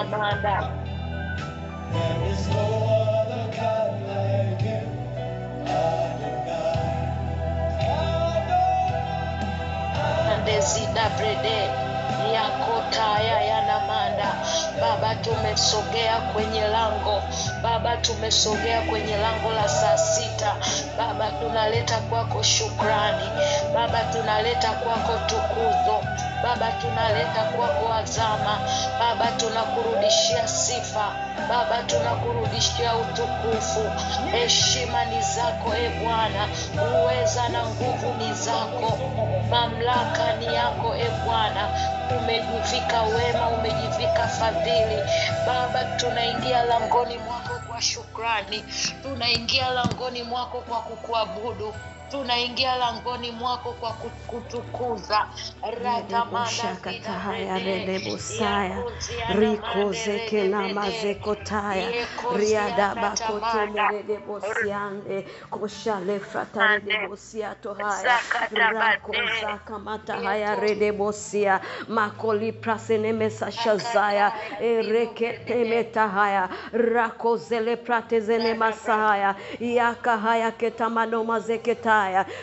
yanamanda. There is no other God like you. Andezida brede yakotaya yanamanda. Baba, tumesogea kwenye lango. Baba, tumesogea kwenye lango la saa 6. Baba, tunaleta kwako shukrani. Baba, tunaleta kwako tukuzo. Baba, tunaleta kwako azama. Baba, tunakurudishia sifa. Baba, tunakurudishia utukufu. Heshima ni zako e Bwana, uweza na nguvu ni zako, mamlaka ni yako e Bwana. Umejivika wema, umejivika fadhili. Baba, tunaingia langoni mwako kwa shukrani. Tunaingia langoni mwako kwa kukuabudu. Tunaingia langoni mwako kwa kutukuza. Shakata haya redebosaya riko zeke na mazekotaya riadaba kote redebosiande koshale frata redebosiato haya rako zaka mata haya redebosia makoli prasene mesashazaya ereke temeta haya rako zele pratezene masaya yaka haya ketamano mazeketa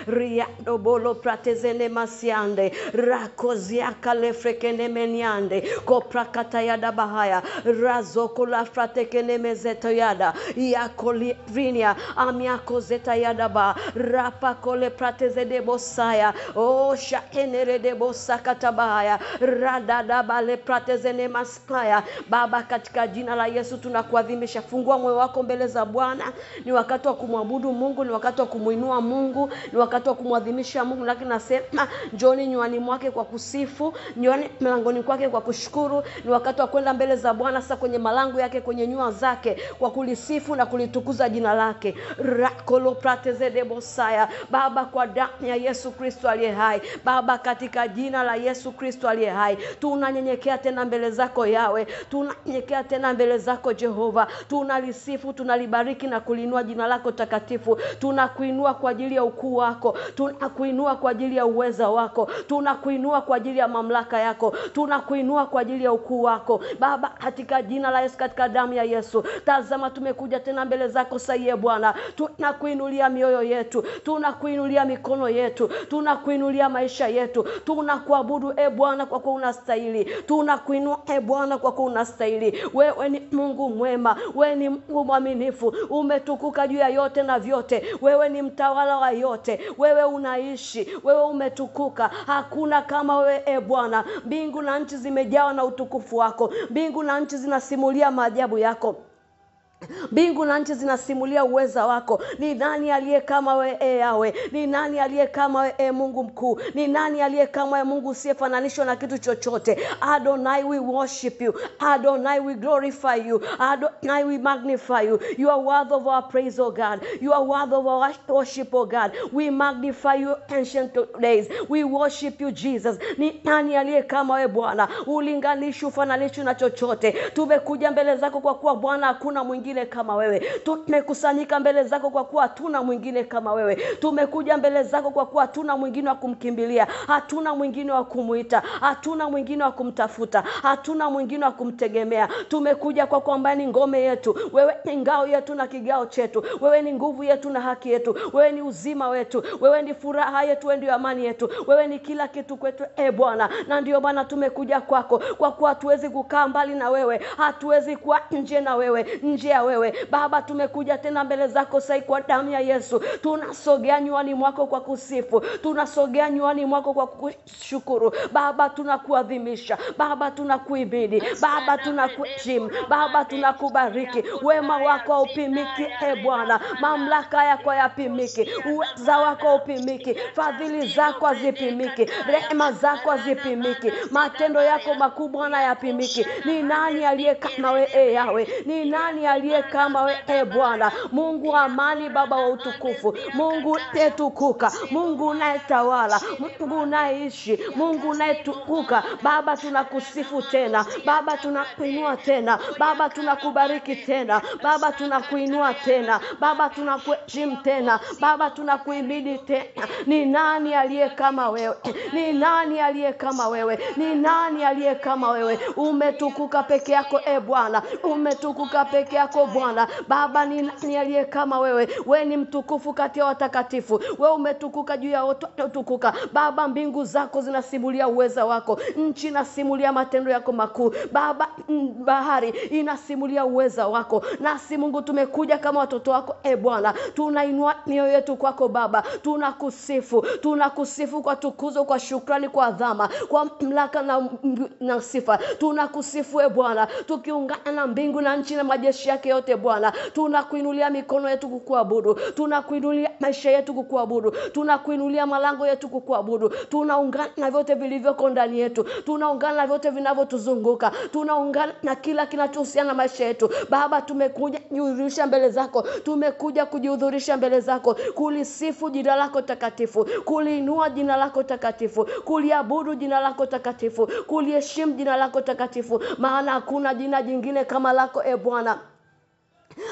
riado bolo pratezene masiande rakozia kale frekene meniande koprakata yada bahaya razoko la fratekene mezeto yada yakoli vinia amiako zeta yada ba rapa kole pratezede bosaya o shakenere de bosakata bahaya radada bale pratezene maspaya. Baba, katika jina la Yesu tunakuadhimisha. Fungua moyo wako mbele za Bwana. Ni wakati wa kumwabudu Mungu, ni wakati wa kumuinua Mungu, ni wakati wa kumwadhimisha Mungu. Lakini nasema njoni nywani mwake kwa kusifu, njoni mlangoni kwake kwa kushukuru. Ni wakati wa kwenda mbele za Bwana sasa kwenye malango yake, kwenye nyua zake, kwa kulisifu na kulitukuza jina lake. Rakolo pratezede bosaya. Baba, kwa damu ya Yesu Kristo aliye hai, Baba, katika jina la Yesu Kristo aliye hai, tunanyenyekea tena mbele zako Yawe, tunanyenyekea tena mbele zako Jehova. Tunalisifu, tunalibariki na kulinua jina lako takatifu. Tunakuinua kwa ajili ya ukuu wako, tunakuinua kwa ajili ya uweza wako, tunakuinua kwa ajili ya mamlaka yako, tunakuinua kwa ajili ya ukuu wako Baba, katika jina la Yesu, katika damu ya Yesu. Tazama, tumekuja tena mbele zako sasa Bwana, tunakuinulia mioyo yetu, tunakuinulia mikono yetu, tunakuinulia maisha yetu. Tunakuabudu e Bwana kwa kuwa unastahili, tunakuinua e Bwana kwa kuwa unastahili. Wewe ni Mungu mwema, wewe ni Mungu mwaminifu, umetukuka juu ya yote na vyote. Wewe ni mtawala wa yote, wewe unaishi, wewe umetukuka. Hakuna kama wewe e Bwana. Mbingu na nchi zimejawa na utukufu wako, mbingu na nchi zinasimulia maajabu yako, mbingu na nchi zinasimulia uweza wako. Ni nani aliye kama wewe e Yawe? Ni nani aliye kama wewe e Mungu mkuu? Ni nani aliye kama wewe Mungu usiyefananishwa na kitu chochote? Adonai, we worship you. Adonai, we glorify you. Adonai, we magnify you. You are worthy of our praise, O God. You are worthy of our worship, O God. We magnify you, ancient of days. We worship you, Jesus. Ni nani aliye kama wewe Bwana? Ulinganishi, ufananishi na chochote. Tumekuja mbele zako kwa kuwa Bwana hakuna mwingine kama wewe. Tumekusanyika mbele zako kwa kuwa hatuna mwingine kama wewe. Tumekuja mbele zako kwa kuwa hatuna mwingine wa kumkimbilia, hatuna mwingine wa kumuita, hatuna mwingine wa kumtafuta, hatuna mwingine wa kumtegemea. Tumekuja kwa kuwa ambaye ni ngome yetu, wewe ni ngao yetu na kigao chetu, wewe ni nguvu yetu na haki yetu, wewe ni uzima wetu, wewe ni furaha yetu, wewe ndio amani yetu, wewe ni kila kitu kwetu e Bwana. Na ndio Bwana tumekuja kwako kwa kuwa hatuwezi kukaa mbali na wewe, hatuwezi kuwa nje na wewe, nje ya wewe Baba. Tumekuja tena mbele zako sasa kwa damu ya Yesu. Tunasogea nywani mwako kwa kusifu, tunasogea nywani mwako kwa kushukuru Baba. Tunakuadhimisha Baba, tunakuibidi Baba, tunakuheshimu Baba, tunakubariki. Wema wako haupimiki e Bwana, mamlaka yako hayapimiki, uweza wako haupimiki, fadhili zako hazipimiki, rehema zako hazipimiki, matendo yako makubwa hayapimiki. Ni nani aliye kama wewe e Yawe? Ni nani aliye aliye kama wewe Bwana. Mungu wa amani, Baba wa utukufu, Mungu unayetukuka, Mungu unayetawala, Mungu unaishi, Mungu unayetukuka. Baba tunakusifu tena, Baba tunakuinua tena, Baba tunakubariki tena, Baba tunakuinua tena, Baba tunakuheshimu tena, Baba tunakuhimidi tena. Ni nani aliye kama wewe? Ni nani aliye kama wewe? Ni nani aliye kama wewe? Umetukuka peke yako Bwana, umetukuka peke yako Bwana. Baba, ni nani aliye kama wewe? Wewe ni mtukufu kati ya watakatifu, wewe umetukuka juu ya wote utukuka. Baba, mbingu zako zinasimulia uweza wako, nchi inasimulia matendo yako makuu. Baba, bahari inasimulia uweza wako. Nasi Mungu tumekuja kama watoto wako Bwana, tunainua mioyo yetu kwako Baba, tunakusifu kwa tukuzo, kwa shukrani, kwa adhama, kwa mamlaka na sifa. Tunakusifu Bwana, tukiungana na mbingu na nchi na majeshi yake yote Bwana. Tunakuinulia mikono yetu kukuabudu, tunakuinulia maisha yetu kukuabudu, tunakuinulia malango yetu kukuabudu. Tunaungana na vyote vilivyoko ndani yetu, tunaungana na vyote vinavyotuzunguka, tunaungana na kila kinachohusiana na maisha yetu Baba. Tumekuja kujihudhurisha mbele zako, tumekuja kujihudhurisha mbele zako, kulisifu jina lako takatifu, kuliinua jina lako takatifu, kuliabudu jina lako takatifu, kuliheshimu jina lako takatifu, maana hakuna jina jingine kama lako Bwana.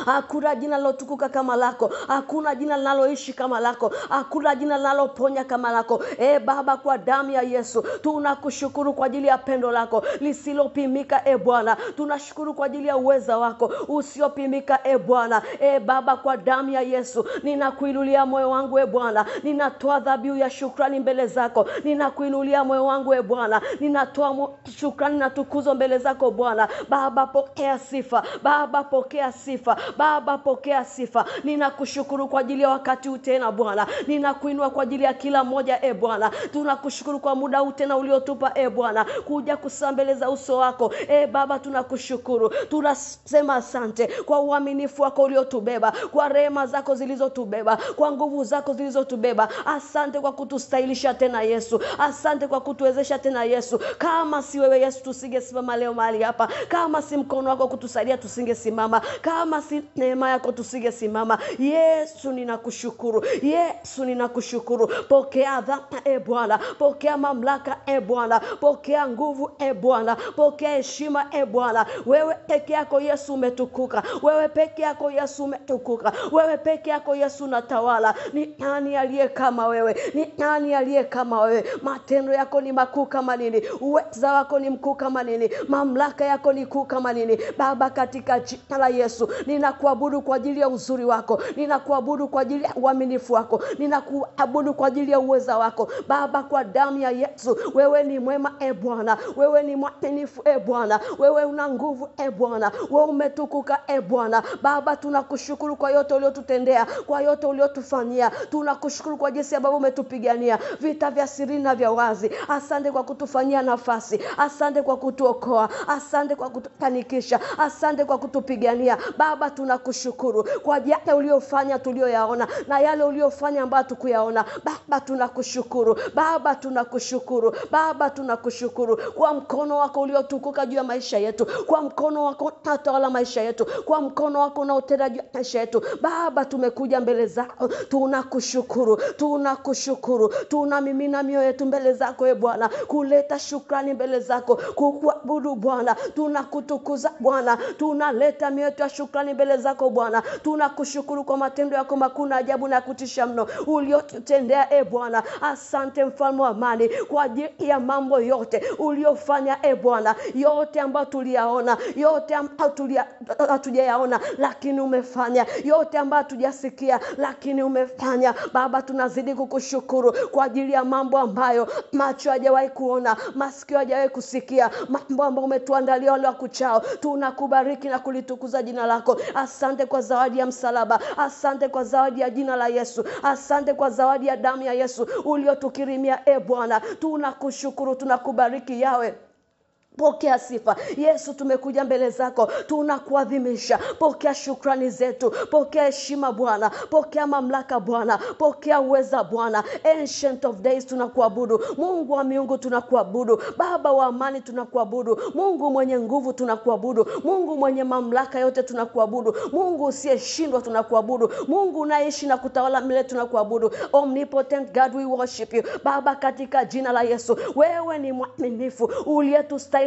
Hakuna jina linalotukuka kama lako, hakuna jina linaloishi kama lako, hakuna jina linaloponya kama lako. Baba, kwa damu ya Yesu tunakushukuru kwa ajili ya pendo lako lisilopimika Bwana. Tunashukuru kwa ajili ya uweza wako usiopimika Bwana. Baba, kwa damu ya Yesu ninakuinulia moyo wangu Bwana, ninatoa dhabihu ya shukrani mbele zako. Ninakuinulia moyo wangu Bwana, ninatoa shukrani na tukuzo mbele zako Bwana. Baba, pokea sifa, Baba pokea sifa, Baba pokea sifa. Ninakushukuru kwa ajili ya wakati huu tena Bwana, ninakuinua kwa ajili ya kila mmoja Bwana. Tunakushukuru kwa muda huu tena uliotupa Bwana, kuja kusambeleza uso wako Baba. Tunakushukuru, tunasema asante kwa uaminifu wako uliotubeba, kwa rehema zako zilizotubeba, kwa nguvu zako zilizotubeba. Asante kwa kutustahilisha tena Yesu, asante kwa kutuwezesha tena Yesu. Kama si wewe Yesu tusingesimama leo mahali hapa, kama si mkono wako kutusaidia tusingesimama, kama si neema yako tusingesimama. Yesu ninakushukuru, Yesu ninakushukuru. Pokea dhana Bwana, pokea mamlaka Bwana, pokea nguvu Bwana, pokea heshima Bwana. Wewe peke yako Yesu umetukuka, wewe peke yako Yesu umetukuka, wewe peke yako Yesu unatawala. Ni nani aliye kama wewe? Ni nani aliye kama wewe? Matendo yako ni makuu kama nini, uweza wako ni mkuu kama nini, mamlaka yako ni kuu kama nini. Baba, katika jina la Yesu ninakuabudu kwa ajili ya uzuri wako, ninakuabudu kwa ajili ya uaminifu wako, ninakuabudu kwa ajili ya uweza wako Baba. Kwa damu ya Yesu, wewe ni mwema Bwana, wewe ni mwaminifu Bwana, wewe una nguvu Bwana, wewe umetukuka Bwana. Baba, tunakushukuru kwa yote uliotutendea, kwa yote uliotufanyia. Tunakushukuru kwa jinsi ambavyo umetupigania vita vya siri na vya wazi. Asante kwa kutufanyia nafasi, asante kwa kutuokoa, asante kwa kutufanikisha, asante kwa kutupigania Baba. Tunakushukuru kwa yale uliofanya tulioyaona na yale uliofanya ambayo tukuyaona Baba. Tunakushukuru Baba, tunakushukuru Baba, tunakushukuru kwa mkono wako uliotukuka juu ya maisha yetu, kwa mkono wako unatawala maisha yetu, kwa mkono wako unaotenda juu ya maisha yetu Baba. Tumekuja mbele zako, tunakushukuru, tunakushukuru, tunamimina mioyo yetu mbele zako Bwana, kuleta shukrani mbele zako, kukuabudu Bwana. Tunakutukuza Bwana, tunaleta mioyo yetu ya shukrani mbele zako Bwana. Tunakushukuru kwa matendo yako makuu na ajabu na kutisha mno uliotutendea Bwana. Asante mfalme wa amani kwa ajili ya mambo yote uliofanya Bwana, yote ambayo tuliyaona, yote ambayo hatujayaona lakini umefanya, yote ambayo hatujasikia lakini umefanya Baba. Tunazidi kukushukuru kwa ajili ya mambo ambayo macho hajawahi kuona, masikio hajawahi kusikia, mambo ambayo umetuandalia wale wakuchao. Tunakubariki na kulitukuza jina lako. Asante kwa zawadi ya msalaba, asante kwa zawadi ya jina la Yesu, asante kwa zawadi ya damu ya Yesu uliotukirimia Bwana. Tunakushukuru, tunakubariki yawe Pokea sifa. Yesu, tumekuja mbele zako, tunakuadhimisha. Pokea shukrani zetu, pokea heshima Bwana, pokea mamlaka Bwana, pokea uweza Bwana. Ancient of Days tunakuabudu, Mungu wa miungu tunakuabudu, Baba wa amani tunakuabudu, Mungu mwenye nguvu tunakuabudu, Mungu mwenye mamlaka yote tunakuabudu, Mungu usiyeshindwa tunakuabudu, Mungu unaishi na kutawala milele tunakuabudu. Omnipotent God, we worship you Baba, katika jina la Yesu. Wewe ni mwaminifu, uliyetustahili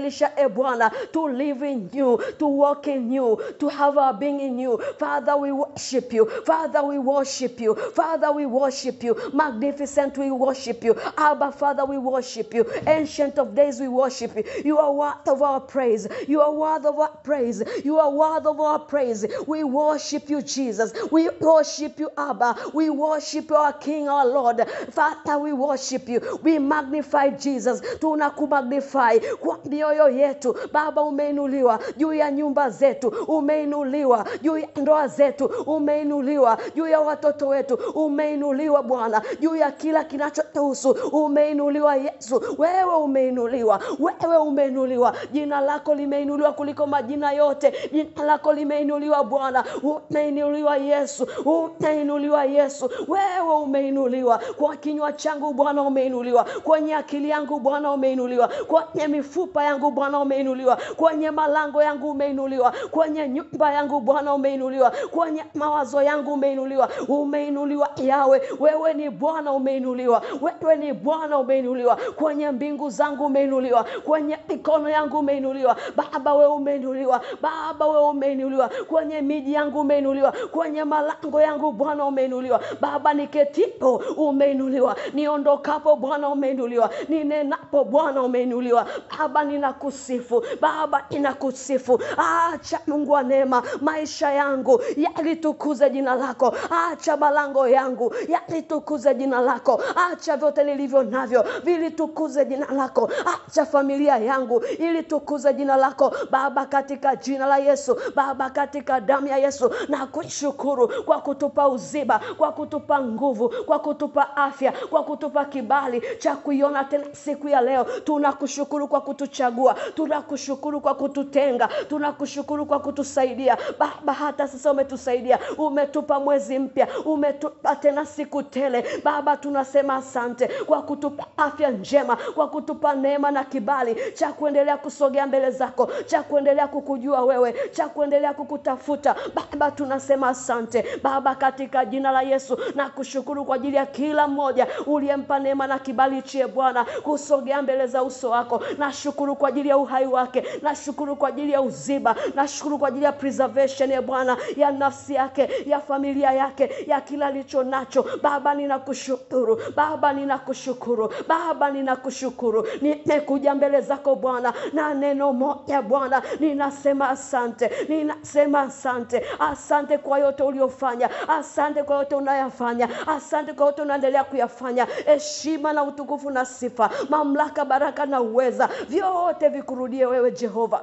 Bwana, to live in you, to walk in you, to have our being in you. Father, we worship you. Father, we worship you. Father, we worship you. Magnificent, we worship you. Abba, Father, we worship you. Ancient of Days, we worship you. You are worth of our praise. You are worth of our praise. You are worth of our praise. We worship you, Jesus. We worship you, Abba. We worship our King, our Lord. Father, we worship you. We magnify Jesus. Tunakumagnify kwa mioyo yetu Baba. Umeinuliwa juu ya nyumba zetu, umeinuliwa juu ya ndoa zetu, umeinuliwa juu ya watoto wetu, umeinuliwa Bwana juu ya kila kinachotuhusu, umeinuliwa Yesu. Wewe umeinuliwa, wewe umeinuliwa. Jina lako limeinuliwa kuliko majina yote. Jina lako limeinuliwa Bwana, umeinuliwa Yesu, umeinuliwa Yesu. Wewe umeinuliwa kwa kinywa changu Bwana, umeinuliwa kwenye akili yangu Bwana, umeinuliwa kwenye mifupa yangu Bwana, umeinuliwa kwenye malango yangu, umeinuliwa kwenye nyumba yangu Bwana, umeinuliwa kwenye mawazo yangu, umeinuliwa. Umeinuliwa Yawe, wewe ni Bwana, umeinuliwa. Wewe ni Bwana, umeinuliwa kwenye mbingu zangu, umeinuliwa kwenye mikono yangu, umeinuliwa Baba. Wewe umeinuliwa Baba, wewe umeinuliwa kwenye miji yangu, umeinuliwa kwenye malango yangu Bwana, umeinuliwa Baba. Niketipo umeinuliwa, niondokapo Bwana, umeinuliwa, ninenapo Bwana, umeinuliwa Baba. Ninakusifu Baba, ninakusifu. Acha Mungu wa neema maisha yangu yalitukuze jina lako. Acha malango yangu yalitukuze jina lako. Acha vyote nilivyo navyo vilitukuze jina lako. Acha familia yangu ilitukuze jina lako Baba, katika jina la Yesu Baba, katika damu ya Yesu. Na kushukuru kwa kutupa uzima, kwa kutupa nguvu, kwa kutupa afya, kwa kutupa kibali cha kuiona tena siku ya leo. Tunakushukuru kwa kutuchagua, tunakushukuru kwa kututenga, tunakushukuru kwa kutusaidia Baba. Hata sasa umetusaidia, umetupa mwezi mpya, umetupa tena siku tele Baba. Tunasema asante kwa kutupa afya njema, kwa kutupa neema na kibali cha kuendelea kusogea mbele zako, cha kuendelea kukujua wewe, cha kuendelea kukutafuta Baba. Tunasema asante Baba, katika jina la Yesu. Na kushukuru kwa ajili ya kila mmoja uliyempa neema na kibali chie Bwana kusogea mbele za uso wako. Nashukuru kwa ajili ya uhai wake, nashukuru kwa ajili ya uzima, nashukuru kwa ajili ya preservation ya Bwana ya nafsi yake, ya familia yake, ya kila alicho nacho Baba. Ninakushukuru Baba, ninakushukuru Baba, ninakushukuru. Nimekuja mbele zako Bwana na neno moja Bwana, ninasema asante, ninasema asante. Asante kwa yote uliofanya, asante kwa yote unayafanya, asante kwa yote unaendelea kuyafanya. Heshima na utukufu na sifa, mamlaka, baraka na uweza, vyote vikurudie wewe Jehova.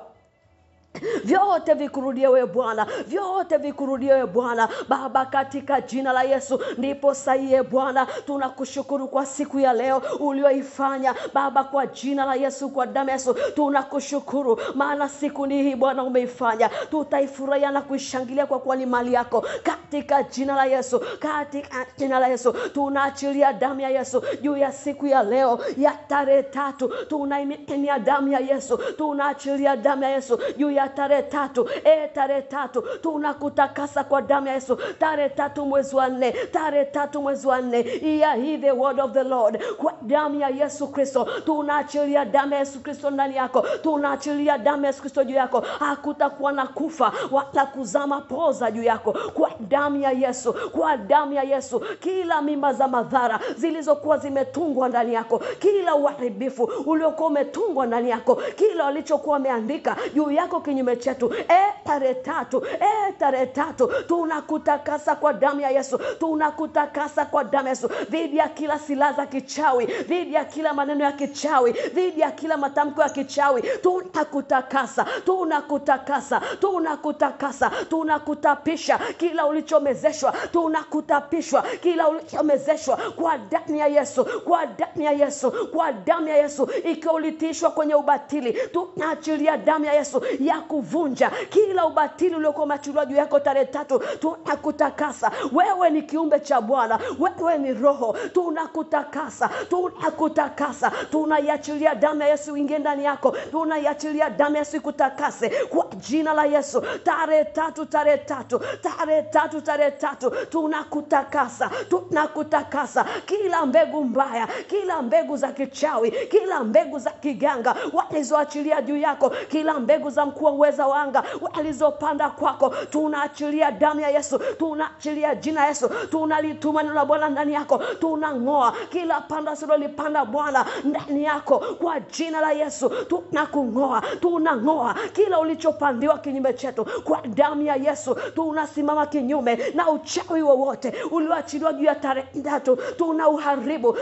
Vyote vikurudie wewe Bwana, vyote vikurudie wewe Bwana Baba, katika jina la Yesu. Ndipo sahihi Bwana, tunakushukuru kwa siku ya leo ulioifanya Baba, kwa jina la Yesu, kwa damu ya Yesu. Tunakushukuru maana siku hii Bwana umeifanya, tutaifurahia na kuishangilia kwa kuwa ni mali yako, katika jina la Yesu, katika jina la Yesu. Tunaachilia damu ya Yesu juu ya siku ya leo ya tarehe 3. Tunaimiminia damu ya Yesu, tunaachilia damu ya Yesu juu ya tarehe 3. Tarehe 3 tunakutakasa kwa damu ya Yesu. Tarehe 3 mwezi wa 4, tarehe 3 mwezi wa 4. Hear the word of the Lord. Kwa damu ya Yesu Kristo tunaachilia damu ya Yesu Kristo ndani yako, tunaachilia damu ya Yesu Kristo juu yako. Hakutakuwa na kufa wala kuzama poza juu yako, kwa damu ya Yesu, kwa damu ya Yesu. Kila mimba za madhara zilizokuwa zimetungwa ndani yako, kila uharibifu uliokuwa umetungwa ndani yako, kila walichokuwa wameandika juu yako kinyume chetu. Tarehe tatu tunakutakasa kwa damu ya Yesu. Tunakutakasa kwa damu ya Yesu dhidi ya kila silaha za kichawi, dhidi ya kila maneno ya kichawi, dhidi ya kila matamko ya kichawi. Tunakutakasa, tunakutakasa, tunakutakasa, tunakutapisha kila ulichomezeshwa, tunakutapishwa kila ulichomezeshwa kwa damu ya Yesu, kwa damu ya Yesu, kwa damu ya Yesu. Ikiwa ulitishwa kwenye ubatili, tunaachilia damu ya Yesu ya kuvunja kila ubatili uliokuwa umeachiliwa juu yako tarehe 3. Tunakutakasa. Wewe ni kiumbe cha Bwana, wewe ni roho. Tunakutakasa, tunakutakasa. Tunaiachilia damu ya Yesu ingie ndani yako. Tunaiachilia damu ya Yesu kutakase kwa jina la Yesu. Tarehe 3 tunakutakasa, tunakutakasa kila mbegu mbaya, kila mbegu za kichawi, kila mbegu za kiganga walizoachilia juu yako, kila mbegu za mkuu wa uweza wa anga walizopanda kwako. Tunaachilia damu ya Yesu, tunaachilia jina Yesu, tunalituma neno la Bwana ndani yako. Tunang'oa kila pando asilolipanda Bwana ndani yako kwa jina la Yesu. Tunakung'oa, tunang'oa kila ulichopandiwa kinyume chetu kwa damu ya Yesu. Tunasimama kinyume na uchawi wowote ulioachiliwa juu ya tarehe 3. Tunauharibu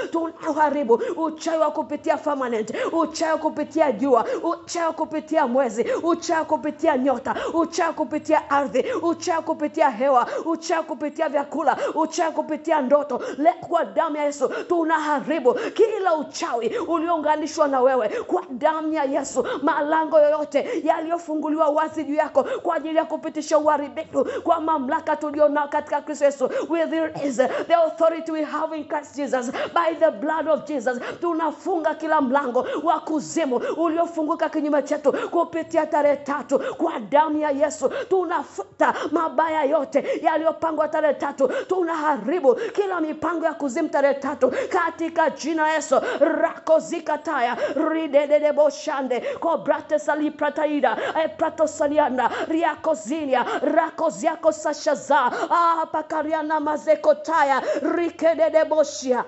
uchawi wa kupitia firmament, uchawi wa kupitia jua, uchawi wa kupitia mwezi, uchawi wa kupitia nyota, uchawi wa kupitia ardhi, uchawi wa kupitia hewa, uchawi wa kupitia vyakula, uchawi wa kupitia ndoto. Kwa damu ya Yesu tunaharibu kila uchawi uliounganishwa na wewe kwa damu ya Yesu. Malango yoyote yaliyofunguliwa wazi juu yako kwa ajili ya kupitisha uharibifu, kwa mamlaka tulionao katika Kristo Yesu, we release the authority we have in Christ Jesus by the blood of Jesus. Tunafunga kila mlango wa kuzimu uliofunguka kinyume chetu kupitia tarehe 3 kwa damu ya Yesu. Tunafuta mabaya yote yaliyopangwa tarehe 3. Tunaharibu kila mipango ya kuzimu tarehe 3 katika jina la Yesu. Rakozikataya ridedede boshande kobrate saliprataida pratosalianda riakozinia rakoziako sashaza pakariana mazekotaya rikedede boshia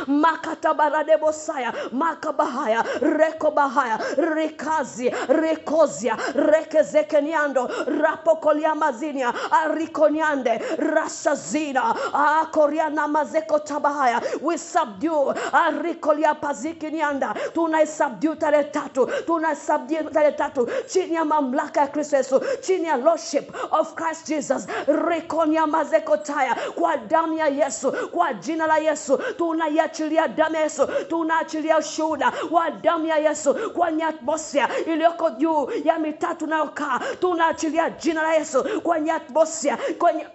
makatabarade bosaya makabahaya rekobahaya rikazi rekozia rekezekeniando rapokolia mazinia arikoniande rasazina akoriana mazekotabahaya. We subdue arikolia pazikinianda. Tunaisubdue tarehe 3, tunaisubdue tarehe 3 chini ya mamlaka ya Kristo Yesu, chini ya lordship of Christ Jesus. Rikonia mazekotaya kwa damu ya Yesu, kwa jina la Yesu. Tunaiachilia damu ya Yesu, tunaachilia ushuhuda wa damu ya Yesu kwenye atmosphere iliyoko juu ya mitaa tunayokaa. Tunaachilia jina la Yesu kwenye atmosphere, kwenye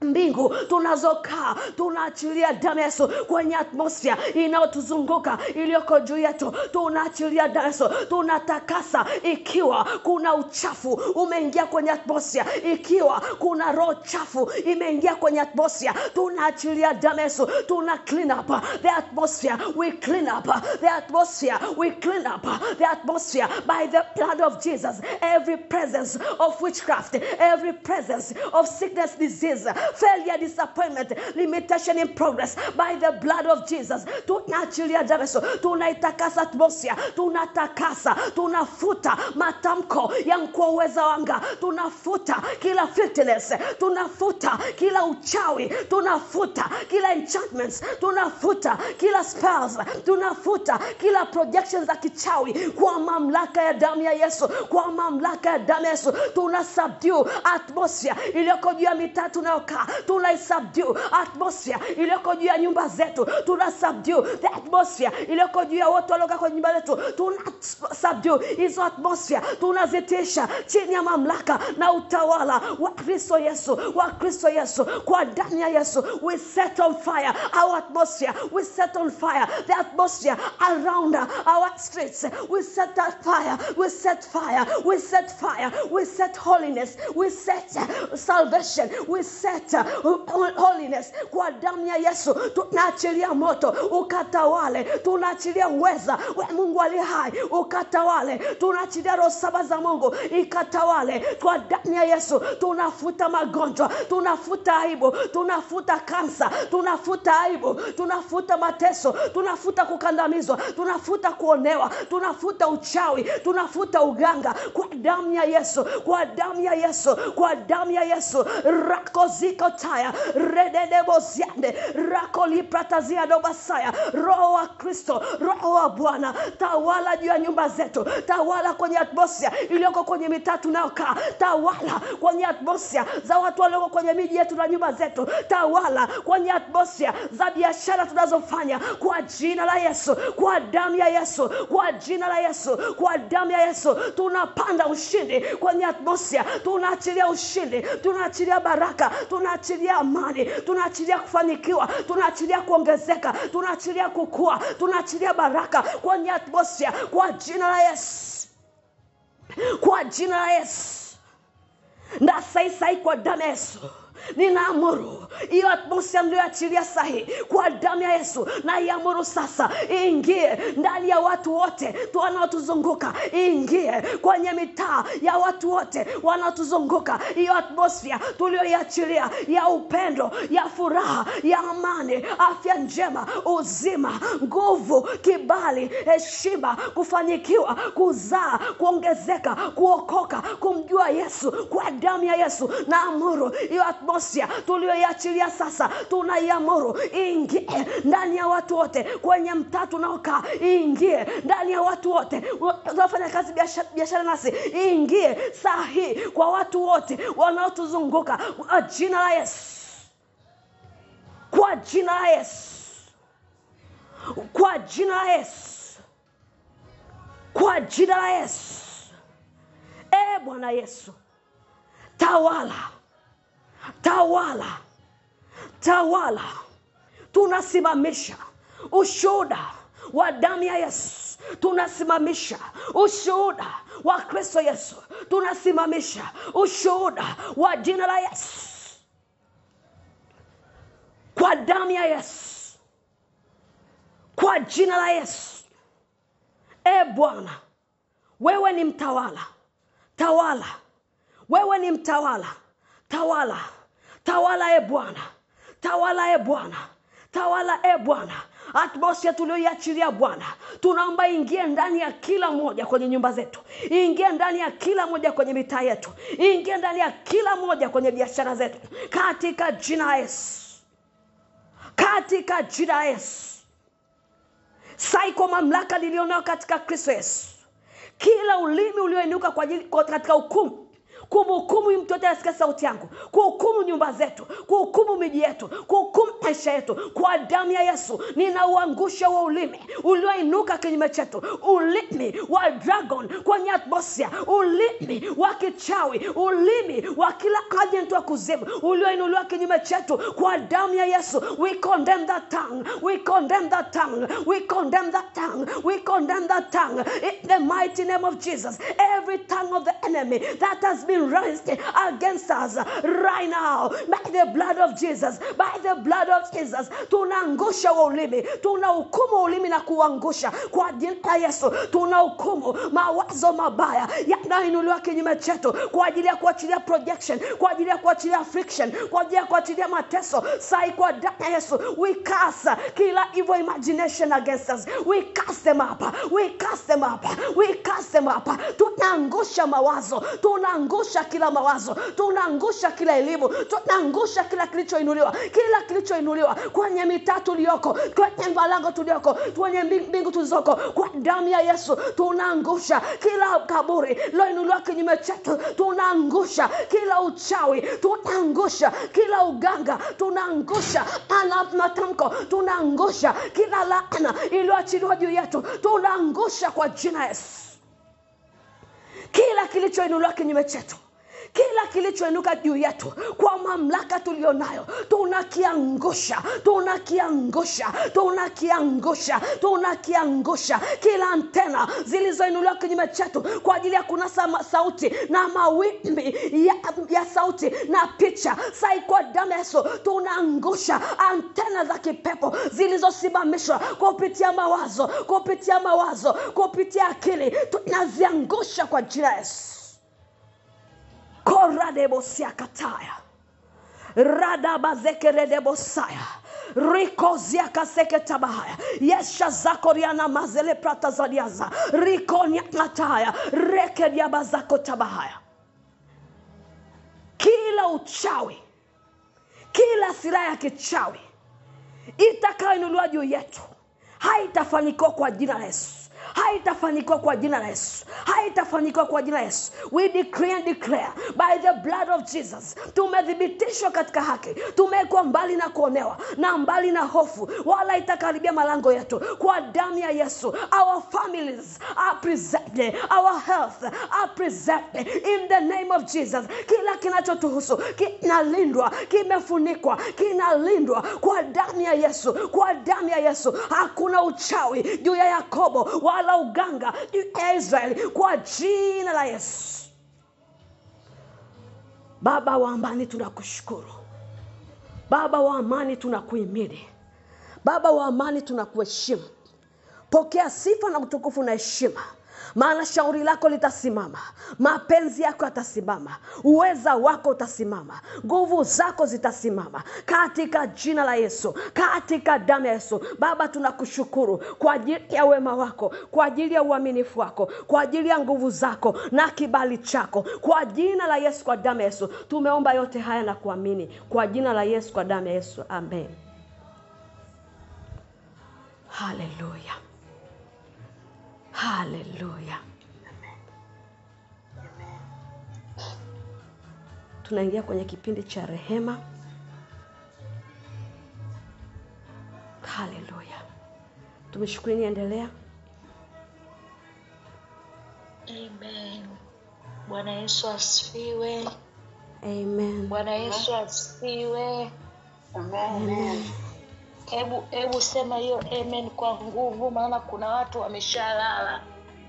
mbingu tunazokaa. Tunaachilia damu ya Yesu kwenye atmosphere inayotuzunguka iliyoko juu yetu. Tunaachilia damu ya Yesu, tunatakasa. Ikiwa kuna uchafu umeingia kwenye atmosphere, ikiwa kuna roho chafu imeingia kwenye atmosphere, tunaachilia damu ya Yesu. Tuna clean up the atmosphere. We clean up the atmosphere. We clean up the atmosphere by the blood of Jesus. Every presence of witchcraft, every presence of sickness, disease, failure, disappointment, limitation in progress, by the blood of Jesus. Tunaachilia damu ya Yesu, tunaitakasa atmosphere, tunatakasa, tunafuta matamko ya mkuu wa uweza wa anga, tunafuta kila filthiness, tunafuta kila uchawi, tunafuta kila enchantments, tunafuta kila spells, tunafuta kila projections za kichawi kwa mamlaka ya damu ya Yesu, kwa mamlaka ya damu ya Yesu. Tuna subdue atmosphere iliyoko juu ya mitaa tunayokaa. Tuna subdue atmosphere iliyoko juu ya nyumba zetu. Tuna subdue the atmosphere iliyoko juu ya watu waliokaa kwenye nyumba zetu. Tuna subdue hizo atmosphere, tunazitisha chini ya mamlaka na utawala wa Kristo Yesu, wa Kristo Yesu. Kwa damu ya Yesu, we set on fire our atmosphere. We set on fire the atmosphere around our streets. We set that fire. We set fire. We set fire. We set holiness. We set salvation. We set create holiness. Kwa damu ya Yesu tunaachilia moto ukatawale, tunaachilia uweza wa Mungu aliye hai ukatawale, tunaachilia roho saba za Mungu ikatawale. Kwa damu ya Yesu tunafuta magonjwa, tunafuta aibu, tunafuta kansa, tunafuta aibu, tunafuta mateso, tunafuta kukandamizwa, tunafuta kuonewa, tunafuta uchawi, tunafuta uganga. Kwa damu ya Yesu, kwa damu ya Yesu, kwa damu ya Yesu. Rakoziko taya rededebo ziande rakolipratazia dobasaya. Roho wa Kristo, Roho wa Bwana, tawala juu ya nyumba zetu, tawala kwenye atmosphere iliyoko kwenye mitaa tunayokaa, tawala kwenye atmosphere za watu walioko kwenye miji yetu na nyumba zetu, tawala kwenye atmosphere za biashara tunazofanya. Kwa jina la Yesu, kwa damu ya Yesu, kwa jina la Yesu, kwa damu ya Yesu tunapanda ushindi kwenye atmosphere, tunaachilia ushindi, tunaachilia baraka, tunaachilia amani, tunaachilia kufanikiwa, tunaachilia kuongezeka, tunaachilia kukua, tunaachilia baraka kwenye atmosphere kwa jina la Yesu, kwa jina la Yesu. Na sai kwa damu ya Yesu ninaamuru hiyo atmosphere mlioachilia sahi kwa damu ya Yesu, na iamuru sasa ingie ndani ya watu wote wanaotuzunguka, ingie kwenye mitaa ya watu wote wanaotuzunguka. Hiyo atmosphere tulioiachilia ya upendo, ya furaha, ya amani, afya njema, uzima, nguvu, kibali, heshima, kufanikiwa, kuzaa, kuongezeka, kuokoka, kumjua Yesu. Kwa damu ya Yesu naamuru hiyo atmosphere tulioiachilia sasa, tunaiamuru ingie ndani ya watu wote kwenye mtaa tunaokaa, ingie ndani ya watu wote tunafanya kazi biashara nasi, ingie sahi kwa watu wote wanaotuzunguka kwa jina la Yesu, kwa jina la Yesu, kwa jina la Yesu, kwa jina la Yesu. Bwana Yesu, tawala, tawala, tawala. Tunasimamisha ushuhuda wa damu ya Yesu, tunasimamisha ushuhuda wa Kristo Yesu, tunasimamisha ushuhuda wa jina la Yesu, kwa damu ya Yesu, kwa jina la Yesu. Bwana, wewe ni mtawala, tawala. Wewe ni mtawala, tawala, tawala Bwana, tawala Bwana, tawala Bwana. Atmosphere tulioiachilia Bwana, tunaomba ingie ndani ya kila moja kwenye nyumba zetu, ingie ndani ya kila moja kwenye mitaa yetu, ingie ndani ya kila moja kwenye biashara zetu, katika jina la Yesu, katika jina la Yesu. Saiko mamlaka nilionao katika Kristo Yesu, kila ulimi ulioinuka kwa ajili katika hukumu, kuhukumu mtu yote asikia sauti yangu, kuhukumu nyumba zetu, kuhukumu miji yetu, kuhukumu maisha yetu, kwa damu ya Yesu ninauangusha wa ulimi ulioinuka kinyume chetu, ulimi wa dragon kwenye atmosphere, ulimi wa kichawi, ulimi wa kila agent wa kuzimu ulioinuliwa kinyume chetu, kwa damu ya Yesu. We condemn that tongue, we condemn that tongue, we condemn that tongue, we condemn that tongue in the mighty name of Jesus. Every tongue of the enemy that has been raised against us right now, by the blood of Jesus, by the blood of Jesus, tunaangusha ulimi, tunahukumu ulimi na kuangusha kwa jina la Yesu. Tunahukumu mawazo mabaya yanayoinuliwa kinyume chetu kwa ajili ya kuachilia projection, kwa ajili ya kuachilia friction, kwa ajili ya kuachilia mateso. Sai kwa damu ya Yesu, we cast kila evil imagination against us, we cast them up, we cast them up, we cast them up. Tunaangusha mawazo, tunaangusha kila mawazo, tunaangusha kila elimu, tunaangusha kila kilichoinuliwa kwenye mitaa tuliyoko, kwenye malango tuliyoko, kwenye mbingu tulizoko. Kwa damu ya Yesu tunaangusha kila kaburi loinuliwa kinyume chetu, tunaangusha kila uchawi, tunaangusha kila uganga, tunaangusha matamko, tunaangusha kila laana iliyoachiliwa juu yetu, tunaangusha kwa jina Yesu. Kila kilichoinuliwa kinyume chetu, Kila kilichoinuka juu yetu kwa mamlaka tulionayo tunakiangusha, tunakiangusha, tunakiangusha, tunakiangusha. Kila antena zilizoinuliwa kinyume chetu kwa ajili ya kunasa sauti na mawimbi ya sauti na picha, sai kwa damu ya Yesu tunaangusha antena za kipepo zilizosimamishwa kupitia mawazo, kupitia akili, tunaziangusha kwa jina la Yesu. Koradebosia kataya. Radabazekeredebosaya. Rikozia kaseketabahaya. Yesha zakoriana mazele prata zadiaza. Rikonya mataya. Rekediabazako tabahaya. Kila uchawi, kila silaha ya kichawi itakayoinuliwa juu yetu haitafanikiwa kwa jina la Yesu. Haitafanikiwa kwa jina la Yesu. Haitafanikiwa kwa jina la Yesu. We decree and declare by the blood of Jesus. Tumethibitishwa katika haki. Tumekuwa mbali na kuonewa na mbali na hofu, wala itakaribia malango yetu kwa damu ya Yesu. Our families are preserved. Our health are preserved in the name of Jesus. Kila kinachotuhusu kinalindwa, kimefunikwa, kinalindwa kwa damu ya Yesu. Kwa damu ya Yesu. Hakuna uchawi juu ya Yakobo wala uganga juu ya Israeli kwa jina la Yesu. Baba wa amani tunakushukuru. Baba wa amani tunakuhimidi. Baba wa amani tunakuheshimu. Pokea sifa na utukufu na heshima. Maana shauri lako litasimama, mapenzi yako yatasimama, uweza wako utasimama, nguvu zako zitasimama katika jina la Yesu, katika damu ya Yesu. Baba tunakushukuru kwa ajili ya wema wako, kwa ajili ya uaminifu wako, kwa ajili ya nguvu zako na kibali chako. Kwa jina la Yesu, kwa damu ya Yesu tumeomba yote haya na kuamini. Kwa jina la Yesu, kwa damu ya Yesu, amen. Hallelujah. Hallelujah. Amen. Tunaingia kwenye kipindi cha rehema. Hallelujah. Tumeshukuru, endelea. Amen. Bwana Yesu asifiwe. Amen. Bwana Yesu asifiwe. Amen. Hebu sema hiyo amen kwa nguvu, maana kuna watu wameshalala.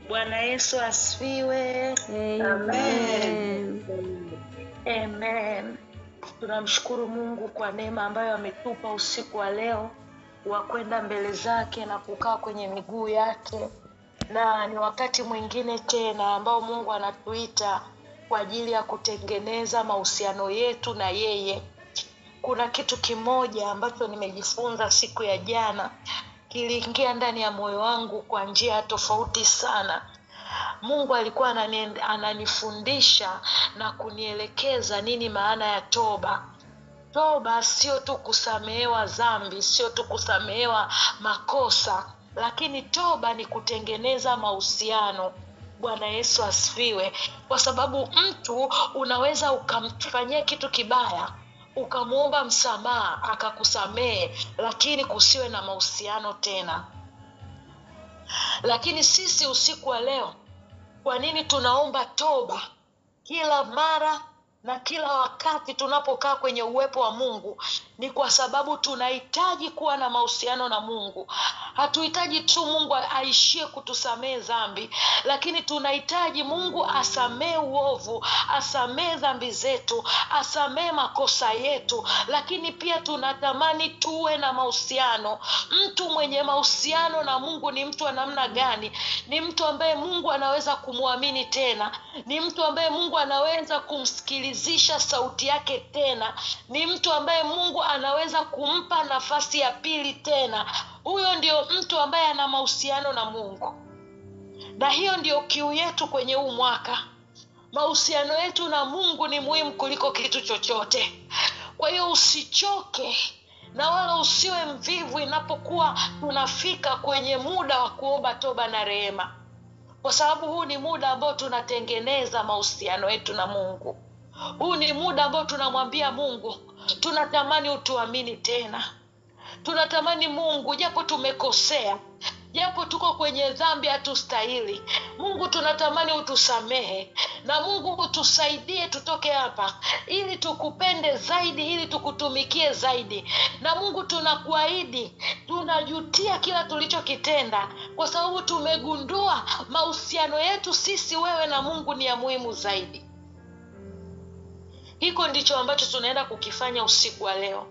Bwana Yesu asifiwe. Amen. Amen. Tunamshukuru Mungu kwa neema ambayo ametupa usiku wa leo wa kwenda mbele zake na kukaa kwenye miguu yake. Na ni wakati mwingine tena ambao Mungu anatuita kwa ajili ya kutengeneza mahusiano yetu na yeye. Kuna kitu kimoja ambacho nimejifunza siku ya jana, kiliingia ndani ya moyo wangu kwa njia tofauti sana. Mungu alikuwa ananifundisha na kunielekeza nini maana ya toba. Toba sio tu kusamehewa dhambi, sio tu kusamehewa makosa, lakini toba ni kutengeneza mahusiano. Bwana Yesu asifiwe. Kwa sababu mtu unaweza ukamfanyia kitu kibaya, ukamuomba msamaha, akakusamehe, lakini kusiwe na mahusiano tena. Lakini sisi usiku wa leo, kwa nini tunaomba toba kila mara na kila wakati tunapokaa kwenye uwepo wa Mungu? Ni kwa sababu tunahitaji kuwa na mahusiano na Mungu. Hatuhitaji tu Mungu aishie kutusamehe dhambi, lakini tunahitaji Mungu asamehe uovu, asamehe dhambi zetu, asamehe makosa yetu. Lakini pia tunatamani tuwe na mahusiano. Mtu mwenye mahusiano na Mungu ni mtu wa namna gani? Ni mtu ambaye Mungu anaweza kumwamini tena. Ni mtu ambaye Mungu anaweza kumsikilizisha sauti yake tena. Ni mtu ambaye Mungu anaweza kumpa nafasi ya pili tena. Huyo ndio mtu ambaye ana mahusiano na Mungu. Na hiyo ndio kiu yetu kwenye huu mwaka. Mahusiano yetu na Mungu ni muhimu kuliko kitu chochote. Kwa hiyo usichoke na wala usiwe mvivu inapokuwa tunafika kwenye muda wa kuomba toba na rehema. Kwa sababu huu ni muda ambao tunatengeneza mahusiano yetu na Mungu. Huu ni muda ambao tunamwambia Mungu, tunatamani utuamini tena. Tunatamani Mungu, japo tumekosea, japo tuko kwenye dhambi hatustahili. Mungu tunatamani utusamehe, na Mungu utusaidie tutoke hapa ili tukupende zaidi, ili tukutumikie zaidi. Na Mungu tunakuahidi, tunajutia kila tulichokitenda, kwa sababu tumegundua mahusiano yetu sisi, wewe na Mungu, ni ya muhimu zaidi. Hiko ndicho ambacho tunaenda kukifanya usiku wa leo.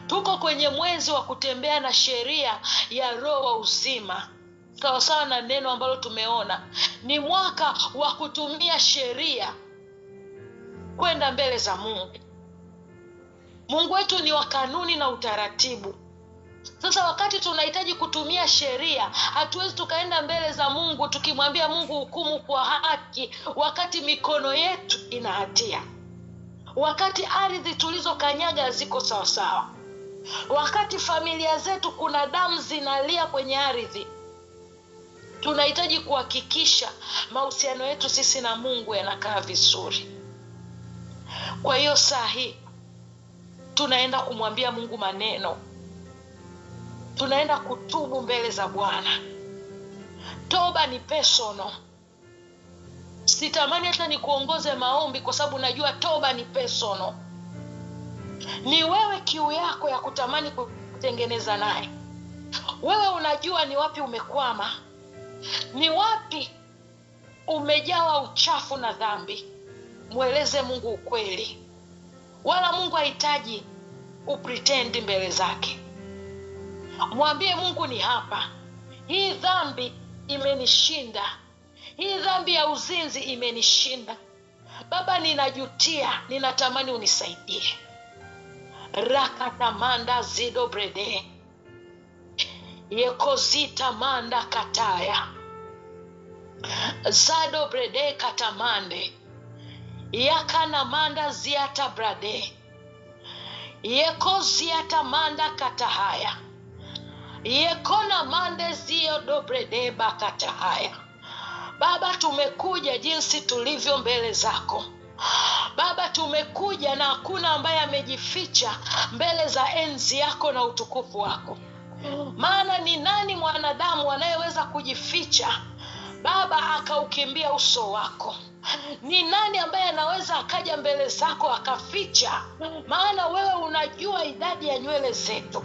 Tuko kwenye mwezi wa kutembea na sheria ya roho wa uzima, sawa sawa na neno ambalo tumeona. Ni mwaka wa kutumia sheria kwenda mbele za Mungu. Mungu wetu ni wa kanuni na utaratibu. Sasa wakati tunahitaji kutumia sheria, hatuwezi tukaenda mbele za Mungu tukimwambia Mungu hukumu kwa haki, wakati mikono yetu ina hatia, wakati ardhi tulizokanyaga ziko sawa sawa, wakati familia zetu kuna damu zinalia kwenye ardhi. Tunahitaji kuhakikisha mahusiano yetu sisi na Mungu yanakaa vizuri. Kwa hiyo saa hii tunaenda kumwambia Mungu maneno, tunaenda kutubu mbele za Bwana. Toba ni personal. Sitamani hata nikuongoze maombi, kwa sababu najua toba ni personal. Ni wewe kiu yako ya kutamani kutengeneza naye. Wewe unajua ni wapi umekwama, ni wapi umejawa uchafu na dhambi. Mweleze Mungu ukweli, wala Mungu hahitaji upretend mbele zake. Mwambie Mungu, ni hapa, hii dhambi imenishinda, hii dhambi ya uzinzi imenishinda. Baba, ninajutia, ninatamani unisaidie. Rakatamanda zido brede yekozita manda kataya zado brede katamande yakana manda ziata brade yekoziata manda katahaya yekona mande zio dobrede bakatahaya. Baba, tumekuja jinsi tulivyo mbele zako. Baba, tumekuja na hakuna ambaye amejificha mbele za enzi yako na utukufu wako. Maana ni nani mwanadamu anayeweza kujificha Baba akaukimbia uso wako? Ni nani ambaye anaweza akaja mbele zako akaficha? Maana wewe unajua idadi ya nywele zetu.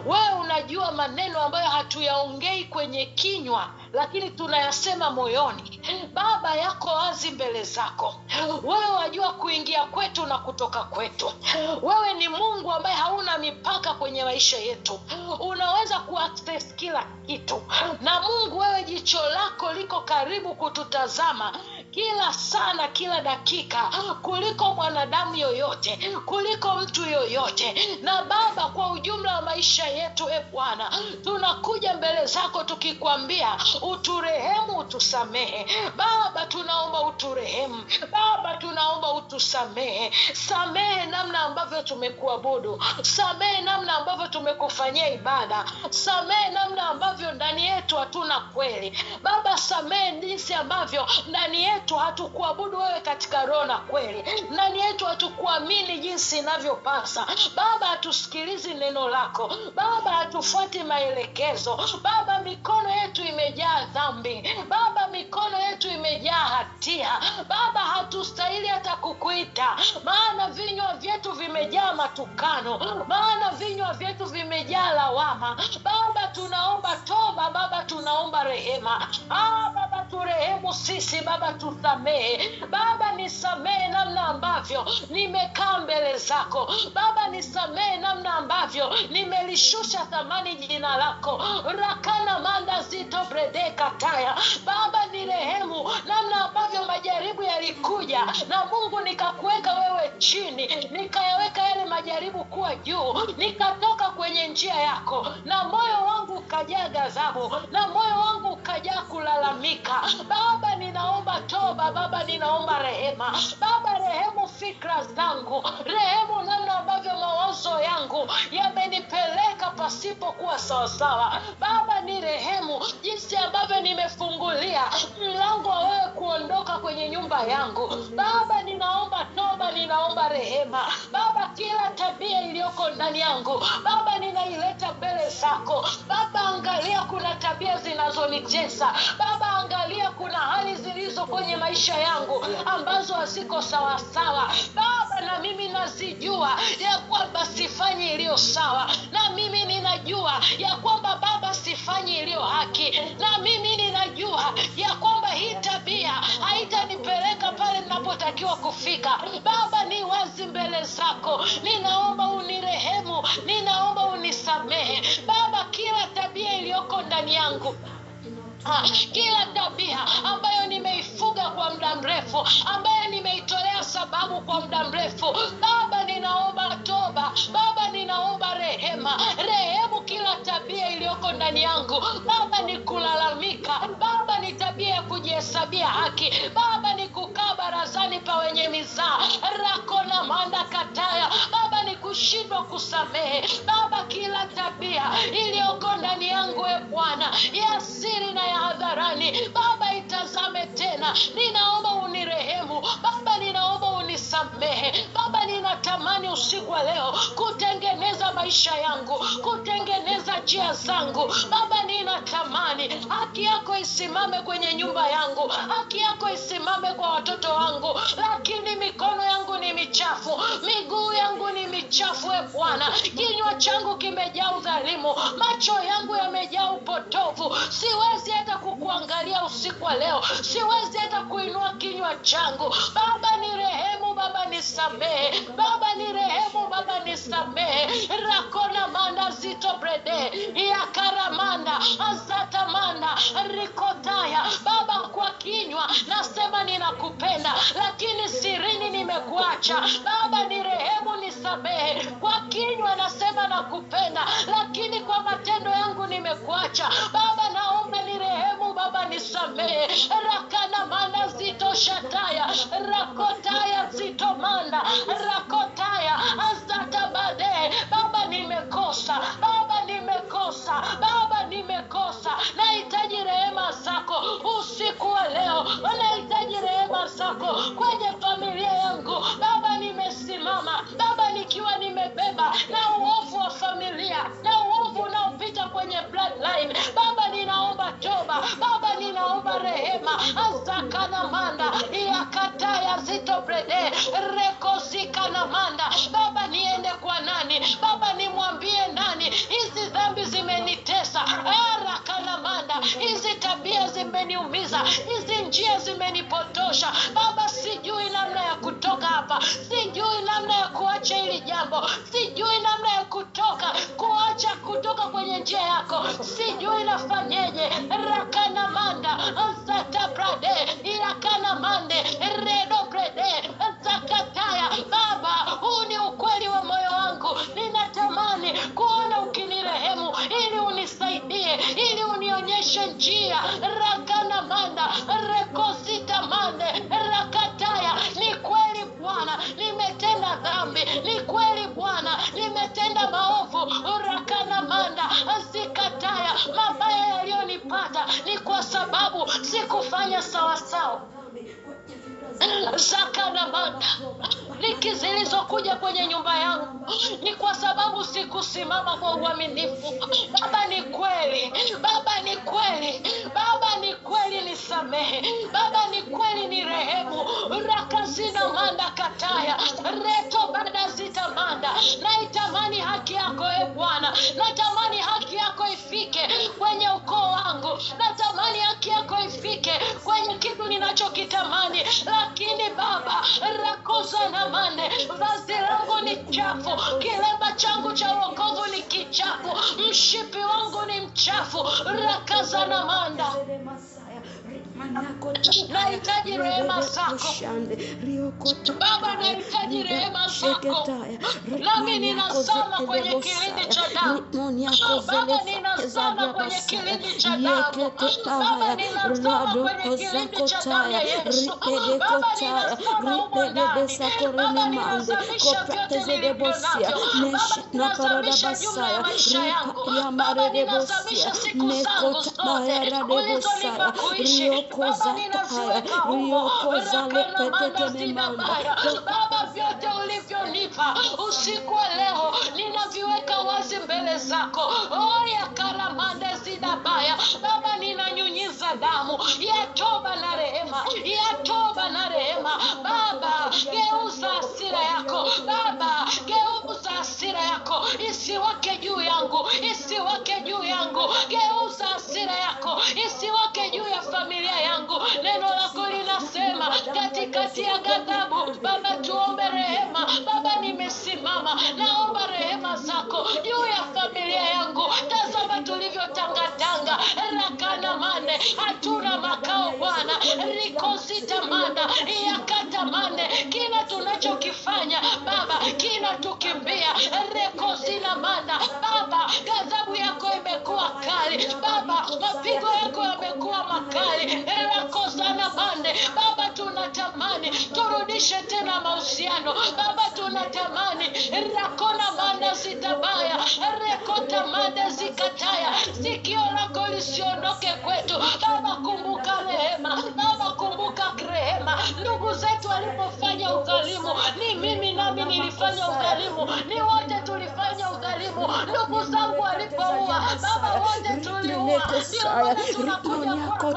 Wewe unajua maneno ambayo hatuyaongei kwenye kinywa, lakini tunayasema moyoni. Baba, yako wazi mbele zako. Wewe wajua kuingia kwetu na kutoka kwetu. Wewe ni Mungu ambaye hauna mipaka kwenye maisha yetu. Unaweza kuaccess kila kitu. Na Mungu, wewe jicho lako liko karibu kututazama kila sana, kila dakika, kuliko mwanadamu yoyote, kuliko mtu yoyote. Na Baba, kwa ujumla wa maisha yetu, Bwana, tunakuja mbele zako tukikwambia uturehemu, utusamehe. Baba, tunaomba uturehemu. Baba, tunaomba utusamehe. Samehe namna ambavyo tumekuabudu. Samehe namna ambavyo tumekufanyia ibada. Samehe namna ambavyo ndani yetu hatuna kweli. Baba, samehe jinsi ambavyo ndani yetu hatukuabudu wewe katika roho na kweli. Ndani yetu hatukuamini jinsi inavyopasa. Baba, hatusikilizi neno lako. Baba, hatufuati maelekezo. Baba, mikono yetu imejaa dhambi. Baba, mikono yetu imejaa hatia. Baba, hatustahili hata kukuita, maana vinywa vyetu vimejaa matukano, maana vinywa vyetu vimejaa lawama. Baba, tunaomba toba. Baba, tunaomba rehema. Baba, turehemu sisi. Baba, tusamehe. Baba, nisamehe namna ambavyo nimekaa mbele zako. Baba, nisamehe namna ambavyo nimelishusha thamani jina lako. Rakana manda zito brede kataya. Baba, nirehemu namna ambavyo majaribu yalikuja, na Mungu nikakuweka wewe chini, nikayaweka yale majaribu kuwa juu, nikatoka kwenye njia yako, na moyo wangu ukajaa ghadhabu, na moyo wangu ukajaa kulalamika. Baba, ninaomba toba. Baba, ninaomba rehema. Baba, rehemu fikra zangu. Rehemu namna ambavyo mawazo yangu yamenipeleka pasipo kuwa sawasawa. Baba, ni rehemu jinsi ambavyo nimefungulia mlango wa wewe kuondoka kwenye nyumba yangu. Baba, ninaomba toba. Ninaomba rehema. Baba, kila tabia iliyoko iliyoko ndani yangu Baba ninaileta mbele zako Baba. Angalia kuna tabia zinazonitesa Baba, angalia kuna hali zilizo kwenye maisha yangu ambazo haziko sawa sawa Baba, na mimi nazijua ya kwamba sifanyi iliyo sawa, na mimi ninajua ya kwamba Baba sifanyi iliyo haki, na mimi ninajua ya kwamba hii tabia haitanipeleka pale ninapotakiwa kufika Baba. Ni wazi mbele zako, ninaomba unirehemu, ninaomba unisamehe Baba, kila tabia iliyoko ndani yangu, kila tabia ambayo nimeifuga kwa muda mrefu, ambayo nimeitolea sababu kwa muda mrefu Baba, ninaomba toba Baba, ninaomba rehema. Rehemu kila tabia iliyoko ndani yangu Baba, ni kulalamika Baba, ni tabia ya kujihesabia haki Baba, ni kukaa barazani pa wenye mizaa rako na manda kataya Baba, ni kushindwa kusamehe Baba, kila tabia iliyoko ndani yangu Bwana, ya siri na ya hadharani Baba, itazame tena. Ninaomba unirehemu Baba, ninaomba unisamehe Baba. Ninatamani usiku wa leo kutengeneza maisha yangu, kutengeneza njia zangu Baba. Ninatamani haki yako isimame kwenye nyumba yangu, haki yako isimame kwa watoto wangu, lakini mikono yangu ni michafu, miguu yangu ni michafu Bwana. Kinywa changu kimejaa udhalimu, macho yangu yamejaa upotovu. Siwezi hata kukuangalia usiku wa leo, siwezi hata kuinua kinywa changu Baba. Nirehemu Baba, nisamehe Baba, nirehemu Baba, nisamehe. Rakona manda zito brede ya karamanda azata manda rikotaya Baba. Kwa kinywa nasema ninakupenda, lakini sirini nimekuacha Baba. Nirehemu, nisamehe. Kwa kinywa nasema nakupenda, lakini kwa matendo yangu nimekuacha Baba. Naomba nirehemu Baba, nisamehe. Rakana manda zito shataya rakotaya zito manda rakotaya azata bade Baba, nimekosa Baba, nimekosa Baba, nimekosa. Nahitaji rehema zako usiku wa leo, nahitaji rehema zako kwenye familia yangu Baba. Nimesimama Baba nikiwa nimebeba na uovu wa familia, na uovu unaopita kwenye bloodline Baba. Ninaomba toba Baba, ninaomba rehema. Azakana manda yakataya zito brede rekozika na manda Baba. Niende kwa nani Baba, nimwambie nani? Hizi dhambi zimenitesa arakana manda, hizi tabia zimeniumiza, hizi njia zimenipotosha Baba. Sijui namna ya kutoka hapa, sijui namna ya kuacha hili jambo, sijui namna ya kutoka kwenye njia yako, sijui nafanyeje. Rakana manda zata brade irakana mande redo brede zakataya Baba. Huu ni ukweli wa moyo wangu, ninatamani kuona ukinirehemu ili unisaidie, ili unionyeshe njia. Rakana manda rekosita mande rakataya. Ni kweli Bwana, nimetenda dhambi, ni kweli Bwana, nimetenda maovu. Rakana manda zikataya. Mabaya yaliyonipata ni kwa sababu sikufanya sawa sawa. Zakana manda liki zilizokuja kwenye nyumba yangu ni kwa sababu sikusimama kwa uaminifu Baba. Ni kweli Baba, ni kweli Baba, ni kweli, nisamehe Baba, ni kweli, ni rehemu. Rakazina manda kataya reto bada zita manda. Naitamani haki yako Bwana, natamani haki yako ifike kwenye ukoo wangu, natamani haki yako ifike kwenye kitu ninachokitamani, lakini Baba rakoza na mande, vazi langu ni chafu, kilemba changu cha wokovu ni kichafu, mshipi wangu ni mchafu. Rakaza na manda. Nahitaji rehema zako Baba, nahitaji rehema zako. Nami ninazama kwenye kilindi cha damu Baba, ninazama kwenye kilindi cha damu Baba, ninazama kwenye kilindi cha damu ya Yesu Baba. Ninazama huko ndani Baba, ninazamisha vyote nilivyo navyo Baba, ninazamisha jumla ya maisha yangu Baba, ninazamisha siku zangu zote ulizonipa kuishi Baba, ninaziweka huko. Rakana manda zina baya Baba, vyote ulivyonipa usiku wa leo mbele zako. Oya karamande zidabaya. Baba ninanyunyiza damu ya toba na rehema, ya toba na rehema. Baba geuza hasira yako, Baba geuza hasira yako isiwake juu yangu, isiwake juu yangu. Geuza hasira yako isiwake juu ya familia yangu. Neno lako linasema katikati ya ghadhabu, Baba tuombe rehema. Baba nimesimama, naomba rehema zako juu ya familia yangu. Tazama tulivyotangatanga, rakana mane, hatuna makao Bwana, rikosita manda, yakata mane. Kila tunachokifanya Baba kinatukimbia, rekosina manda. Baba ghadhabu yako imekuwa kali, Baba mapigo yako yamekuwa makali, rakosana mande. Baba tunatamani turudishe tena mahusiano, Baba tunatamani rakona manda zitabaya, rekota manda zikataya. Sikio lako lisiondoke kwetu Baba, kumbuka rehema, Baba kumbuka rehema. Ndugu zetu walipofanya udhalimu, ni mimi nami nilifanya udhalimu, ni wote tulifanya udhalimu. Ndugu zangu walipoua, Baba wote tuliua. Tunakuja kwako,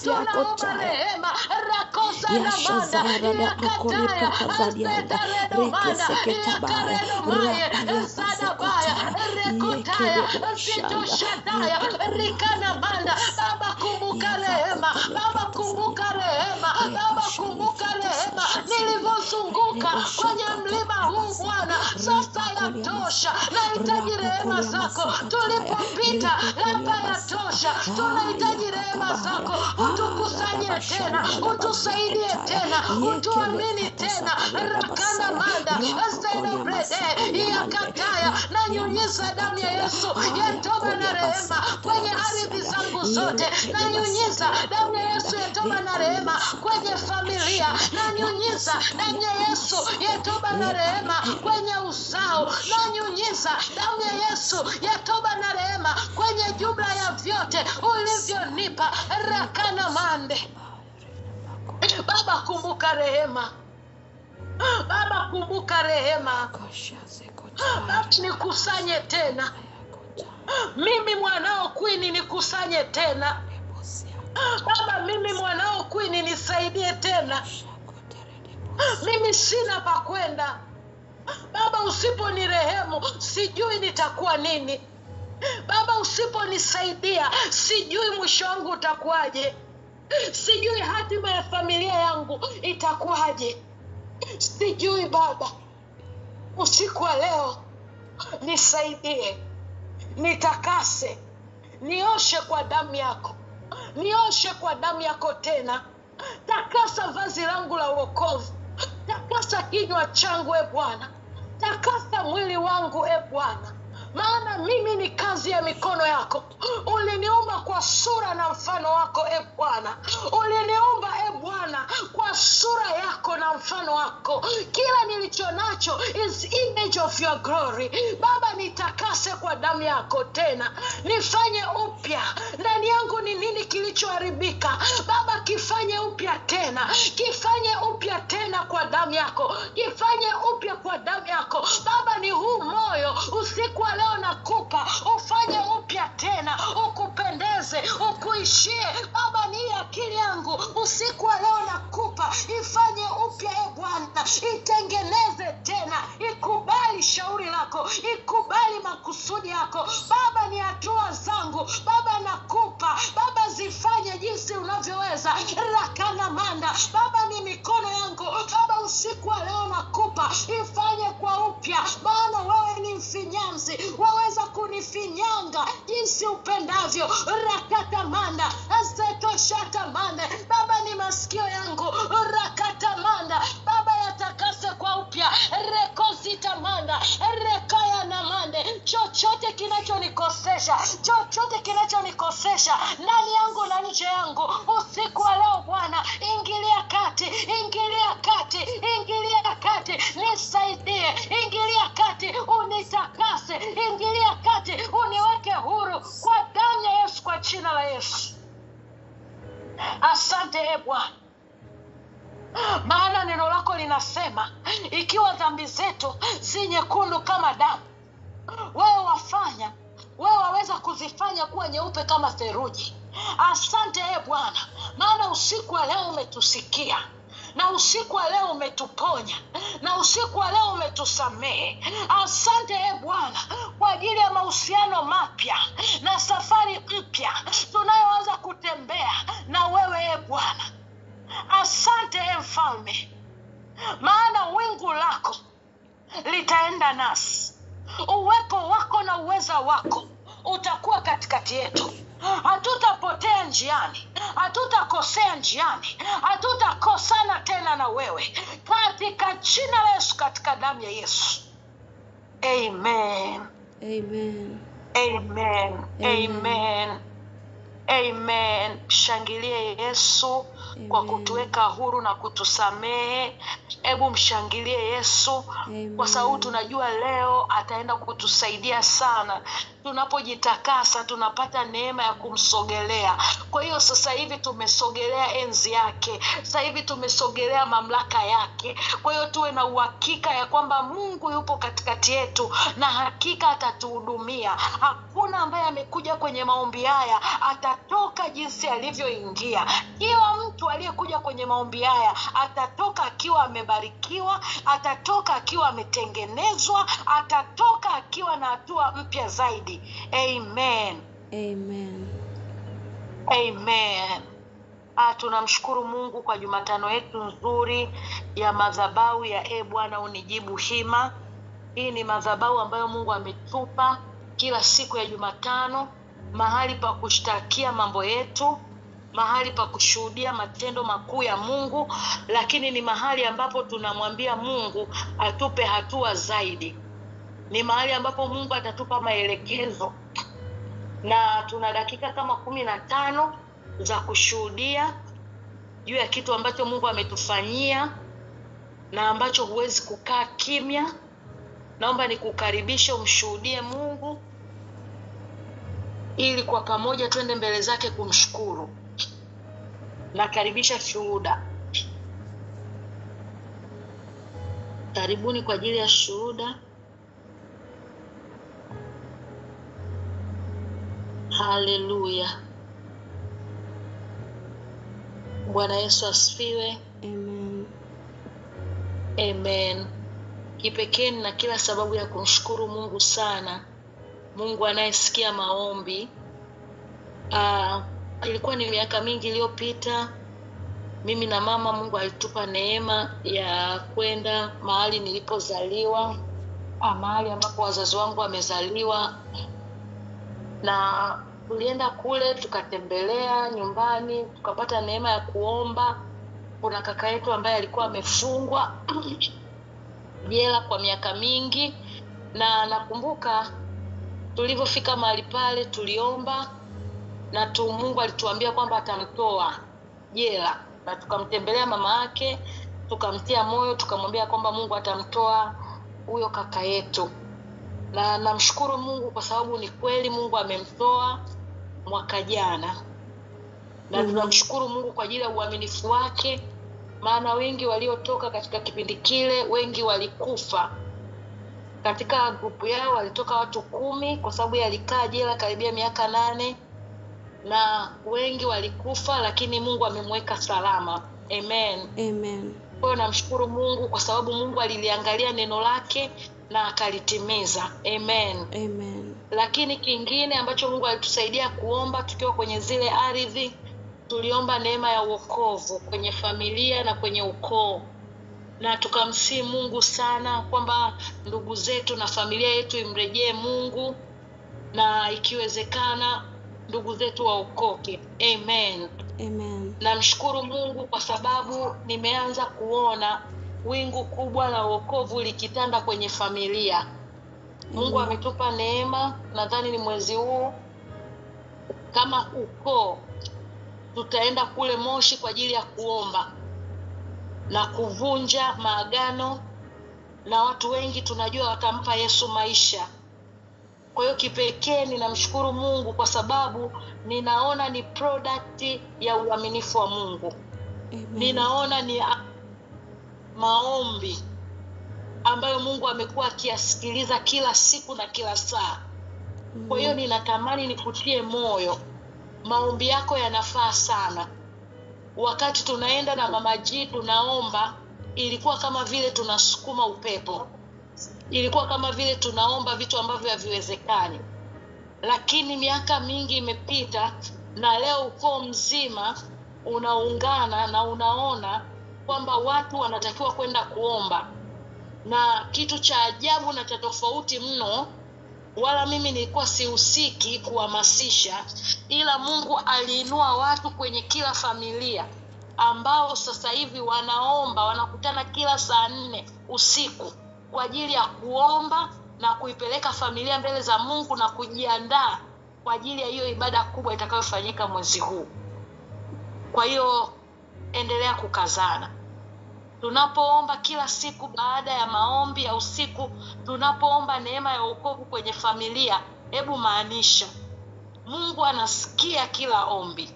tunaomba rehema, rakosa na manda, yakataya, aseta redo manda, yakareno maye, sada baya, rekotaya, asito shataya, rikana manda. Baba kumbuka rehema, Baba kumbuka rehema, Baba kumbuka rehema. Nilivyozunguka kwenye mlima huu Bwana, sasa yatosha, nahitaji rehema zako. Tulipopita labda yatosha, tunahitaji rehema zako. Utukusanye tena, utusaidie tena, utuamini tena. Rakana manda, aseno brede, yakataya. Na nyunyiza damu ya Yesu ya toba na rehema kwenye ardhi zangu zote. Na nyunyiza damu ya Yesu ya toba na rehema kwenye familia. Na nyunyiza damu ya Yesu ya toba na rehema kwenye uzao. Na nyunyiza damu ya Yesu ya toba na rehema kwenye jumla ya vyote ulivyonipa. Rakana mande. Baba kumbuka rehema, Baba kumbuka rehema. Baba nikusanye tena, mimi mwanao Queen nikusanye tena. Baba mimi mwanao Queen nisaidie tena, mimi sina pa kwenda. Baba usiponirehemu sijui nitakuwa nini. Baba usiponisaidia sijui mwisho wangu utakuwaje. Sijui hatima ya familia yangu itakuwaje. Sijui Baba. Usiku wa leo nisaidie, nitakase, nioshe kwa damu yako, nioshe kwa damu yako tena. Takasa vazi langu la wokovu, takasa kinywa changu e Bwana, takasa mwili wangu e Bwana, maana mimi ni kazi ya mikono yako. Uliniumba kwa sura na mfano wako e Bwana, uliniumba e Bwana kwa sura yako na mfano wako. Kila nilicho nacho is image of your glory. Baba nitakase kwa damu yako tena, nifanye upya. Ndani yangu ni nini kilichoharibika? Baba kifanye upya tena, kifanye upya tena kwa damu yako, kifanye upya kwa damu yako. Baba ni huu moyo usiku wa leo nakupa, ufanye upya tena, ukupendeze, ukuishie. Baba ni akili yangu usiku wa leo nakupa, ifanye upya e Bwana, itengeneze tena, ikubali shauri lako, ikubali makusudi yako. Baba ni hatua zangu, Baba nakupa, Baba zifanye jinsi unavyoweza. Rakana manda, Baba ni mikono yangu, Baba usiku wa leo nakupa, ifanye kwa upya, maana wewe ni mfinyanzi, waweza kunifinyanga jinsi upendavyo. Rakata manda, aseto shata manda. Baba ni masikio yangu, rakata manda, Baba yatakase kwa upya. Rekosita manda, rekaya na mande. Chochote kinachonikosesha, chochote kinachonikosesha ndani yangu na nje yangu, usiku wa leo Bwana ingilia kati, ingilia kati, ingilia kati, nisaidie. Ingilia kati, unitakase. Ingilia kati, uniweke huru kwa damu ya Yesu, kwa jina la Yesu. Asante e Bwana, maana neno lako linasema ikiwa dhambi zetu zi nyekundu kama damu, wewe wafanya, wewe waweza kuzifanya kuwa nyeupe kama theluji. Asante Bwana, maana usiku wa leo umetusikia, na usiku wa leo umetuponya, na usiku wa leo umetusamehe. Asante Bwana kwa ajili ya mahusiano mapya na safari mpya tunayoanza kutembea na wewe Bwana. Asante Mfalme, maana wingu lako litaenda nasi. Uwepo wako na uweza wako utakuwa katikati yetu. Hatutapotea njiani, hatutakosea njiani, hatutakosana tena na wewe, katika jina la Yesu, katika damu ya Yesu. Amen. Amen. Amen. Amen. Amen. Shangilie Yesu kwa kutuweka huru na kutusamehe. Hebu mshangilie Yesu kwa sababu tunajua leo ataenda kutusaidia sana. Tunapojitakasa tunapata neema ya kumsogelea. Kwa hiyo sasa hivi tumesogelea enzi yake, sasa hivi tumesogelea mamlaka yake. Kwa hiyo tuwe na uhakika ya kwamba Mungu yupo katikati yetu na hakika atatuhudumia. Hakuna ambaye amekuja kwenye maombi haya atatoka jinsi alivyoingia. Kila mtu aliyekuja kwenye maombi haya atatoka akiwa amebarikiwa, atatoka akiwa ametengenezwa, atatoka akiwa na hatua mpya zaidi. Amen. Amen. Amen. Tunamshukuru Mungu kwa Jumatano yetu nzuri ya madhabahu ya Bwana unijibu hima. Hii ni madhabahu ambayo Mungu ametupa kila siku ya Jumatano, mahali pa kushtakia mambo yetu, mahali pa kushuhudia matendo makuu ya Mungu, lakini ni mahali ambapo tunamwambia Mungu atupe hatua zaidi. Ni mahali ambapo Mungu atatupa maelekezo, na tuna dakika kama 15 za kushuhudia juu ya kitu ambacho Mungu ametufanyia na ambacho huwezi kukaa kimya. Naomba nikukaribishe umshuhudie Mungu ili kwa pamoja twende mbele zake kumshukuru. Nakaribisha shuhuda. Karibuni kwa ajili ya shuhuda. Haleluya. Bwana Yesu asifiwe. Amen. Amen. Kipekee na kila sababu ya kumshukuru Mungu sana. Mungu anayesikia maombi. Ilikuwa ni miaka mingi iliyopita, mimi na mama, Mungu alitupa neema ya kwenda mahali nilipozaliwa, mahali ambapo wazazi wangu wamezaliwa, na tulienda kule tukatembelea nyumbani, tukapata neema ya kuomba. Kuna kaka yetu ambaye alikuwa amefungwa jela kwa miaka mingi, na nakumbuka tulivyofika mahali pale tuliomba, na Mungu alituambia kwamba atamtoa jela, na tukamtembelea mama yake, tukamtia moyo, tukamwambia kwamba Mungu atamtoa huyo kaka yetu. Na namshukuru Mungu kwa sababu ni kweli Mungu amemtoa mwaka jana. Na tunamshukuru Mungu kwa ajili ya uaminifu wake, maana wengi waliotoka katika kipindi kile, wengi walikufa. Katika grupu yao walitoka watu 10 kwa sababu alikaa jela karibia miaka 8, na wengi walikufa, lakini Mungu amemweka salama. Amen. Amen. Kwa hiyo namshukuru Mungu kwa sababu Mungu aliliangalia neno lake na akalitimiza. Amen. Amen. Lakini kingine ambacho Mungu alitusaidia kuomba tukiwa kwenye zile ardhi, tuliomba neema ya wokovu kwenye familia na kwenye ukoo. Na tukamsihi Mungu sana kwamba ndugu zetu na familia yetu imrejee Mungu, na ikiwezekana ndugu zetu waokoke. Amen. Amen. Namshukuru Mungu kwa sababu nimeanza kuona wingu kubwa la wokovu likitanda kwenye familia. Mungu ametupa neema, nadhani ni mwezi huu kama ukoo tutaenda kule Moshi kwa ajili ya kuomba na kuvunja maagano, na watu wengi tunajua watampa Yesu maisha. Kwa hiyo kipekee ninamshukuru Mungu kwa sababu ninaona ni product ya uaminifu wa Mungu. Amen. Ninaona ni maombi ambayo Mungu amekuwa akiyasikiliza kila siku na kila saa. Kwa hiyo ninatamani nikutie moyo, maombi yako yanafaa sana. Wakati tunaenda na Mama G tunaomba, ilikuwa kama vile tunasukuma upepo, ilikuwa kama vile tunaomba vitu ambavyo haviwezekani. Lakini miaka mingi imepita na leo ukoo mzima unaungana na unaona kwamba watu wanatakiwa kwenda kuomba. Na kitu cha ajabu na cha tofauti mno, wala mimi nilikuwa sihusiki kuhamasisha, ila Mungu aliinua watu kwenye kila familia ambao sasa hivi wanaomba, wanakutana kila saa 4 usiku kwa ajili ya kuomba na kuipeleka familia mbele za Mungu na kujiandaa kwa ajili ya hiyo ibada kubwa itakayofanyika mwezi huu. Kwa hiyo endelea kukazana. Tunapoomba kila siku, baada ya maombi ya usiku, tunapoomba neema ya wokovu kwenye familia, hebu maanisha Mungu anasikia kila ombi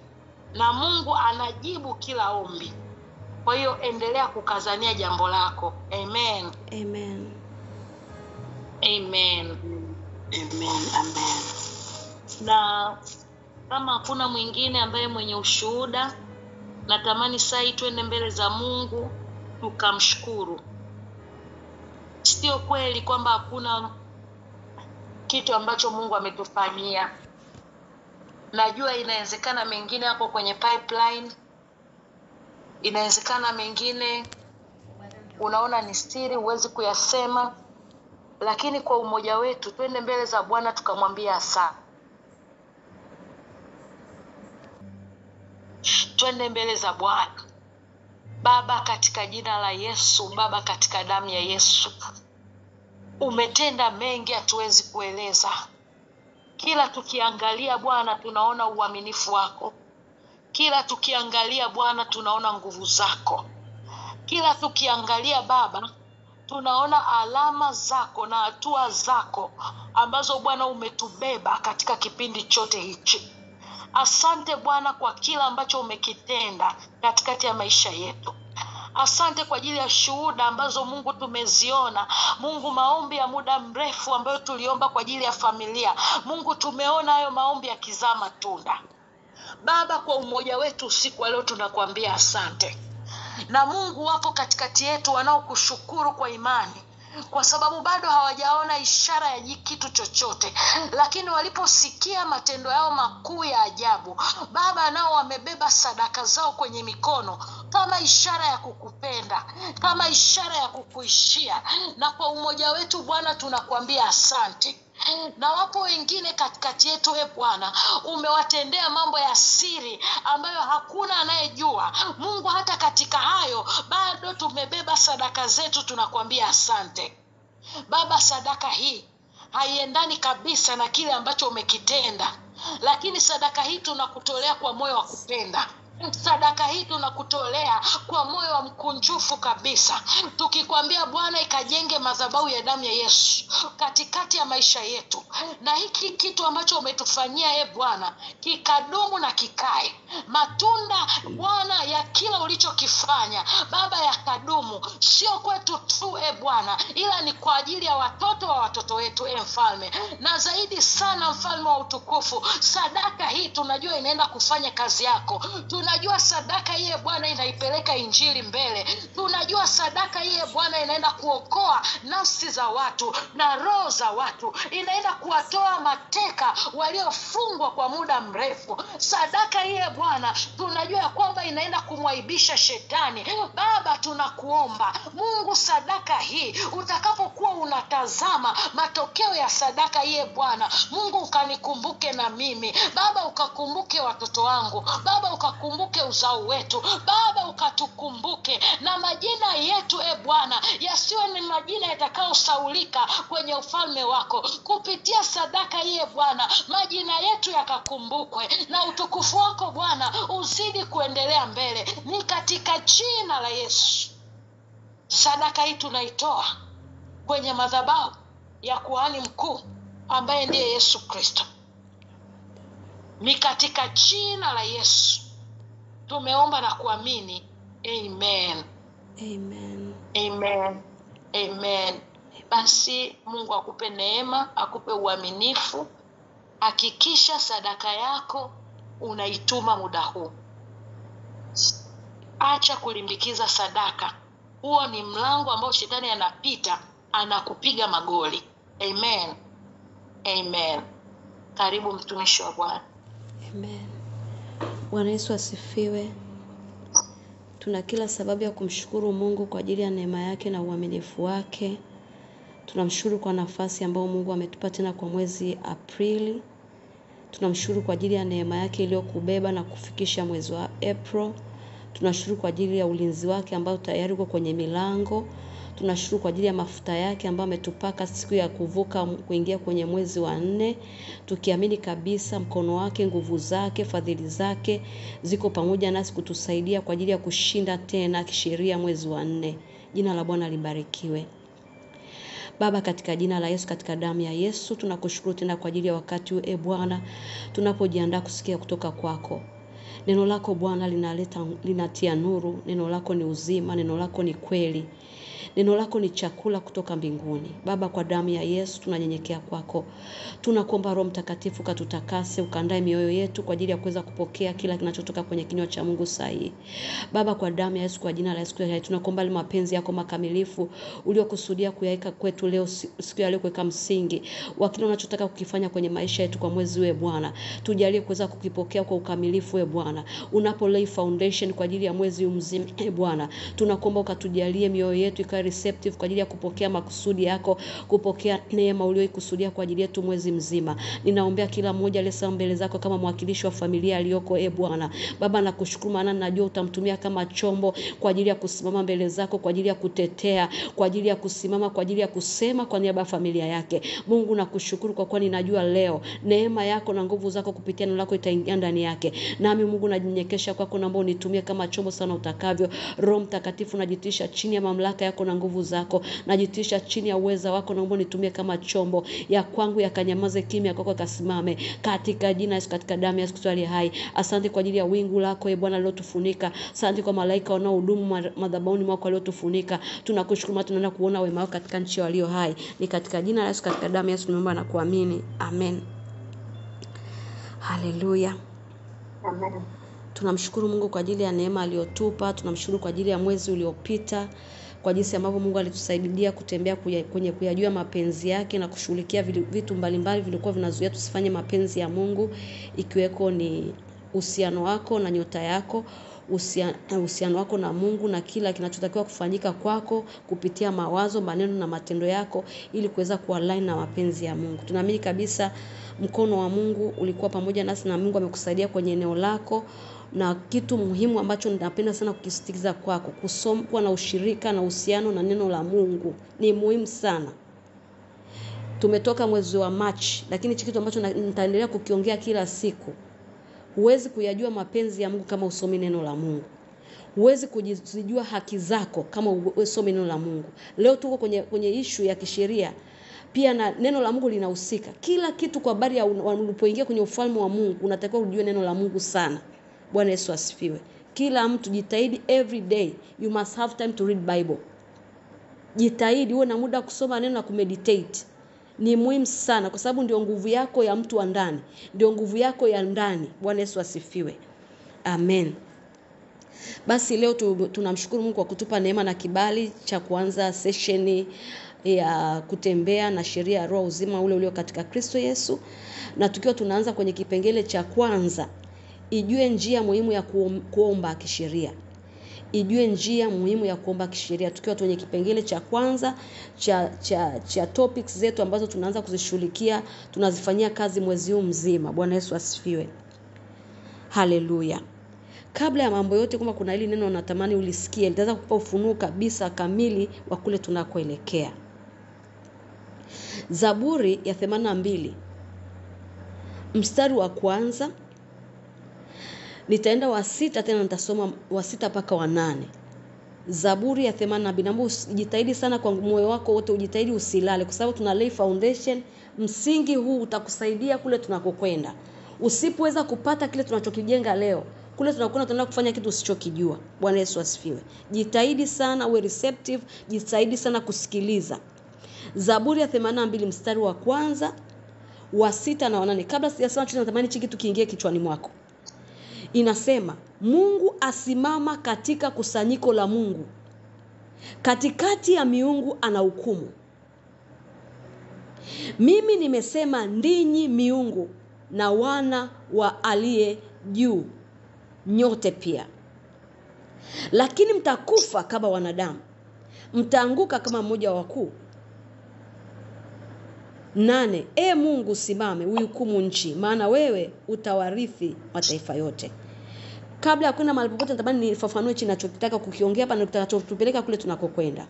na Mungu anajibu kila ombi. Kwa hiyo endelea kukazania jambo lako. Amen. Amen. Amen. Amen. Amen. Na kama hakuna mwingine ambaye mwenye ushuhuda, natamani saa twende mbele za Mungu tukamshukuru. Sio kweli kwamba hakuna kitu ambacho Mungu ametufanyia. Najua inawezekana mengine hapo kwenye pipeline, inawezekana mengine unaona ni siri, huwezi kuyasema, lakini kwa umoja wetu twende mbele za Bwana tukamwambia asante. Twende mbele za Bwana. Baba, katika jina la Yesu, Baba, katika damu ya Yesu, umetenda mengi hatuwezi kueleza. Kila tukiangalia Bwana tunaona uaminifu wako. Kila tukiangalia Bwana tunaona nguvu zako. Kila tukiangalia Baba tunaona alama zako na hatua zako ambazo Bwana umetubeba katika kipindi chote hichi. Asante Bwana kwa kila ambacho umekitenda katikati ya maisha yetu. Asante kwa ajili ya shuhuda ambazo Mungu tumeziona. Mungu, maombi ya muda mrefu ambayo tuliomba kwa ajili ya familia, Mungu tumeona hayo maombi yakizaa matunda. Baba, kwa umoja wetu usiku wa leo tunakuambia asante. Na Mungu, wapo katikati yetu wanaokushukuru kwa imani, kwa sababu bado hawajaona ishara ya kitu chochote, lakini waliposikia matendo yao makuu ya ajabu, Baba, nao wamebeba sadaka zao kwenye mikono kama ishara ya kukupenda, kama ishara ya kukuishia. Na kwa umoja wetu Bwana tunakuambia asante. Na wapo wengine katikati yetu Bwana, umewatendea mambo ya siri ambayo hakuna anayejua. Mungu, hata katika hayo bado tumebeba sadaka zetu, tunakuambia asante. Baba, sadaka hii haiendani kabisa na kile ambacho umekitenda, lakini sadaka hii tunakutolea kwa moyo wa kupenda. Sadaka hii tunakutolea kwa moyo wa mkunjufu kabisa, tukikwambia Bwana, ikajenge madhabahu ya damu ya Yesu katikati ya maisha yetu. Na hiki kitu ambacho umetufanyia Bwana kikadumu na kikae. Matunda Bwana ya kila ulichokifanya Baba yakadumu, sio kwetu tu Bwana, ila ni kwa ajili ya watoto wa watoto wetu Mfalme. Na zaidi sana Mfalme wa utukufu, sadaka hii tunajua inaenda kufanya kazi yako. Tunajua sadaka hii Bwana inaipeleka injili mbele. Tunajua sadaka hii Bwana inaenda kuokoa nafsi za watu na roho za watu, inaenda kuwatoa mateka waliofungwa kwa muda mrefu. Sadaka hii Bwana tunajua ya kwamba inaenda kumwaibisha shetani. Baba, tunakuomba Mungu, sadaka hii utakapokuwa unatazama matokeo ya sadaka hii Bwana Mungu, ukanikumbuke na mimi Baba, ukakumbuke watoto wangu Baba, ukakumbuke uzao wetu Baba, ukatukumbuke na majina yetu Bwana yasiwe ni majina yatakayosaulika kwenye ufalme wako. Kupitia sadaka hii Bwana majina yetu yakakumbukwe na utukufu wako Bwana uzidi kuendelea mbele. Ni katika jina la Yesu sadaka hii tunaitoa kwenye madhabahu ya kuhani mkuu ambaye ndiye Yesu Kristo. Ni katika jina la Yesu tumeomba na kuamini. Amen. Amen. Amen. Amen. Basi Mungu akupe neema, akupe uaminifu. Hakikisha sadaka yako unaituma muda huu. Acha kulimbikiza sadaka. Huo ni mlango ambao shetani anapita, anakupiga magoli. Amen. Amen. Karibu mtumishi wa Bwana. Amen. Bwana Yesu asifiwe. Tuna kila sababu ya kumshukuru Mungu kwa ajili ya neema yake na uaminifu wake. Tunamshukuru kwa nafasi ambayo Mungu ametupa tena kwa mwezi Aprili. Tunamshukuru kwa ajili ya neema yake iliyokubeba na kufikisha mwezi wa April. Tunashukuru kwa ajili ya ulinzi wake ambao tayari uko kwenye milango. Tunashukuru kwa ajili ya mafuta yake ambayo ametupaka siku ya kuvuka kuingia kwenye mwezi wa 4, tukiamini kabisa mkono wake, nguvu zake, fadhili zake ziko pamoja nasi kutusaidia kwa ajili ya kushinda tena kisheria mwezi wa 4. Jina la Bwana libarikiwe. Baba, katika jina la Yesu, katika damu ya Yesu, tunakushukuru tena kwa ajili ya wakati huu Bwana, tunapojiandaa kusikia kutoka kwako. Neno lako Bwana linatia nuru, neno lako ni uzima, neno lako ni kweli. Neno lako ni chakula kutoka mbinguni. Baba, kwa damu ya Yesu tunanyenyekea kwako. Tunakuomba Roho Mtakatifu katutakase, ukaandae mioyo yetu kwa ajili ya kuweza kupokea kila kinachotoka kwenye kinywa cha Mungu sahihi. Baba, kwa damu ya Yesu, kwa jina la Yesu, tunakuomba mapenzi yako makamilifu uliokusudia kuyaweka kwetu leo, siku ya leo, kuweka msingi wa kile unachotaka kukifanya kwenye maisha yetu kwa mwezi huu Bwana. Tujalie kuweza kukipokea kwa ukamilifu Bwana. Unapo lay foundation kwa ajili ya mwezi mzima Bwana, tunakuomba ukatujalie mioyo yetu ikawa receptive kwa ajili ya kupokea makusudi yako, kupokea neema uliyoikusudia kwa ajili yetu mwezi mzima. Ninaombea kila mmoja aliyesimama mbele zako kama mwakilishi wa familia aliyoko Bwana. Baba, nakushukuru maana najua utamtumia kama chombo kwa ajili ya kusimama mbele zako, kwa ajili ya kutetea, kwa ajili ya kusimama, kwa ajili ya kusema kwa niaba ya familia yake. Mungu, nakushukuru kwa kuwa ninajua leo neema yako na nguvu zako kupitia neno lako itaingia ndani yake. Nami Mungu najinyenyekesha kwako, naomba unitumie kama chombo sana utakavyo. Roho Mtakatifu, najitisha chini ya mamlaka yako na nguvu zako, najitisha chini ya uweza wako, naomba nitumie kama chombo, ya kwangu yakanyamaze kimya, kwako kasimame, katika jina Yesu, katika damu ya Yesu aliye hai. Asante kwa ajili ya wingu lako Bwana lilotufunika. Asante kwa malaika wanaohudumu madhabahuni mwako waliotufunika. Tunakushukuru maana tunaenda kuona wema wako katika nchi walio hai. Ni katika jina la Yesu, katika damu ya Yesu nimeomba na kuamini. Amen. Haleluya. Amen. Tunamshukuru Mungu kwa ajili ya neema aliyotupa. Tunamshukuru kwa ajili ya mwezi uliopita, kwa jinsi ambavyo Mungu alitusaidia kutembea kwenye kuyajua mapenzi yake na kushughulikia vitu mbalimbali vilikuwa vinazuia tusifanye mapenzi ya Mungu, ikiweko ni uhusiano wako na nyota yako, uhusiano wako na Mungu, na kila kinachotakiwa kufanyika kwako kupitia mawazo, maneno na matendo yako, ili kuweza kualign na mapenzi ya Mungu. Tunaamini kabisa mkono wa Mungu ulikuwa pamoja nasi na Mungu amekusaidia kwenye eneo lako. Na kitu muhimu ambacho ninapenda sana kukisitiza kwako, kuwa na ushirika na uhusiano na neno la Mungu ni muhimu sana. Tumetoka mwezi wa March, lakini kitu ambacho nitaendelea kukiongea kila siku, huwezi kuyajua mapenzi ya Mungu kama usomi neno la Mungu. Huwezi kujijua haki zako kama usomi neno la Mungu. Leo tuko kwenye issue ya kisheria, pia na neno la Mungu linahusika. Kila kitu kwa habari ya unapoingia kwenye ufalme wa Mungu, unatakiwa ujue neno la Mungu sana. Bwana Yesu asifiwe. Kila mtu jitahidi, every day you must have time to read Bible. Jitahidi uwe na muda kusoma neno na kumeditate. Ni muhimu sana kwa sababu ndio nguvu yako ya mtu wa ndani, ndio nguvu yako ya ndani. Bwana Yesu asifiwe. Amen. Basi leo tunamshukuru Mungu kwa kutupa neema na kibali cha kuanza session ya kutembea na sheria ya roho uzima ule ulio katika Kristo Yesu, na tukiwa tunaanza kwenye kipengele cha kwanza, ijue njia muhimu ya kuomba kisheria. Ijue njia muhimu ya kuomba kisheria. Tukiwa kwenye kipengele cha kwanza cha topics zetu ambazo tunaanza kuzishughulikia, tunazifanyia kazi mwezi huu mzima. Bwana Yesu asifiwe. Haleluya. Kabla ya mambo yote, kama kuna hili neno natamani ulisikie, litaweza kukupa ufunuo kabisa kamili wa kule tunakoelekea. Zaburi ya 82 mstari wa kwanza, nitaenda wa 6 tena nitasoma wa 6 mpaka wa 8. Zaburi ya 82. Naomba ujitahidi sana kwa moyo wako wote, ujitahidi usilale, kwa sababu tuna lay foundation. Msingi huu utakusaidia kule tunakokwenda. Usipoweza kupata kile tunachokijenga leo, kule tunakwenda kufanya kitu usichokijua. Bwana Yesu asifiwe. Jitahidi sana uwe receptive, jitahidi sana kusikiliza. Zaburi ya 82 mstari wa kwanza, wa 6 na wa 8. Kabla sijasema chochote, natamani hiki kitu kiingie kichwani mwako. Inasema, Mungu asimama katika kusanyiko la Mungu. Katikati ya miungu ana hukumu. Mimi nimesema ndinyi miungu na wana wa aliye juu, nyote pia. Lakini mtakufa kama wanadamu, mtaanguka kama mmoja wa wakuu. 8. Mungu simame uhukumu nchi, maana wewe utawarithi mataifa yote. Kabla ya kwenda mahali popote, natamani nifafanue ninachotaka kukiongea hapa na kitakachotupeleka kule tunakokwenda.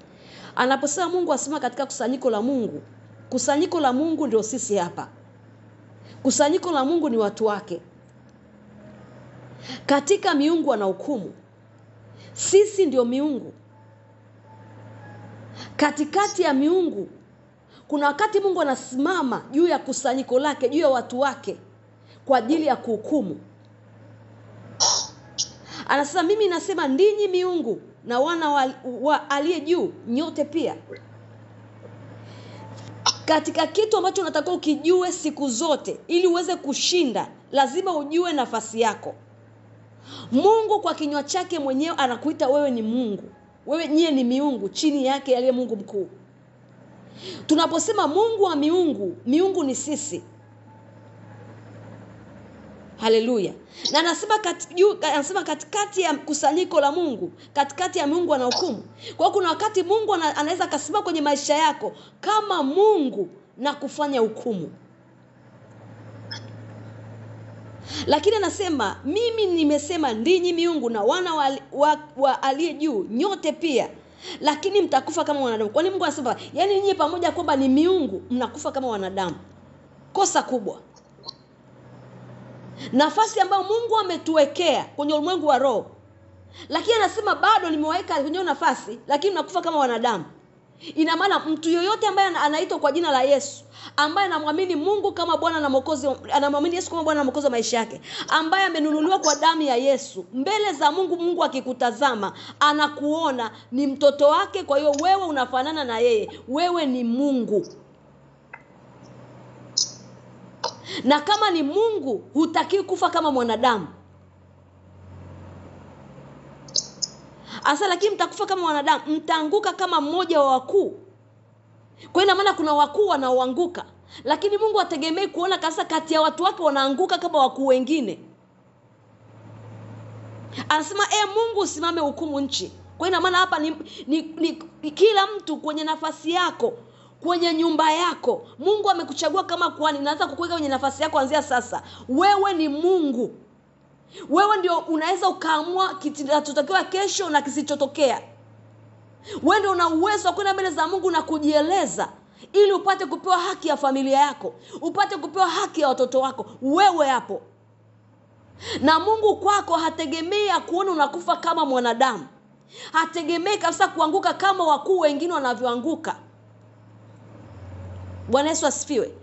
Anaposema Mungu asimama katika kusanyiko la Mungu, kusanyiko la Mungu ndio sisi hapa. Kusanyiko la Mungu ni watu wake. Katika miungu ana hukumu. Sisi ndio miungu. Katikati ya miungu kuna wakati Mungu anasimama juu ya kusanyiko lake, juu ya watu wake kwa ajili ya kuhukumu. Anasema mimi nasema ndinyi miungu na wana wa aliye juu, nyote pia. Katika kitu ambacho unatakiwa ukijue siku zote ili uweze kushinda, lazima ujue nafasi yako. Mungu kwa kinywa chake mwenyewe anakuita wewe ni Mungu. Wewe nyie ni miungu chini yake aliye Mungu mkuu. Tunaposema Mungu wa miungu, miungu ni sisi. Haleluya. Na anasema katikati ya kusanyiko la Mungu, katikati ya miungu ana hukumu. Kwa hiyo kuna wakati Mungu anaweza kasimama kwenye maisha yako kama Mungu na kufanya hukumu. Lakini anasema mimi nimesema ndinyi miungu na wana wa aliye juu, nyote pia. Lakini mtakufa kama wanadamu. Kwani Mungu anasema yani nyinyi pamoja kwamba ni miungu, mnakufa kama wanadamu. Kosa kubwa. Nafasi ambayo Mungu ametuwekea kwenye ulimwengu wa roho. Lakini anasema bado nimeweka kwenye nafasi, lakini mnakufa kama wanadamu. Ina maana mtu yoyote ambaye anaitwa kwa jina la Yesu, ambaye anamwamini Mungu kama Bwana na Mwokozi, anamwamini Yesu kama Bwana na Mwokozi wa maisha yake, ambaye amenunuliwa kwa damu ya Yesu, mbele za Mungu, Mungu akikutazama anakuona ni mtoto wake. Kwa hiyo wewe unafanana na yeye, wewe ni Mungu. Na kama ni Mungu, hutaki kufa kama mwanadamu. Asa lakini mtakufa kama wanadamu, mtaanguka kama mmoja wa wakuu. Kwa ina maana kuna wakuu wanaoanguka, lakini Mungu ategemei kuona kasa kati ya watu wake wanaanguka kama wakuu wengine. Anasema Mungu usimame hukumu nchi. Kwa ina maana hapa ni kila mtu kwenye nafasi yako, kwenye nyumba yako. Mungu amekuchagua kama kuhani, naanza kukuweka kwenye nafasi yako kuanzia sasa. Wewe ni Mungu. Wewe ndio unaweza ukaamua kitakachotakiwa kesho na kisichotokea. Wewe ndio una uwezo wa kwenda mbele za Mungu na kujieleza ili upate kupewa haki ya familia yako, upate kupewa haki ya watoto wako. Wewe hapo. Na Mungu kwako hategemei kuona unakufa kama mwanadamu. Hategemei kabisa kuanguka kama wakuu wengine wanavyoanguka. Bwana Yesu asifiwe.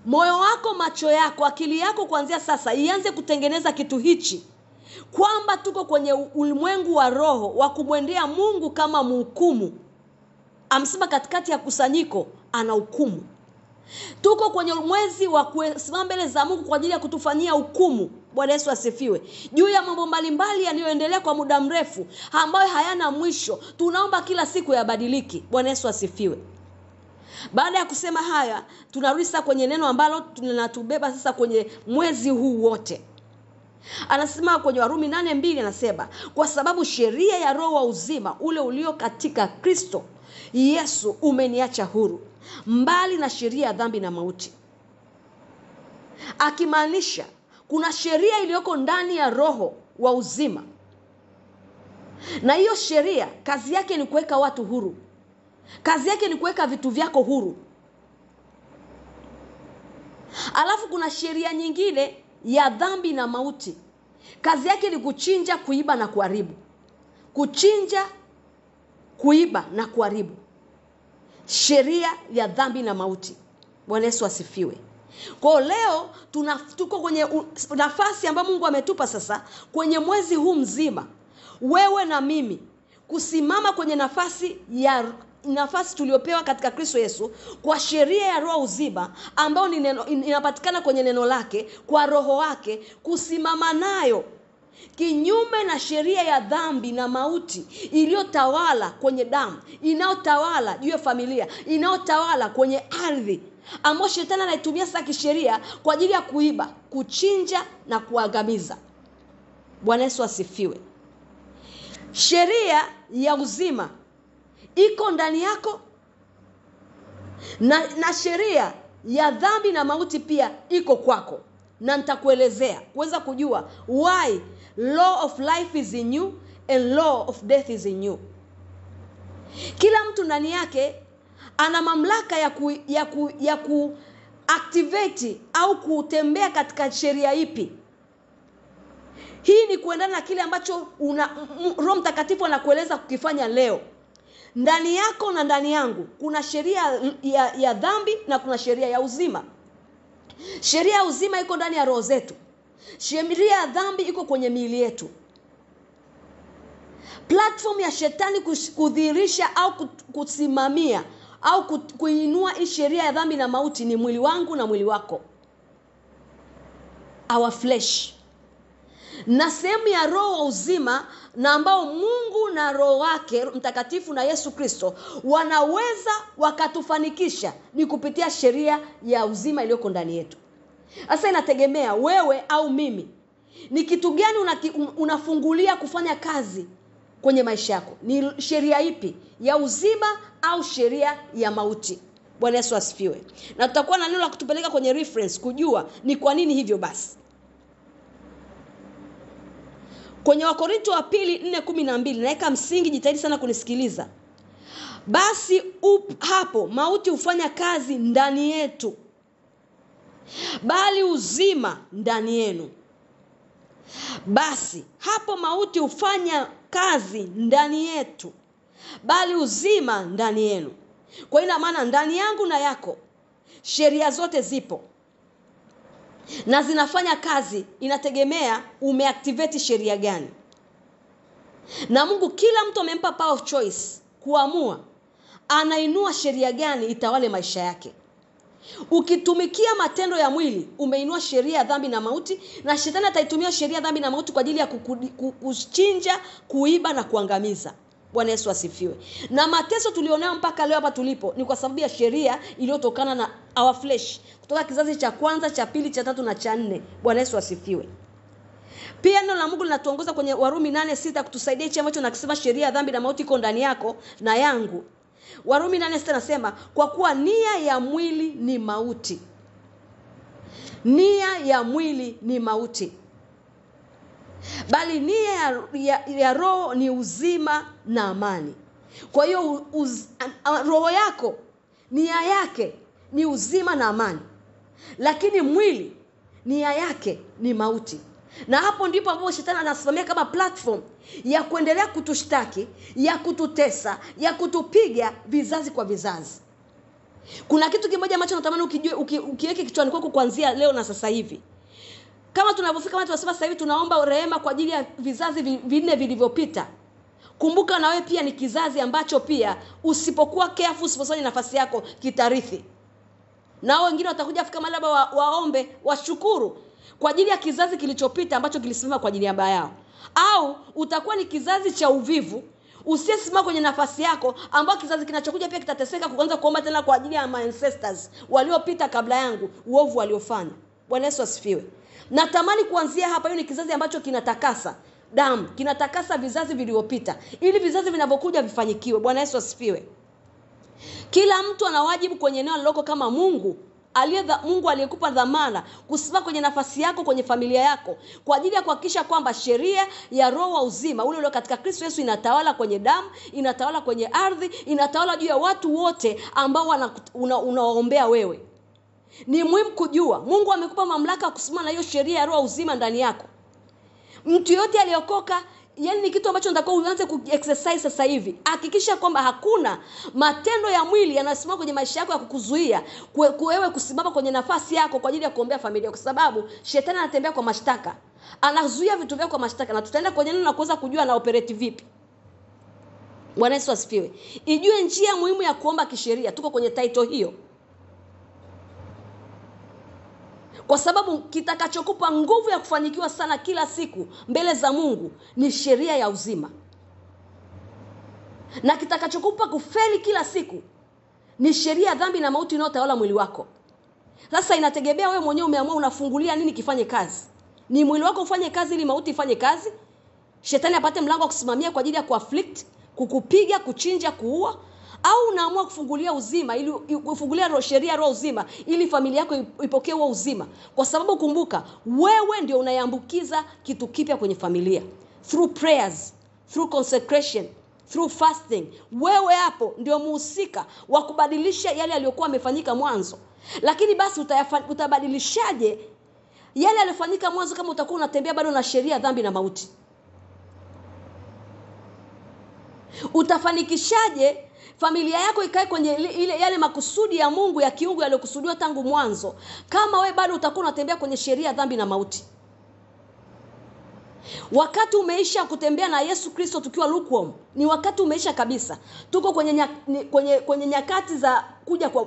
Moyo wako, macho yako, akili yako kuanzia sasa ianze kutengeneza kitu hichi, kwamba tuko kwenye ulimwengu wa roho wa kumwendea Mungu kama mhukumu. Amsema katikati ya kusanyiko ana hukumu. Tuko kwenye mwezi wa kusimama mbele za Mungu kwa ajili ya kutufanyia hukumu. Bwana Yesu asifiwe. Juu ya mambo mbalimbali yanayoendelea kwa muda mrefu ambayo hayana mwisho, tunaomba kila siku yabadiliki. Bwana Yesu asifiwe. Baada ya kusema haya, tunarudi sasa kwenye neno ambalo tunatubeba sasa kwenye mwezi huu wote. Anasema kwenye Warumi 8:2 anasema, kwa sababu sheria ya roho wa uzima ule ulio katika Kristo Yesu umeniacha huru, mbali na sheria ya dhambi na mauti. Akimaanisha kuna sheria iliyoko ndani ya roho wa uzima. Na hiyo sheria kazi yake ni kuweka watu huru. Kazi yake ni kuweka vitu vyako huru. Alafu kuna sheria nyingine ya dhambi na mauti. Kazi yake ni kuchinja, kuiba na kuharibu. Kuchinja, kuiba na kuharibu. Sheria ya dhambi na mauti. Bwana Yesu asifiwe. Kwa leo tuko kwenye nafasi ambayo Mungu ametupa sasa kwenye mwezi huu mzima, wewe na mimi, kusimama kwenye nafasi tuliopewa katika Kristo Yesu kwa sheria ya roho uzima ambayo inapatikana kwenye neno lake, kwa roho wake, kusimama nayo kinyume na sheria ya dhambi na mauti iliyotawala kwenye damu, inayotawala juu ya familia, inayotawala kwenye ardhi, ambayo shetani anaitumia sasa kisheria kwa ajili ya kuiba, kuchinja na kuangamiza. Bwana Yesu asifiwe. Sheria ya uzima iko ndani yako, na sheria ya dhambi na mauti pia iko kwako, na nitakuelezea kuweza kujua why law of life is in you and law of death is in you. Kila mtu ndani yake ana mamlaka ya ku activate au kutembea katika sheria ipi. Hii ni kuendana na kile ambacho Roho Mtakatifu anakueleza kukifanya leo. Ndani yako na ndani yangu kuna sheria ya dhambi na kuna sheria ya uzima. Sheria ya uzima iko ndani ya roho zetu. Sheria ya dhambi iko kwenye miili yetu. Platform ya shetani kudhihirisha au kusimamia au kuinua hii sheria ya dhambi na mauti ni mwili wangu na mwili wako, our flesh. Na sehemu ya roho wa uzima, na ambao Mungu na roho wake Mtakatifu na Yesu Kristo wanaweza wakatufanikisha, ni kupitia sheria ya uzima iliyoko ndani yetu. Sasa inategemea wewe au mimi, ni kitu gani unafungulia kufanya kazi kwenye maisha yako. Ni sheria ipi, ya uzima au sheria ya mauti? Bwana Yesu asifiwe. Na tutakuwa na neno la kutupeleka kwenye reference kujua ni kwa nini hivyo. Basi kwenye Wakorintho wa pili 4:12 naweka msingi, jitahidi sana kunisikiliza. Basi hapo mauti hufanya kazi ndani yetu, bali uzima ndani yenu. Basi hapo mauti hufanya kazi ndani yetu, bali uzima ndani yenu. Kwa ina maana ndani yangu na yako sheria zote zipo na zinafanya kazi, inategemea umeactivate sheria gani. Na Mungu kila mtu amempa power of choice kuamua anainua sheria gani itawale maisha yake. Ukitumikia matendo ya mwili, umeinua sheria ya dhambi na mauti, na shetani ataitumia sheria ya dhambi na mauti kwa ajili ya kuchinja, kuiba na kuangamiza. Bwana Yesu asifiwe. Na mateso tulionao mpaka leo hapa tulipo ni kwa sababu ya sheria iliyotokana na our flesh, kutoka kizazi cha kwanza, cha pili, cha tatu na cha nne. Bwana Yesu asifiwe. Pia neno la Mungu linatuongoza kwenye Warumi 8:6 kutusaidia hicho ambacho nakisema sheria ya dhambi na mauti iko ndani yako na yangu. Warumi 8:6 nasema, kwa kuwa nia ya mwili ni mauti. Nia ya mwili ni mauti, bali nia ya roho ni uzima na amani. Kwa hiyo roho yako nia yake ni uzima na amani, lakini mwili nia yake ni mauti. Na hapo ndipo ambapo shetani anasimamia kama platform ya kuendelea kutushtaki, ya kututesa, ya kutupiga vizazi kwa vizazi. Kuna kitu kimoja ambacho natamani ukiweke kichwani kwako kuanzia leo na sasa hivi. Kama tunavyofika kama tunasema sasa hivi tunaomba rehema kwa ajili ya vizazi vinne vilivyopita. Kumbuka na wewe pia ni kizazi ambacho pia usipokuwa careful, usipofanya nafasi yako kitarithi. Na wengine watakuja kufika mahali waombe, washukuru kwa ajili ya kizazi kilichopita ambacho kilisimama kwa ajili ya baba yao. Au utakuwa ni kizazi cha uvivu, usiyesimama kwenye nafasi yako, ambao kizazi kinachokuja pia kitateseka kuanza kuomba tena kwa ajili ya my ancestors waliopita kabla yangu, uovu waliofanya. Bwana Yesu asifiwe. Natamani kuanzia hapa, hiyo ni kizazi ambacho kinatakasa damu, kinatakasa vizazi vilivyopita, ili vizazi vinavyokuja vifanyikiwe. Bwana Yesu asifiwe. Kila mtu ana wajibu kwenye eneo liloko kama Mungu aliyekupa dhamana kusimama kwenye nafasi yako kwenye familia yako kwa ajili ya kuhakikisha kwamba sheria ya roho wa uzima ule ule katika Kristo Yesu inatawala kwenye damu, inatawala kwenye ardhi, inatawala juu ya watu wote ambao unawaombea wewe. Ni muhimu kujua Mungu amekupa mamlaka kusimama na hiyo sheria ya roho uzima ndani yako. Mtu yote aliyokoka yani ni kitu ambacho nataka uanze ku-exercise sasa hivi. Hakikisha kwamba hakuna matendo ya mwili yanasimama kwenye maisha yako ya kukuzuia wewe kusimama kwenye nafasi yako kwa ajili ya kuombea familia, kwa sababu shetani anatembea kwa mashtaka. Anazuia vitu vyako kwa mashtaka, na tutaenda kwenye neno na kuweza kujua na operate vipi. Bwana Yesu asifiwe. Ijue njia muhimu ya kuomba kisheria. Tuko kwenye title hiyo. Kwa sababu kitakachokupa nguvu ya kufanikiwa sana kila siku mbele za Mungu ni sheria ya uzima. Na kitakachokupa kufeli kila siku ni sheria ya dhambi na mauti inayotawala mwili wako. Sasa inategemea wewe mwenyewe umeamua unafungulia nini kifanye kazi. Ni mwili wako ufanye kazi ili mauti ifanye kazi? Shetani apate mlango wa kusimamia kwa ajili ya kuafflict, kukupiga, kuchinja, kuua? Au unaamua kufungulia uzima ili kufungulia sheria roho uzima ili familia yako ipokee huo uzima? Kwa sababu kumbuka, wewe ndio unayeambukiza kitu kipya kwenye familia through prayers, through consecration, through fasting. Wewe hapo ndio muhusika wa kubadilisha yale yaliyokuwa yamefanyika mwanzo. Lakini basi utabadilishaje yale yaliyofanyika mwanzo kama utakuwa unatembea bado na sheria dhambi na mauti? Utafanikishaje familia yako ikae kwenye yale makusudi ya Mungu ya kiungu yaliyokusudiwa tangu mwanzo kama wewe bado utakuwa unatembea kwenye sheria dhambi na mauti? Wakati umeisha kutembea na Yesu Kristo tukiwa lukewarm, ni wakati umeisha kabisa. Tuko kwenye nyakati za kuja kwa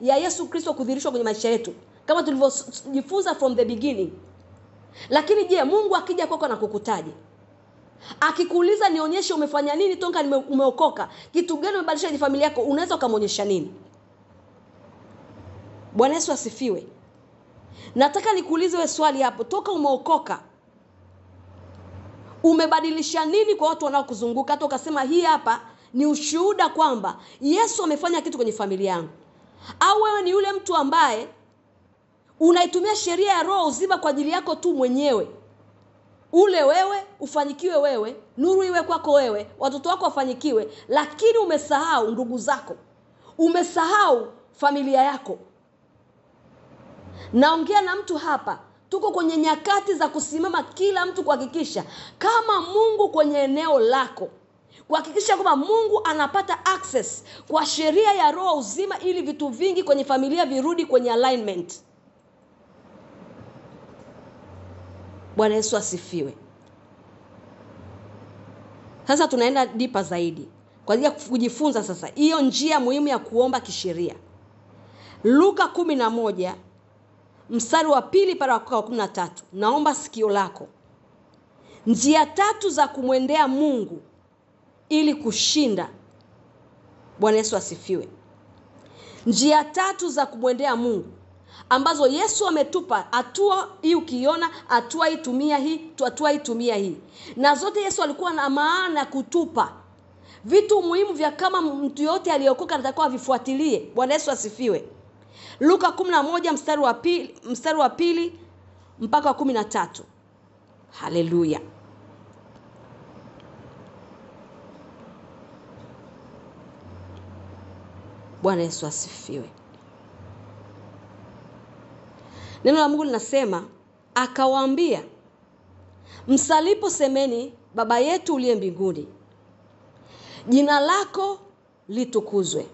ya Yesu Kristo kudhihirishwa kwenye maisha yetu kama tulivyojifunza from the beginning. Lakini je, Mungu akija kwako na kukutaje? Akikuuliza nionyeshe umefanya nini tonga umeokoka, kitu gani umebadilisha kwenye familia yako, unaweza ukamonyesha nini? Bwana Yesu asifiwe. Nataka nikuulize wewe swali hapo, toka umeokoka umebadilisha nini kwa watu wanaokuzunguka? Hata ukasema hii hapa ni ushuhuda kwamba Yesu amefanya kitu kwenye familia yangu. Au wewe ni yule mtu ambaye unaitumia sheria ya roho uzima kwa ajili yako tu mwenyewe? Ule wewe, ufanikiwe wewe, nuru iwe kwako wewe, watoto wako wafanikiwe, lakini umesahau ndugu zako, umesahau familia yako. Naongea na mtu hapa, tuko kwenye nyakati za kusimama kila mtu kuhakikisha kama Mungu kwenye eneo lako, kuhakikisha kwamba Mungu anapata access kwa sheria ya roho uzima ili vitu vingi kwenye familia virudi kwenye alignment. Bwana Yesu asifiwe. Sasa tunaenda deeper zaidi kwa ajili ya kujifunza sasa hiyo njia muhimu ya kuomba kisheria. Luka 11 mstari wa 2 mpaka wa 13. Naomba sikio lako. Njia 3 za kumwendea Mungu ili kushinda. Bwana Yesu asifiwe. Njia 3 za kumwendea Mungu ambazo Yesu ametupa. Hatua hii ukiona, hatua hii tumia hii, hatua hii tumia hii. Na zote Yesu alikuwa na maana kutupa vitu muhimu vya kama mtu yote aliyokoka anatakiwa vifuatilie. Bwana Yesu asifiwe. Luka 11 mstari wa 2 mpaka wa 13. Haleluya. Bwana Yesu asifiwe. Neno la Mungu linasema, akawaambia, msalipo semeni, Baba yetu uliye mbinguni, jina lako litukuzwe,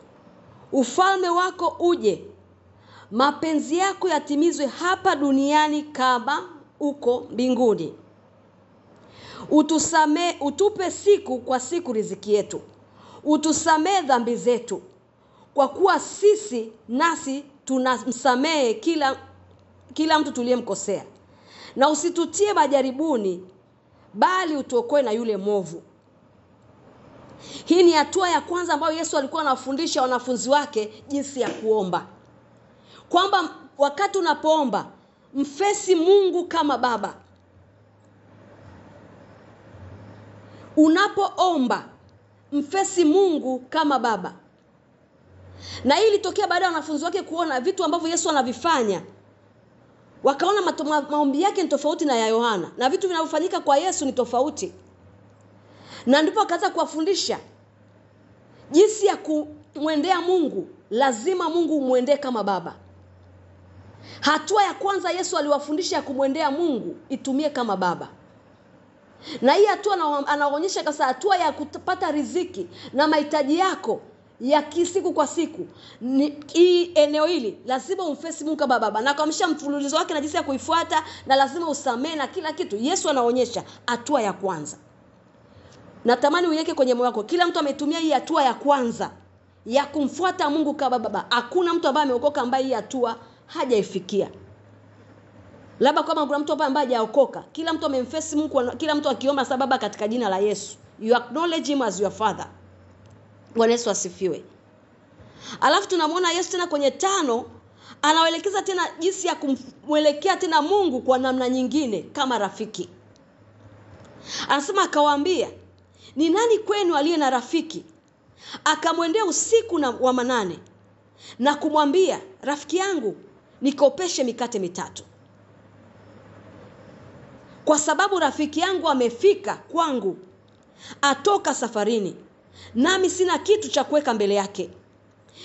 ufalme wako uje, mapenzi yako yatimizwe hapa duniani kama uko mbinguni. Utupe siku kwa siku riziki yetu. Utusamee dhambi zetu kwa kuwa sisi nasi tunamsamehe kila mtu tuliyemkosea, na usitutie majaribuni, bali utuokoe na yule mwovu. Hii ni hatua ya kwanza ambayo Yesu alikuwa anafundisha wanafunzi wake jinsi ya kuomba. Kwamba wakati unapoomba, mfesi Mungu kama Baba. Unapoomba, mfesi Mungu kama Baba. Na hii ilitokea baada ya wanafunzi wake kuona vitu ambavyo Yesu anavifanya. Wakaona maombi yake ni tofauti na ya Yohana, na vitu vinavyofanyika kwa Yesu ni tofauti. Na ndipo akaanza kuwafundisha jinsi ya kumwendea Mungu. Lazima Mungu umwendee kama Baba. Hatua ya kwanza Yesu aliwafundisha ya kumwendea Mungu, itumie kama Baba. Na hii hatua anaonyesha kasa hatua ya kupata riziki na mahitaji yako ya siku kwa siku. Hii eneo hili lazima umfesi Mungu kama baba, na kuamsha mfululizo wake na jinsi ya kuifuata, na lazima usamee na kila kitu. Yesu anaonyesha hatua ya kwanza. Natamani uweke kwenye moyo wako, kila mtu ametumia hii hatua ya kwanza ya kumfuata Mungu kama baba. Hakuna mtu ambaye ameokoka ambaye hii hatua hajaifikia. Labda kama kuna mtu ambaye hajaokoka, kila mtu amemfesi Mungu, kila mtu akiomba sababu katika jina la Yesu. You acknowledge him as your father. Bwana Yesu asifiwe. Alafu tunamwona Yesu tena kwenye 5 anawaelekeza tena jinsi ya kumwelekea tena Mungu kwa namna nyingine kama rafiki. Anasema akawaambia, ni nani kwenu aliye na rafiki akamwendea usiku wa manane na kumwambia, rafiki yangu nikopeshe mikate 3, kwa sababu rafiki yangu amefika kwangu atoka safarini, nami sina kitu cha kuweka mbele yake.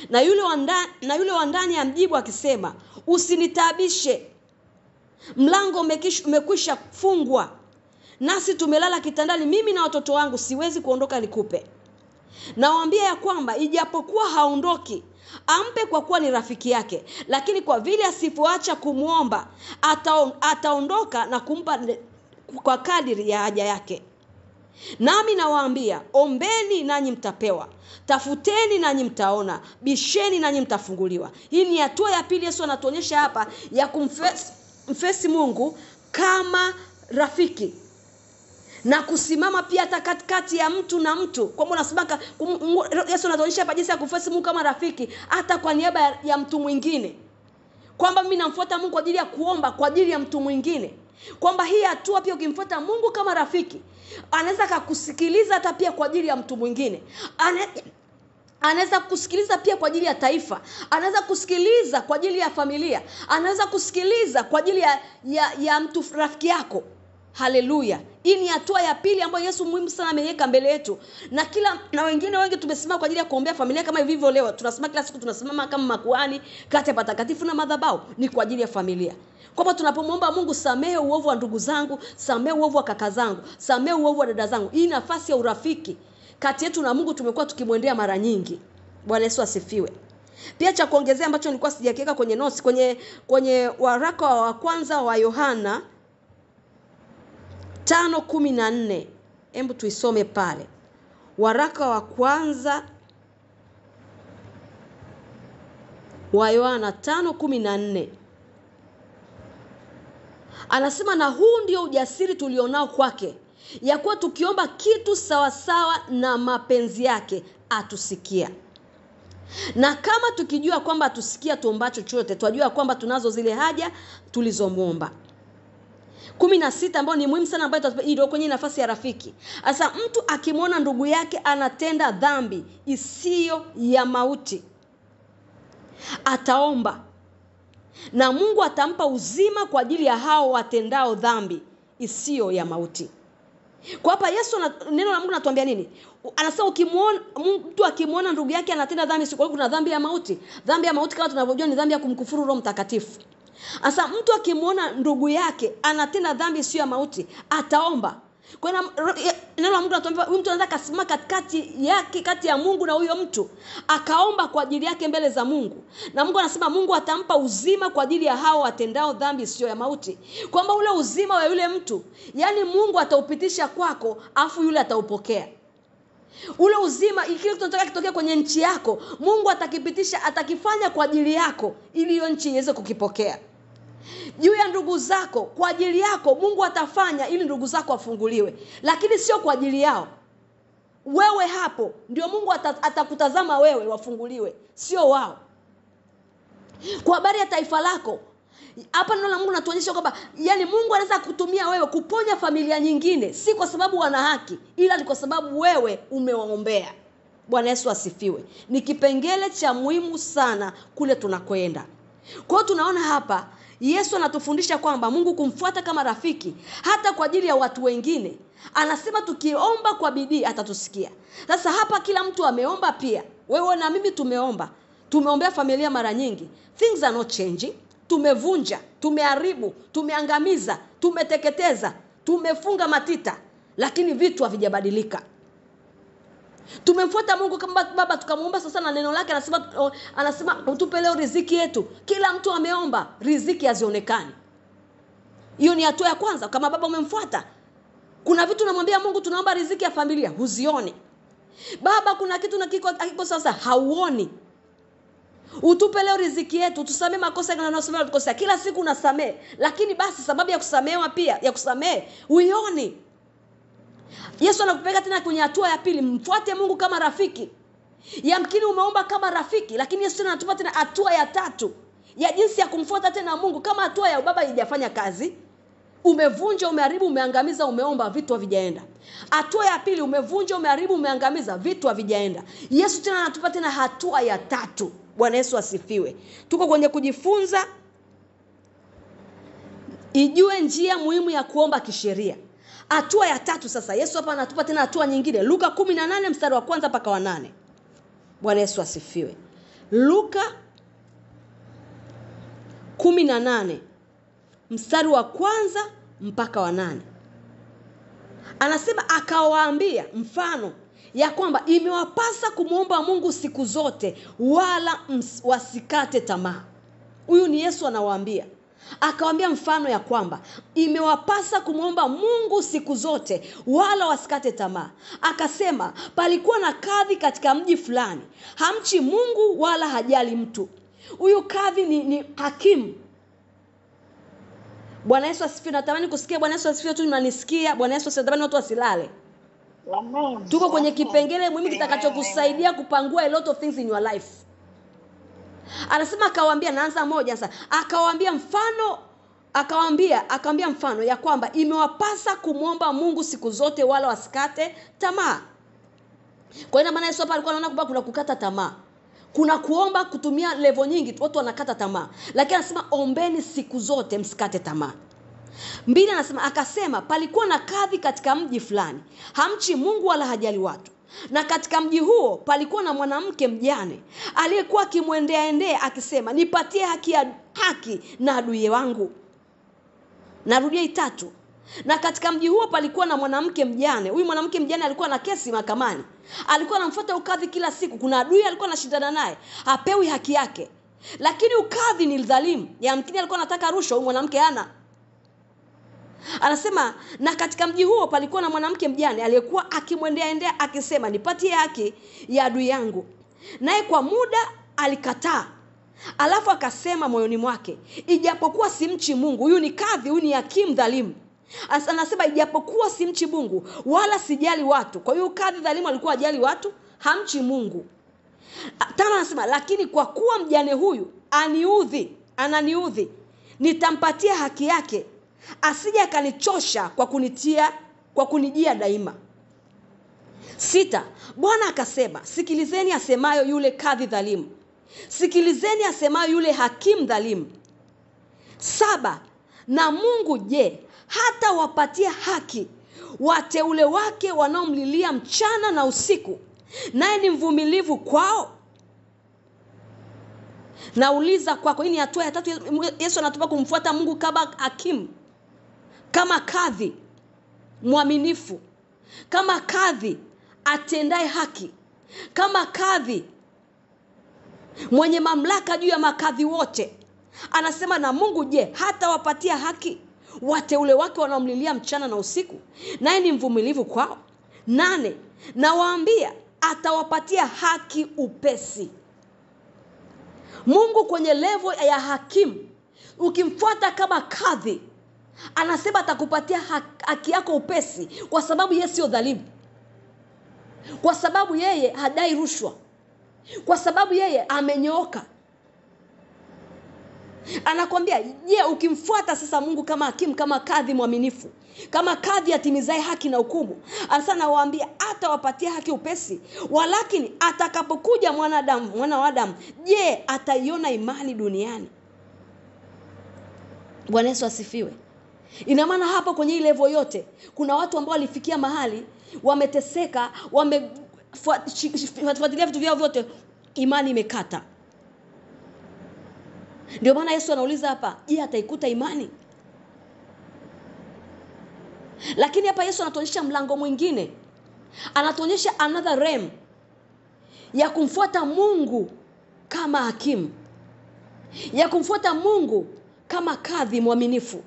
Na yule wa ndani amjibu akisema, usinitaabishe, mlango umekwisha fungwa, nasi tumelala kitandani, mimi na watoto wangu, siwezi kuondoka nikupe. Nawaambia ya kwamba ijapokuwa haondoki, ampe kwa kuwa ni rafiki yake, lakini kwa vile asipoacha kumuomba, ataondoka na kumpa kwa kadiri ya haja yake. Nami nawaambia, ombeni nanyi mtapewa, tafuteni nanyi mtaona, bisheni nanyi mtafunguliwa. Hii ni hatua ya pili Yesu anatuonyesha hapa ya kumfesi Mungu kama rafiki, na kusimama pia hata katikati ya mtu na mtu. Kwa maana nasema Yesu anatuonyesha hapa jinsi ya kumfesi Mungu kama rafiki hata kwa niaba ya mtu mwingine, kwamba mimi namfuata Mungu kwa ajili ya kuomba kwa ajili ya mtu mwingine, kwamba hii hatua pia ukimfuata Mungu kama rafiki anaweza kukusikiliza hata pia kwa ajili ya mtu mwingine. Anaweza kusikiliza pia kwa ajili ya taifa, anaweza kusikiliza kwa ajili ya familia, anaweza kusikiliza kwa ajili ya mtu rafiki yako. Haleluya. Hii ni hatua ya pili ambayo Yesu muhimu sana ameiweka mbele yetu. Na wengine wengi tumesimama kwa ajili ya kuombea familia kama hivyo leo. Tunasimama kila siku, tunasimama kama makuhani kati ya patakatifu na madhabahu, ni kwa ajili ya familia. Kwamba tunapomwomba Mungu, samehe uovu wa ndugu zangu, samehe uovu wa kaka zangu, samehe uovu wa dada zangu. Hii nafasi ya urafiki kati yetu na Mungu tumekuwa tukimwendea mara nyingi. Bwana Yesu asifiwe. Pia cha kuongezea ambacho nilikuwa sijakiweka kwenye notes, kwenye waraka wa kwanza wa Yohana 5:14. Hebu tuisome pale. Waraka wa kwanza wa Yohana 5:14. Anasema, na huu ndio ujasiri tulionao kwake, ya kuwa tukiomba kitu sawasawa na mapenzi yake atusikia. Na kama tukijua kwamba atusikia tuombacho chochote, twajua kwamba tunazo zile haja tulizomwomba. 16 ambao ni muhimu sana, ambayo ndio kwenye nafasi ya rafiki. Sasa mtu akimwona ndugu yake anatenda dhambi isiyo ya mauti, ataomba na Mungu atampa uzima kwa ajili ya hao watendao dhambi isiyo ya mauti. Kwa hapa Yesu neno la Mungu natuambia nini? Anasema mtu akimwona ndugu yake anatenda dhambi, sio kuna dhambi ya mauti. Dhambi ya mauti kama tunavyojua ni dhambi ya kumkufuru Roho Mtakatifu. Sasa mtu akimwona ndugu yake anatenda dhambi sio ya mauti, ataomba. Kwa neno la Mungu natuambia huyu mtu anaweza kusimama kati ya Mungu na huyo mtu, akaomba kwa ajili yake mbele za Mungu. Na Mungu anasema Mungu atampa uzima kwa ajili ya hao watendao dhambi sio ya mauti. Kwamba ule uzima wa yule mtu, yani Mungu ataupitisha kwako, afu yule ataupokea. Ule uzima ikile tunataka kitokea kwenye nchi yako, Mungu atakipitisha, atakifanya kwa ajili yako ili hiyo nchi iweze kukipokea. Juu ya ndugu zako, kwa ajili yako Mungu atafanya ili ndugu zako wafunguliwe, lakini sio kwa ajili yao. Wewe hapo ndio Mungu atakutazama wewe wafunguliwe, sio wao. Kwa habari ya taifa lako, hapa neno la Mungu natuonyesha kwamba yani Mungu anaweza kutumia wewe kuponya familia nyingine, si kwa sababu wana haki, ila ni kwa sababu wewe umewaombea. Bwana Yesu asifiwe. Ni kipengele cha muhimu sana kule tunakwenda. Kwa hiyo tunaona hapa Yesu anatufundisha kwamba Mungu kumfuata kama rafiki hata kwa ajili ya watu wengine. Anasema tukiomba kwa bidii atatusikia. Sasa hapa kila mtu ameomba pia. Wewe na mimi tumeomba. Tumeombea familia mara nyingi. Things are not changing. Tumevunja, tumeharibu, tumeangamiza, tumeteketeza, tumefunga matita. lakini vitu havijabadilika. Tumemfuata Mungu kama baba, tukamuomba sasa na neno lake anasema utupe leo riziki yetu. Kila mtu ameomba, riziki hazionekani. Hiyo ni hatua ya kwanza. Kama baba umemfuata, kuna vitu unamwambia Mungu, tunaomba riziki ya familia, huzioni. Baba, kuna kitu na kiko sasa, hauoni. Utupe leo riziki yetu, tusamee makosa yanayosema tukosea. Kila siku unasamee, lakini basi sababu ya kusamehewa pia, ya kusamee, uioni. Yesu anakupeleka tena kwenye hatua ya pili, mfuate Mungu kama rafiki. Yamkini umeomba kama rafiki, lakini Yesu anatupa tena hatua ya tatu ya jinsi ya kumfuata tena Mungu. Kama hatua ya baba haijafanya kazi, umevunja, umeharibu, umeangamiza, umeomba, vitu havijaenda. Hatua ya pili, umevunja, umeharibu, umeangamiza, vitu havijaenda. Yesu tena anatupa tena hatua ya tatu. Bwana Yesu asifiwe. Tuko kwenye kujifunza ijue njia muhimu ya kuomba kisheria. Hatua ya tatu sasa. Yesu hapa anatupa tena hatua nyingine. Luka 18 mstari wa kwanza mpaka wa 8. Bwana Yesu asifiwe. Luka 18 mstari wa kwanza mpaka wa 8. Anasema akawaambia mfano ya kwamba imewapasa kumuomba Mungu siku zote, wala wasikate tamaa. Huyu ni Yesu anawaambia. Akawaambia mfano ya kwamba imewapasa kumuomba Mungu siku zote, wala wasikate tamaa. Akasema palikuwa na kadhi katika mji fulani, hamchi Mungu wala hajali mtu. Huyu kadhi ni hakimu. Bwana Yesu asifiwe. Natamani kusikia Bwana Yesu asifiwe tu, mnanisikia? Bwana Yesu asifiwe. Natamani watu wasilale. Amen. Tuko kwenye kipengele muhimu kitakachokusaidia kupangua a lot of things in your life. Anasema akawaambia, naanza moja sasa. Akawaambia mfano, akawaambia mfano ya kwamba imewapasa kumuomba Mungu siku zote, wala wasikate tamaa. Kwa hiyo maana Yesu hapa alikuwa anaona kwamba kuna kukata tamaa. Kuna kuomba kutumia level nyingi, watu wanakata tamaa. Lakini anasema ombeni siku zote, msikate tamaa. 2 anasema akasema palikuwa na kadhi katika mji fulani, hamchi Mungu wala hajali watu. Na katika mji huo palikuwa na mwanamke mjane aliyekuwa akimwendea akisema, nipatie haki na adui wangu. Narudia 3. Na katika mji huo palikuwa na mwanamke mjane. Huyu mwanamke mjane alikuwa na kesi mahakamani. Alikuwa anamfuata ukadhi kila siku. Kuna adui alikuwa anashindana naye, hapewi haki yake. Lakini ukadhi ni dhalimu. Yamkini alikuwa anataka rushwa, huyu mwanamke hana. Anasema na katika mji huo palikuwa na mwanamke mjane aliyekuwa akimwendea akisema, nipatie haki ya adui yangu. Naye kwa muda alikataa. Alafu akasema moyoni mwake, ijapokuwa simchi Mungu. Huyu ni kadhi, huyu ni hakimu dhalimu. Anasema ijapokuwa simchi Mungu wala sijali watu. Kwa hiyo kadhi dhalimu alikuwa hajali watu, hamchi Mungu. 5 anasema lakini kwa kuwa mjane huyu ananiudhi, nitampatia haki yake, asije akanichosha kwa kunijia daima. 6 Bwana akasema, sikilizeni asemayo yule kadhi dhalimu, sikilizeni asemayo yule hakimu dhalimu. 7 na Mungu je, hata wapatia haki wateule wake wanaomlilia mchana na usiku, naye ni mvumilivu kwao? Nauliza kwako, hii ni hatua ya tatu. Yesu anatupa kumfuata Mungu kama hakimu, kama kadhi mwaminifu, kama kadhi atendaye haki, kama kadhi mwenye mamlaka juu ya makadhi wote. Anasema na Mungu je, hata wapatia haki wateule wake wanaomlilia mchana na usiku, naye ni mvumilivu kwao? 8 nawaambia atawapatia haki upesi. Mungu kwenye level ya hakimu, ukimfuata kama kadhi, anasema atakupatia haki yako upesi, kwa sababu yeye sio dhalimu, kwa sababu yeye hadai rushwa, kwa sababu yeye amenyooka. Anakuambia je, ukimfuata sasa Mungu kama hakimu, kama kadhi mwaminifu, kama kadhi atimizaye haki na hukumu, anasema nawaambia atawapatia haki upesi. Walakini atakapokuja mwana wa Adamu, je, ataiona imani duniani? Bwana Yesu asifiwe. Ina maana hapo kwenye hii level yote kuna watu ambao walifikia mahali wameteseka, wamefuatilia vitu vyao vyote, imani imekata. Ndio maana Yesu anauliza hapa, je, ataikuta imani? Lakini hapa Yesu anatuonyesha mlango mwingine. Anatuonyesha another realm ya kumfuata Mungu kama hakimu, ya kumfuata Mungu kama kadhi mwaminifu.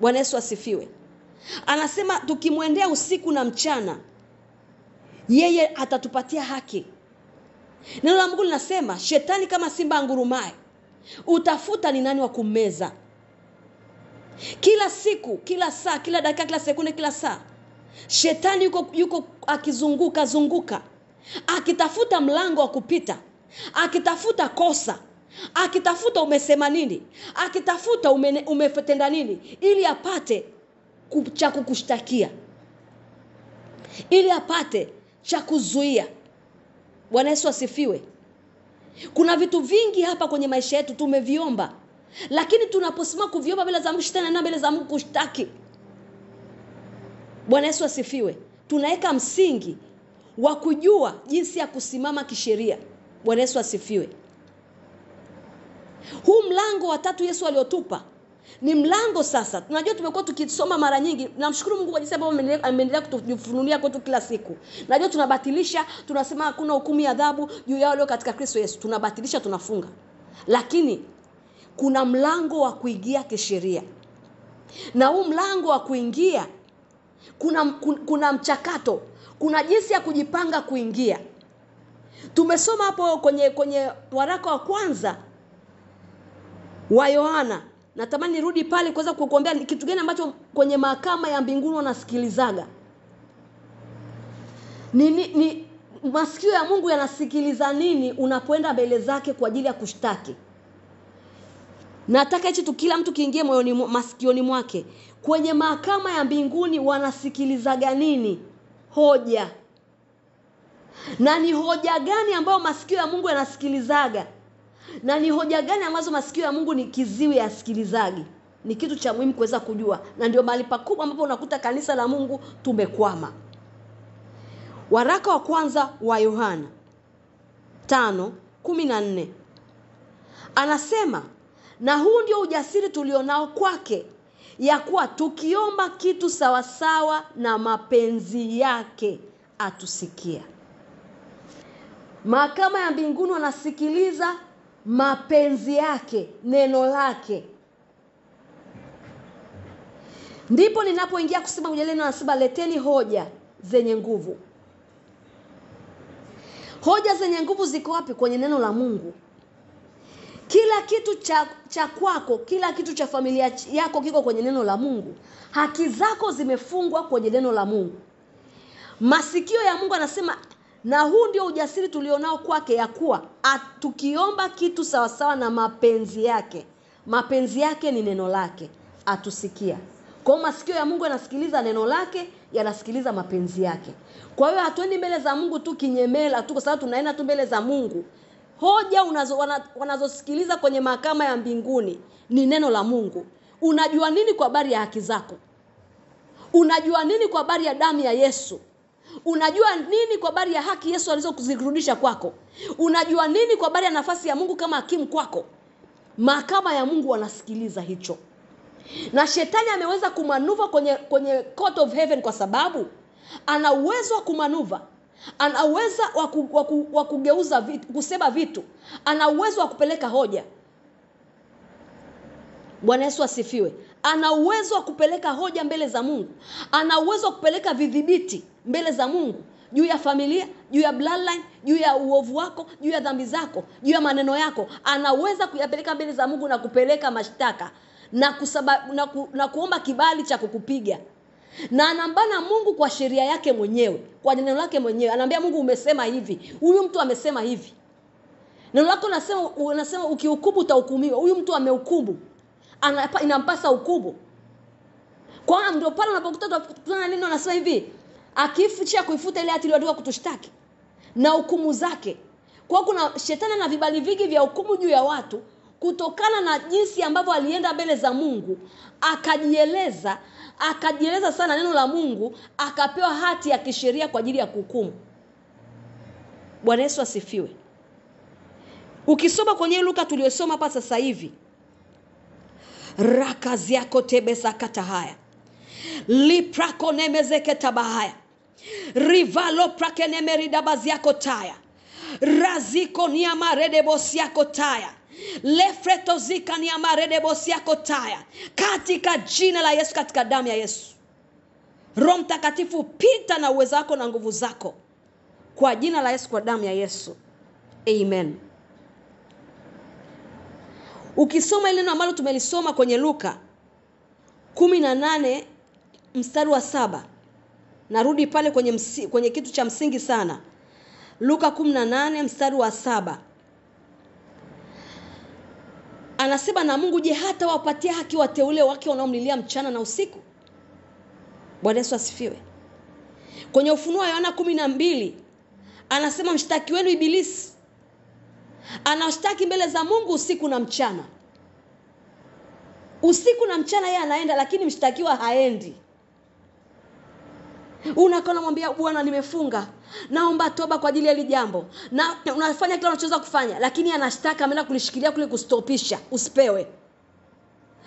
Bwana Yesu asifiwe. Anasema tukimwendea usiku na mchana, yeye atatupatia haki. Neno la Mungu linasema shetani kama simba angurumaye, utafuta ni nani wa kummeza. Kila siku, kila saa, kila dakika, kila sekunde, kila saa, shetani yuko akizunguka akitafuta mlango wa kupita, akitafuta kosa, akitafuta umesema nini, akitafuta umetenda nini, ili apate cha kukushtakia, ili apate cha kuzuia. Bwana Yesu asifiwe. Kuna vitu vingi hapa kwenye maisha yetu tumeviomba, lakini tunaposimama kuviomba mbele za Mungu, shetani anaenda mbele za Mungu kushtaki. Bwana Yesu asifiwe. Tunaweka msingi wa kujua jinsi ya kusimama kisheria. Bwana Yesu asifiwe. Huu mlango wa 3 Yesu aliotupa ni mlango sasa. Tunajua tumekuwa tukisoma mara nyingi. Namshukuru Mungu kwa jinsi ambavyo ameendelea kutufunulia kwetu kila siku. Najua tunabatilisha, tunasema hakuna hukumu ya adhabu juu yao leo katika Kristo Yesu. Tunabatilisha, tunafunga. Lakini kuna mlango wa kuingia kisheria. Na huu mlango wa kuingia kuna mchakato, kuna jinsi ya kujipanga kuingia. Tumesoma hapo kwenye waraka wa kwanza wa Yohana. Natamani nirudi pale kuweza kukuambia kitu gani ambacho kwenye mahakama ya mbinguni wanasikilizaga. Ni masikio ya Mungu yanasikiliza nini unapoenda mbele zake kwa ajili ya kushtaki. Nataka hichi kila mtu kiingie moyoni, masikioni mwake. Kwenye mahakama ya mbinguni wanasikilizaga nini? Hoja. Na ni hoja gani ambayo masikio ya Mungu yanasikilizaga? Na ni hoja gani ambazo masikio ya Mungu ni kiziwi yasikilizagi? Ni kitu cha muhimu kuweza kujua. Na ndio mahali pakubwa ambapo unakuta kanisa la Mungu tumekwama. Waraka wa kwanza wa Yohana 5:14 anasema, na huu ndio ujasiri tulionao kwake, ya kuwa tukiomba kitu sawasawa na mapenzi yake atusikia. Mahakama ya mbinguni wanasikiliza mapenzi yake, neno lake. Ndipo ninapoingia kusema mjeleni, anasema leteni hoja zenye nguvu. Hoja zenye nguvu ziko wapi? Kwenye neno la Mungu. Kila kitu cha kwako, kila kitu cha familia yako kiko kwenye neno la Mungu. Haki zako zimefungwa kwenye neno la Mungu. Masikio ya Mungu anasema, na huu ndio ujasiri tulionao kwake, ya kuwa tukiomba kitu sawasawa na mapenzi yake. Mapenzi yake ni neno lake, atusikia. Kwa masikio ya Mungu yanasikiliza neno lake, yanasikiliza mapenzi yake. Kwa hiyo hatuendi mbele za Mungu tu kinyemela tu, kwa sababu tunaenda tu mbele za Mungu. Hoja wanazosikiliza kwenye mahakama ya mbinguni ni neno la Mungu. Unajua nini kwa habari ya haki zako? Unajua nini kwa habari ya damu ya Yesu? Unajua nini kwa habari ya haki Yesu alizozirudisha kwako? Unajua nini kwa habari ya nafasi ya Mungu kama hakimu kwako? Mahakama ya Mungu wanasikiliza hicho. Na shetani ameweza kumanuva kwenye court of heaven kwa sababu ana uwezo wa kumanuva. Ana uwezo wa kugeuza vitu, kusema vitu. Ana uwezo wa kupeleka hoja. Bwana Yesu asifiwe. Ana uwezo wa kupeleka hoja mbele za Mungu. Ana uwezo wa kupeleka vidhibiti mbele za Mungu juu ya familia, juu ya bloodline, juu ya uovu wako, juu ya dhambi zako, juu ya maneno yako. Anaweza kuyapeleka mbele za Mungu na kupeleka mashtaka na kuomba kibali cha kukupiga. Na anambana Mungu kwa sheria yake mwenyewe, kwa neno lake mwenyewe. Anaambia Mungu, umesema hivi, huyu mtu amesema hivi. Neno lako unasema ukihukumu utahukumiwa. Huyu mtu amehukumu, inampasa hukumu. Kwa ndio pale unapokuta tuna neno anasema hivi, akificha kuifuta ile hati iliyoandikwa kutushtaki na hukumu zake. Kwa kuna shetani na vibali vingi vya hukumu juu ya watu kutokana na jinsi ambavyo alienda mbele za Mungu, akajieleza sana neno la Mungu, akapewa hati ya kisheria kwa ajili ya kuhukumu. Bwana Yesu asifiwe. Ukisoma kwenye Luka tuliyosoma hapa sasa hivi, rakazi yako tebesa kata haya, Liprakonemezeke tabahaya. Rivalo prakenemerida baziako taya. Raziko niamarede bosiako taya. Lefreto zika niamarede bosiako taya. Katika jina la Yesu, katika damu ya Yesu. Roho Mtakatifu, pita na uwezo wako na nguvu zako. Kwa jina la Yesu, kwa damu ya Yesu. Amen. Ukisoma ile neno ambalo tumelisoma kwenye Luka 18 mstari wa 7. Narudi pale kwenye kitu cha msingi sana. Luka 18 mstari wa 7. Anasema, na Mungu je, hata wapatia haki wateule wake wanaomlilia mchana na usiku? Bwana Yesu asifiwe. Kwenye Ufunuo wa Yohana 12 anasema, mshtaki wenu Ibilisi anashtaki mbele za Mungu usiku na mchana. Usiku na mchana yeye anaenda, lakini mshtakiwa haendi. Unakaa unamwambia, Bwana nimefunga, naomba toba kwa ajili ya hili jambo, na unafanya kila unachoweza kufanya, lakini anashtaka, ameenda kulishikilia kule kustopisha usipewe.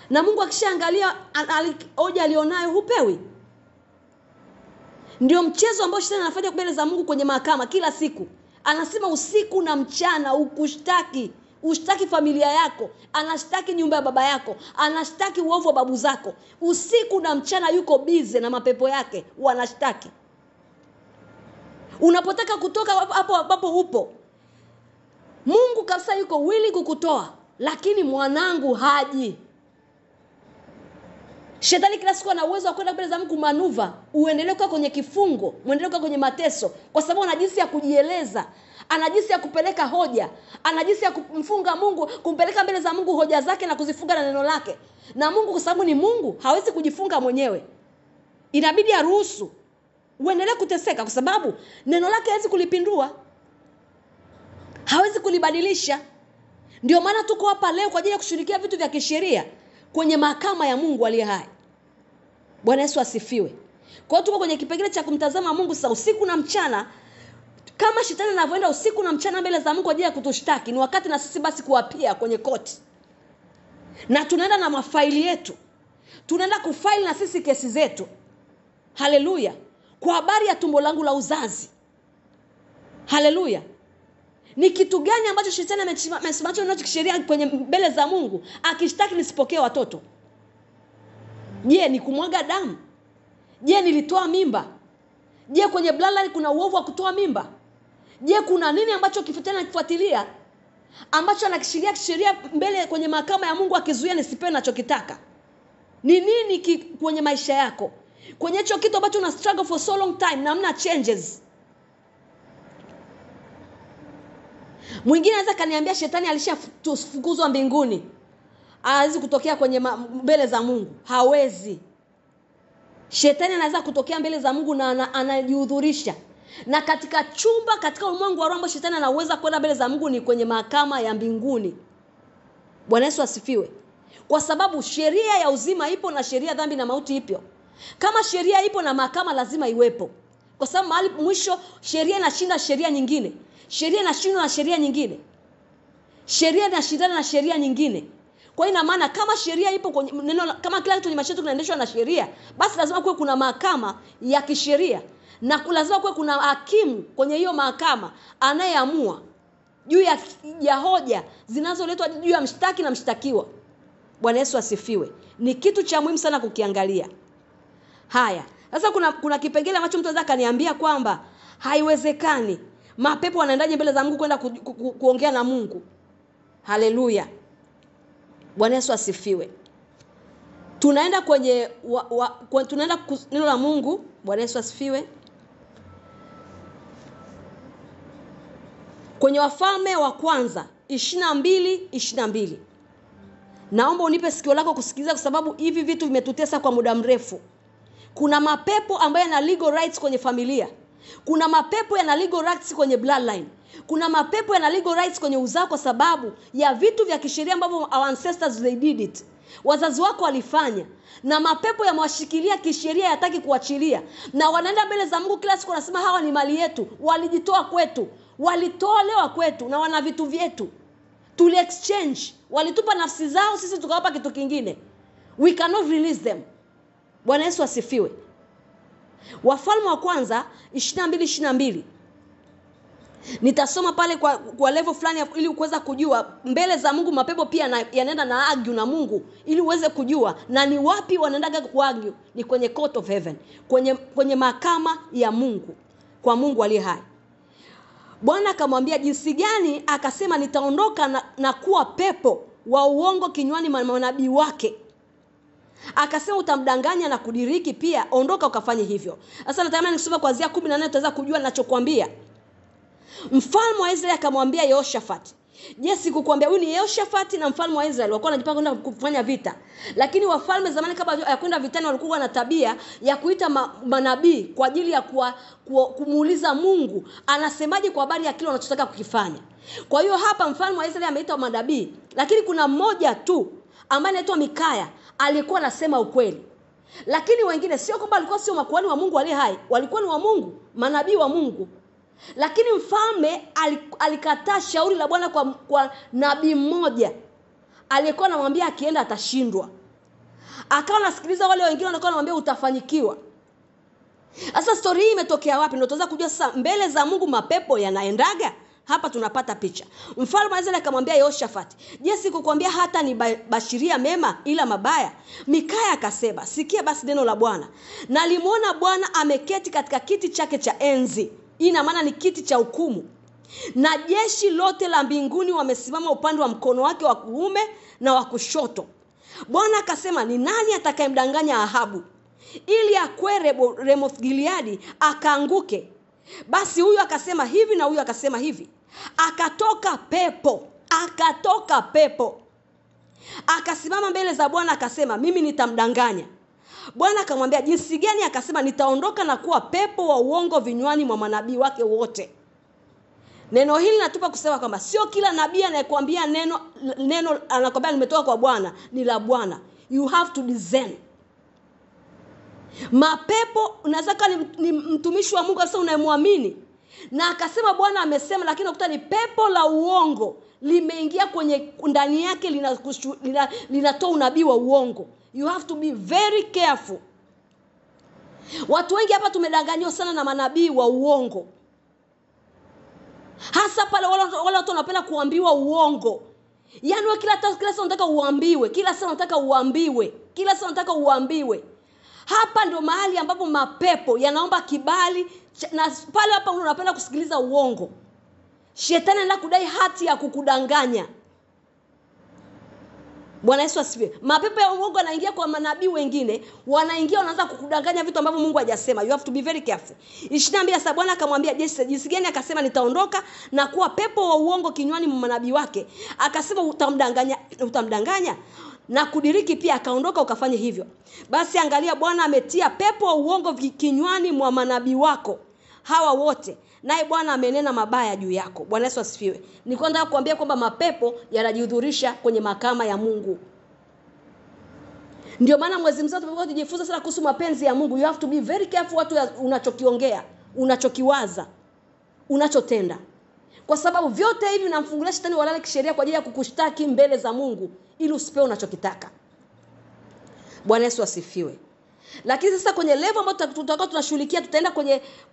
Na Mungu akishaangalia hoja alionayo, hupewi. Ndio mchezo ambao shetani anafanya mbele za Mungu kwenye mahakama kila siku. Anasema usiku na mchana ukushtaki. Ushtaki familia yako, anashtaki nyumba ya baba yako, anashtaki uovu wa babu zako. Usiku na mchana yuko bize na mapepo yake, wanashtaki. Unapotaka kutoka hapo upo, Mungu kabisa yuko willing kukutoa, lakini mwanangu haji. Shetani kila siku ana uwezo wa kwenda mbele za Mungu manuva, uendelee kwa kwenye kifungo, uendelee kwa kwenye mateso, kwa sababu ana jinsi ya kujieleza, ana jinsi ya kupeleka hoja, ana jinsi ya kumfunga Mungu, kumpeleka mbele za Mungu hoja zake na kuzifunga na neno lake. Na Mungu kwa sababu ni Mungu, hawezi kujifunga mwenyewe. Inabidi aruhusu uendelee kuteseka, kwa sababu neno lake hawezi kulipindua, hawezi kulibadilisha. Ndio maana tuko hapa leo kwa ajili ya kushirikia vitu vya kisheria kwenye mahakama ya Mungu aliye hai. Bwana Yesu asifiwe. Kwa hiyo tuko kwenye kipengele cha kumtazama Mungu sasa usiku na mchana. Kama shetani anavyoenda usiku na mchana mbele za Mungu kwa ajili ya kutushtaki, ni wakati na sisi basi kuapia kwenye koti. Na tunaenda na mafaili yetu. Tunaenda kufaili na sisi kesi zetu. Haleluya. Kwa habari ya tumbo langu la uzazi. Haleluya. Ni kitu gani ambacho shetani amesimamisha nacho kisheria kwenye mbele za Mungu akishtaki nisipokee watoto? Je, ni kumwaga damu? Je, nilitoa mimba? Je, kwenye bloodline kuna uovu wa kutoa mimba? Je, kuna nini ambacho kifutana kifuatilia ambacho anakishiria kisheria mbele kwenye mahakama ya Mungu akizuia nisipewe ninachokitaka? Ni nini kwenye maisha yako? Kwenye hicho kitu ambacho una struggle for so long time na hamna changes. Mwingine anaweza kaniambia shetani alishafukuzwa mbinguni, hawezi kutokea kwenye mbele za Mungu. Hawezi. Shetani anaweza kutokea mbele za Mungu na anajihudhurisha. Na katika chumba, katika ulimwengu wa roho, shetani anaweza kwenda mbele za Mungu ni kwenye mahakama ya mbinguni. Bwana Yesu asifiwe. Kwa sababu sheria ya uzima ipo na sheria dhambi na mauti ipo. Kama sheria ipo na mahakama lazima iwepo. Kwa sababu mahali mwisho sheria inashinda sheria nyingine. Sheria inashindwa na sheria nyingine. Sheria inashindana na sheria nyingine. Kwa ina maana kama sheria ipo kwenye neno, kama kila kitu kwenye maisha yetu kinaendeshwa na sheria, basi lazima kuwe kuna mahakama ya kisheria, na lazima kuwe kuna hakimu kwenye hiyo mahakama anayeamua juu ya hoja zinazoletwa juu ya mshtaki na mshtakiwa. Bwana Yesu asifiwe. Ni kitu cha muhimu sana kukiangalia. Haya, sasa kuna kipengele ambacho mtu anaweza kaniambia kwamba haiwezekani. Mapepo wanaendaje mbele za Mungu kwenda kuongea na Mungu? Haleluya. Bwana Yesu asifiwe. Tunaenda kwenye tunaenda neno la Mungu. Bwana Yesu asifiwe. Kwenye Wafalme wa kwanza 22:22. Naomba unipe sikio lako kusikiliza, kwa sababu hivi vitu vimetutesa kwa muda mrefu. Kuna mapepo ambayo yana legal rights kwenye familia. Kuna mapepo yana legal rights kwenye bloodline. Kuna mapepo yana legal rights kwenye uzao kwa sababu ya vitu vya kisheria ambavyo our ancestors they did it. Wazazi wako walifanya, na mapepo yamewashikilia kisheria, yataki kuachilia. Na wanaenda mbele za Mungu kila siku wanasema hawa ni mali yetu, walijitoa kwetu, walitolewa kwetu na wana vitu vyetu. Tuli exchange, walitupa nafsi zao, sisi tukawapa kitu kingine. We cannot release them. Bwana Yesu asifiwe. Wafalme wa kwanza 22:22. Nitasoma pale kwa level fulani ili uweze kujua mbele za Mungu mapepo pia yanaenda na argue na Mungu, ili uweze kujua na ni wapi wanaendaga kuargue. Ni kwenye court of heaven, kwenye mahakama ya Mungu, kwa Mungu aliye hai. Bwana akamwambia jinsi gani, akasema nitaondoka na kuwa pepo wa uongo kinywani mwa manabii wake. Akasema utamdanganya na kudiriki pia, ondoka ukafanye hivyo. Sasa natamani nisome kuanzia 14 utaweza kujua ninachokuambia. Mfalme wa Israeli akamwambia Yehoshafati, je, sikukwambia? Huyu ni Yehoshafati na mfalme wa Israeli walikuwa wanajipanga kwenda kufanya vita. Lakini wafalme zamani kabla ya kwenda vitani walikuwa na tabia ya kuita manabii kwa ajili ya kumuuliza Mungu anasemaje kwa habari ya kile wanachotaka kukifanya. Kwa hiyo hapa mfalme wa Israeli ameita manabii, lakini kuna mmoja tu ambaye anaitwa Mikaya alikuwa anasema ukweli. Lakini wengine sio kwamba walikuwa sio makuhani wa Mungu aliye hai, walikuwa ni wa Mungu, manabii wa Mungu. Lakini mfalme alikataa shauri la Bwana kwa nabii mmoja aliyekuwa anamwambia akienda atashindwa. Akawa anasikiliza wale wengine wanakuwa wanamwambia utafanyikiwa. Sasa story hii imetokea wapi? Ndio tutaweza kujua sasa mbele za Mungu mapepo yanaendaga. Hapa tunapata picha. Mfalme wa Israeli akamwambia Yehoshafati, je, sikukwambia hata ni bashiria mema ila mabaya? Mikaya akasema, sikia basi neno la Bwana. Na alimuona Bwana ameketi katika kiti chake cha enzi. Ina maana ni kiti cha hukumu. Na jeshi lote la mbinguni wamesimama upande wa mkono wake wa kuume na wa kushoto. Bwana akasema, ni nani atakayemdanganya Ahabu ili akwere Ramoth Gileadi akaanguke? Basi huyu akasema hivi na huyu akasema hivi. Akatoka pepo. Akasimama mbele za Bwana akasema, mimi nitamdanganya. Bwana akamwambia jinsi gani? Akasema nitaondoka na kuwa pepo wa uongo vinywani mwa manabii wake wote. Neno hili natupa kusema kwamba sio kila nabii anayekwambia neno anakwambia nimetoka kwa Bwana ni la Bwana. You have to discern. Mapepo unaweza kuwa ni mtumishi wa Mungu sasa unayemwamini na akasema Bwana amesema, lakini ukuta ni pepo la uongo limeingia kwenye ndani yake, linatoa unabii wa uongo. You have to be very careful. Watu wengi hapa tumedanganywa sana na manabii wa uongo. Hasa pale wale watu wanapenda kuambiwa uongo. Yaani kila saa unataka uambiwe, kila saa unataka uambiwe. Hapa ndio mahali ambapo mapepo yanaomba kibali, na pale hapa unapenda kusikiliza uongo. Shetani anataka kudai hati ya kukudanganya. Bwana Yesu asifiwe. Mapepo ya uongo yanaingia kwa manabii wengine, wanaanza kukudanganya vitu ambavyo Mungu hajasema. You have to be very careful. 22 sasa Bwana akamwambia jinsi gani? Akasema nitaondoka na kuwa pepo wa uongo kinywani mwa manabii wake. Akasema utamdanganya na kudiriki pia, akaondoka ukafanye hivyo. Basi angalia, Bwana ametia pepo wa uongo kinywani mwa manabii wako hawa wote, naye Bwana amenena mabaya juu yako. Bwana Yesu asifiwe. Nilikuwa nataka kuambia kwamba mapepo yanajihudhurisha kwenye mahakama ya Mungu. Ndio maana mwezi mzima tumekuwa tujifunza sana kuhusu mapenzi ya Mungu. You have to be very careful watu unachokiongea, unachokiwaza, unachotenda. Kwa sababu vyote hivi vinamfungulia shetani walale kisheria kwa ajili ya kukushtaki mbele za Mungu ili usipewe unachokitaka. Bwana Yesu asifiwe. Lakini sasa kwenye level ambayo tutakuwa tunashughulikia, tutaenda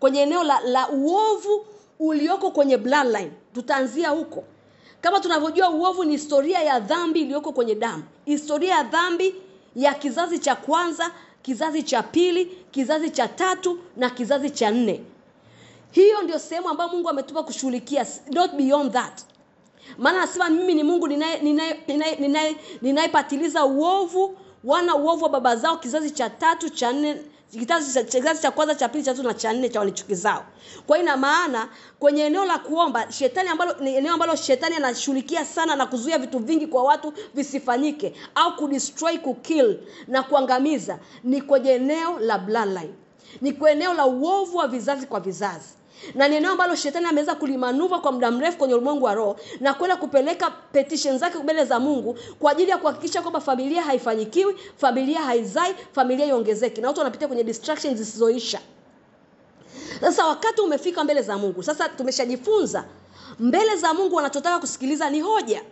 kwenye eneo la uovu ulioko kwenye bloodline. Tutaanzia huko. Kama tunavyojua uovu ni historia ya dhambi iliyoko kwenye damu. Historia ya dhambi ya kizazi cha kwanza, kizazi cha pili, kizazi cha tatu na kizazi cha 4. Hiyo ndio sehemu ambayo Mungu ametupa kushughulikia, not beyond that. Maana anasema mimi ni Mungu ninayepatiliza uovu uovu wa baba zao kizazi cha 3, cha 4, kizazi cha kwanza, cha pili, cha 3 na cha 4 cha walichukizao. Kwa ina maana kwenye eneo la kuomba shetani eneo ambalo shetani anashughulikia sana na kuzuia vitu vingi kwa watu visifanyike au kudestroy, kukill na kuangamiza, ni kwenye eneo la bloodline. Ni kwenye eneo la uovu wa vizazi kwa vizazi. Na ni eneo ambalo shetani ameweza kulimanuva kwa muda mrefu kwenye ulimwengu wa roho na kwenda kupeleka petition zake mbele za Mungu kwa ajili ya kuhakikisha kwamba familia haifanyikiwi, familia haizai, familia iongezeki, na watu wanapitia kwenye distractions zisizoisha. Sasa wakati umefika mbele za Mungu. Sasa tumeshajifunza mbele za Mungu wanachotaka kusikiliza ni hoja.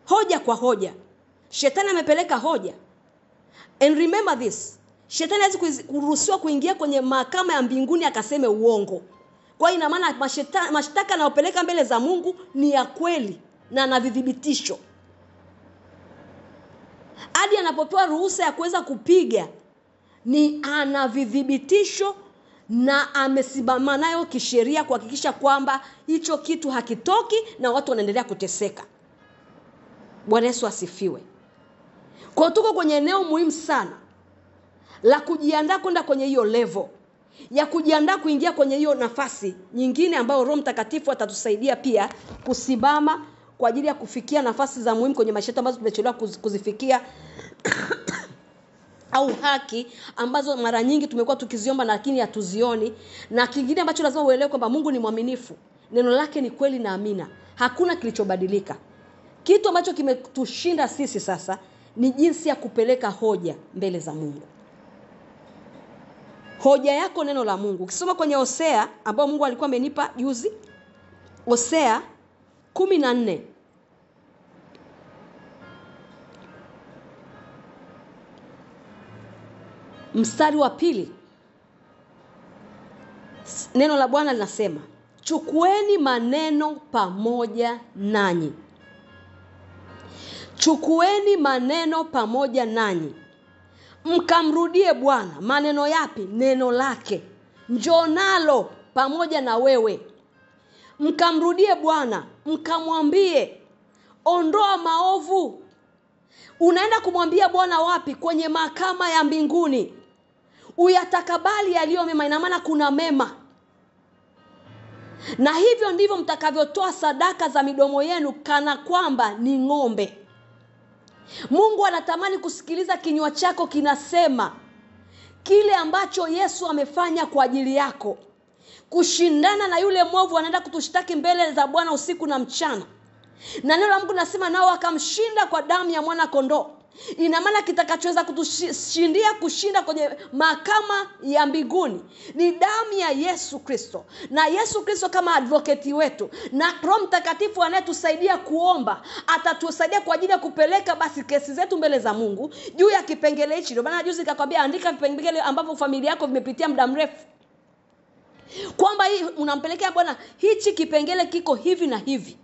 Hoja kwa hoja. Shetani amepeleka hoja. And remember this. Shetani hawezi kuruhusiwa kuingia kwenye mahakama ya mbinguni akaseme uongo. Kwa hiyo ina maana mashtaka anayopeleka mbele za Mungu ni ya kweli na ana vidhibitisho. Hadi anapopewa ruhusa ya kuweza kupiga ni ana vidhibitisho na amesimama nayo kisheria kuhakikisha kwamba hicho kitu hakitoki na watu wanaendelea kuteseka. Bwana Yesu asifiwe. Kwa tuko kwenye eneo muhimu sana la kujiandaa kwenda kwenye hiyo level, ya kujiandaa kuingia kwenye hiyo nafasi nyingine ambayo Roho Mtakatifu atatusaidia pia kusimama kwa ajili ya kufikia nafasi za muhimu kwenye maisha yetu ambazo tumechelewa kuzifikia au haki ambazo mara nyingi tumekuwa tukiziomba lakini hatuzioni. Na kingine ambacho lazima uelewe kwamba Mungu ni mwaminifu. Neno lake ni kweli na amina. Hakuna kilichobadilika. Kitu ambacho kimetushinda sisi sasa ni jinsi ya kupeleka hoja mbele za Mungu. Hoja yako neno la Mungu. Ukisoma kwenye Hosea ambao Mungu alikuwa amenipa juzi, Hosea 14 mstari wa 2, neno la Bwana linasema, chukueni maneno pamoja nanyi. Chukueni maneno pamoja nanyi, mkamrudie Bwana. Maneno yapi? Neno lake. Njoo nalo pamoja na wewe, mkamrudie Bwana, mkamwambie ondoa maovu. Unaenda kumwambia Bwana wapi? Kwenye mahakama ya mbinguni. Uyatakabali yaliyo mema. Ina maana kuna mema. Na hivyo ndivyo mtakavyotoa sadaka za midomo yenu kana kwamba ni ng'ombe. Mungu anatamani kusikiliza kinywa chako kinasema kile ambacho Yesu amefanya kwa ajili yako. Kushindana na yule mwovu anaenda kutushtaki mbele za Bwana usiku na mchana. Na neno la Mungu nasema nao akamshinda kwa damu ya mwana kondoo. Ina maana kitakachoweza kutushindia kushinda kwenye mahakama ya mbinguni ni damu ya Yesu Kristo. Na Yesu Kristo kama advocate wetu, na Roho Mtakatifu anayetusaidia kuomba, atatusaidia kwa ajili ya kupeleka basi kesi zetu mbele za Mungu juu ya kipengele hichi. Ndio maana juzi nikakwambia andika vipengele ambavyo familia yako vimepitia muda mrefu. Kwamba hii unampelekea Bwana, hichi kipengele kiko hivi na hivi.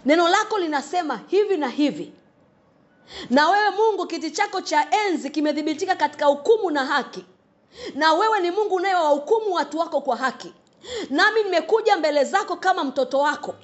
Neno lako linasema hivi na hivi. Na wewe Mungu, kiti chako cha enzi kimedhibitika katika hukumu na haki. Na wewe ni Mungu unayewahukumu watu wako kwa haki. Nami nimekuja mbele zako kama mtoto wako.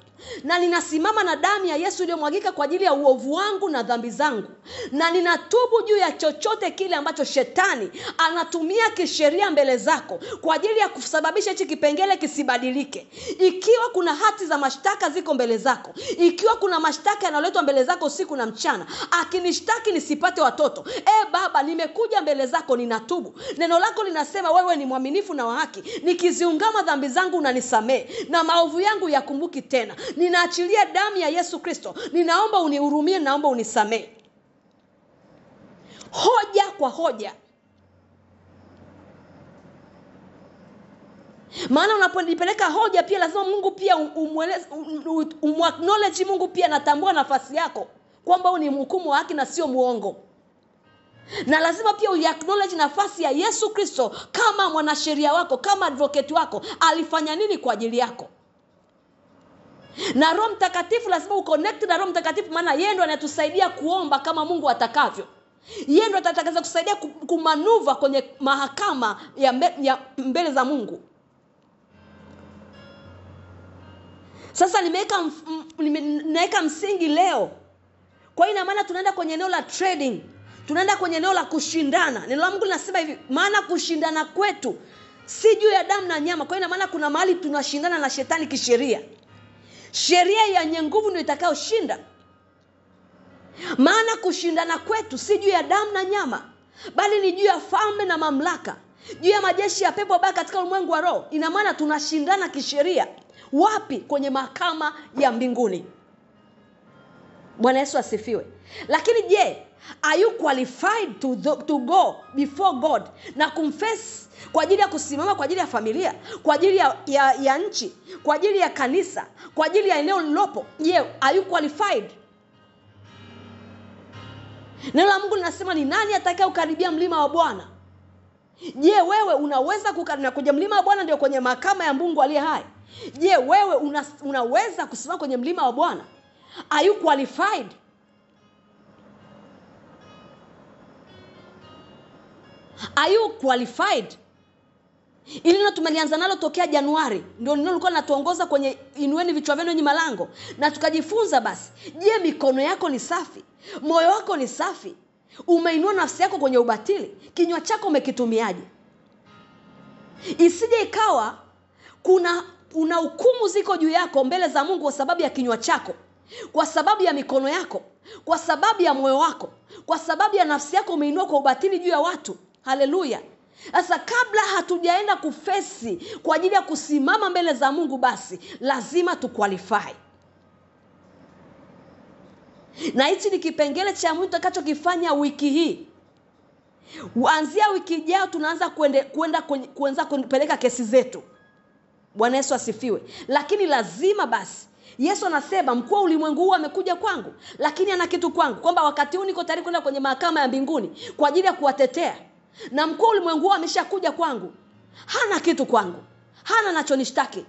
Na ninasimama na damu ya Yesu iliyomwagika kwa ajili ya uovu wangu na dhambi zangu. Na ninatubu juu ya chochote kile ambacho shetani anatumia kisheria mbele zako kwa ajili ya kusababisha hichi kipengele kisibadilike. Ikiwa kuna hati za mashtaka ziko mbele zako, ikiwa kuna mashtaka yanayoletwa mbele zako usiku na mchana, akinishtaki nisipate watoto, Baba, nimekuja mbele zako, ninatubu. Neno lako linasema wewe ni mwaminifu na wa haki, nikiziungama dhambi zangu unanisamehe na maovu yangu yakumbuki tena. Ninaachilia damu ya Yesu Kristo. Ninaomba unihurumie, naomba unisamehe. Hoja kwa hoja. Maana unaponipeleka hoja pia lazima Mungu pia acknowledge Mungu pia natambua nafasi yako kwamba wewe ni mhukumu wa haki na sio muongo. Na lazima pia uacknowledge nafasi ya Yesu Kristo kama mwanasheria wako, kama advocate wako. Alifanya nini kwa ajili yako? Na Roho Mtakatifu lazima uconnect na Roho Mtakatifu, maana yeye ndo anatusaidia kuomba kama Mungu atakavyo. Yeye ndo atakayeweza kusaidia kumanuva kwenye mahakama ya mbele za Mungu. Sasa nimeweka msingi leo. Kwa hiyo ina maana tunaenda kwenye eneo la trading. Tunaenda kwenye eneo la kushindana. Neno la Mungu linasema hivi, maana kushindana kwetu si juu ya damu na nyama. Kwa hiyo ina maana kuna mahali tunashindana na shetani kisheria. Sheria yenye nguvu ndio itakayoshinda. Maana kushindana kwetu si juu ya damu na nyama, bali ni juu ya falme na mamlaka, juu ya majeshi ya pepo wabaya katika ulimwengu wa roho. Ina maana tunashindana kisheria. Wapi? Kwenye mahakama ya mbinguni. Bwana Yesu asifiwe. Lakini je, are you qualified to go before God na confess kwa ajili ya kusimama kwa ajili ya familia, kwa ajili ya nchi, kwa ajili ya kanisa, kwa ajili ya eneo lilopo? Je, are you qualified? Neno la Mungu linasema ni nani atakaye ukaribia mlima wa Bwana? Je, wewe unaweza kukaa kwenye mlima wa Bwana? Ndio kwenye mahakama ya Mungu aliye hai. Je, wewe unaweza kusimama kwenye mlima wa Bwana? Are you qualified? Are you qualified? Ili neno tumelianza nalo tokea Januari. Ndio neno lilikuwa linatuongoza kwenye inueni vichwa vyenu nyinyi malango. Na tukajifunza basi. Je, mikono yako ni safi? Moyo wako ni safi? Umeinua nafsi yako kwenye ubatili? Kinywa chako umekitumiaje? Isije ikawa kuna hukumu ziko juu yako mbele za Mungu kwa sababu ya kinywa chako, kwa sababu ya mikono yako, kwa sababu ya moyo wako, kwa sababu ya nafsi yako umeinua kwa ubatili juu ya watu. Haleluya. Sasa kabla hatujaenda kufesi kwa ajili ya kusimama mbele za Mungu, basi lazima tuqualify. Na hichi ni kipengele cha Mungu tutakachokifanya wiki hii. Kuanzia wiki ijayo tunaanza kuanza kupeleka kesi zetu. Bwana Yesu asifiwe. Lakini lazima basi, Yesu anasema mkuu wa ulimwengu huu amekuja kwangu, lakini ana kitu kwangu, kwamba wakati huu niko tayari kwenda kwenye mahakama ya mbinguni kwa ajili ya kuwatetea. Na mkuu wa ulimwengu huu ameshakuja kwangu, hana kitu kwangu, hana nachonishtaki,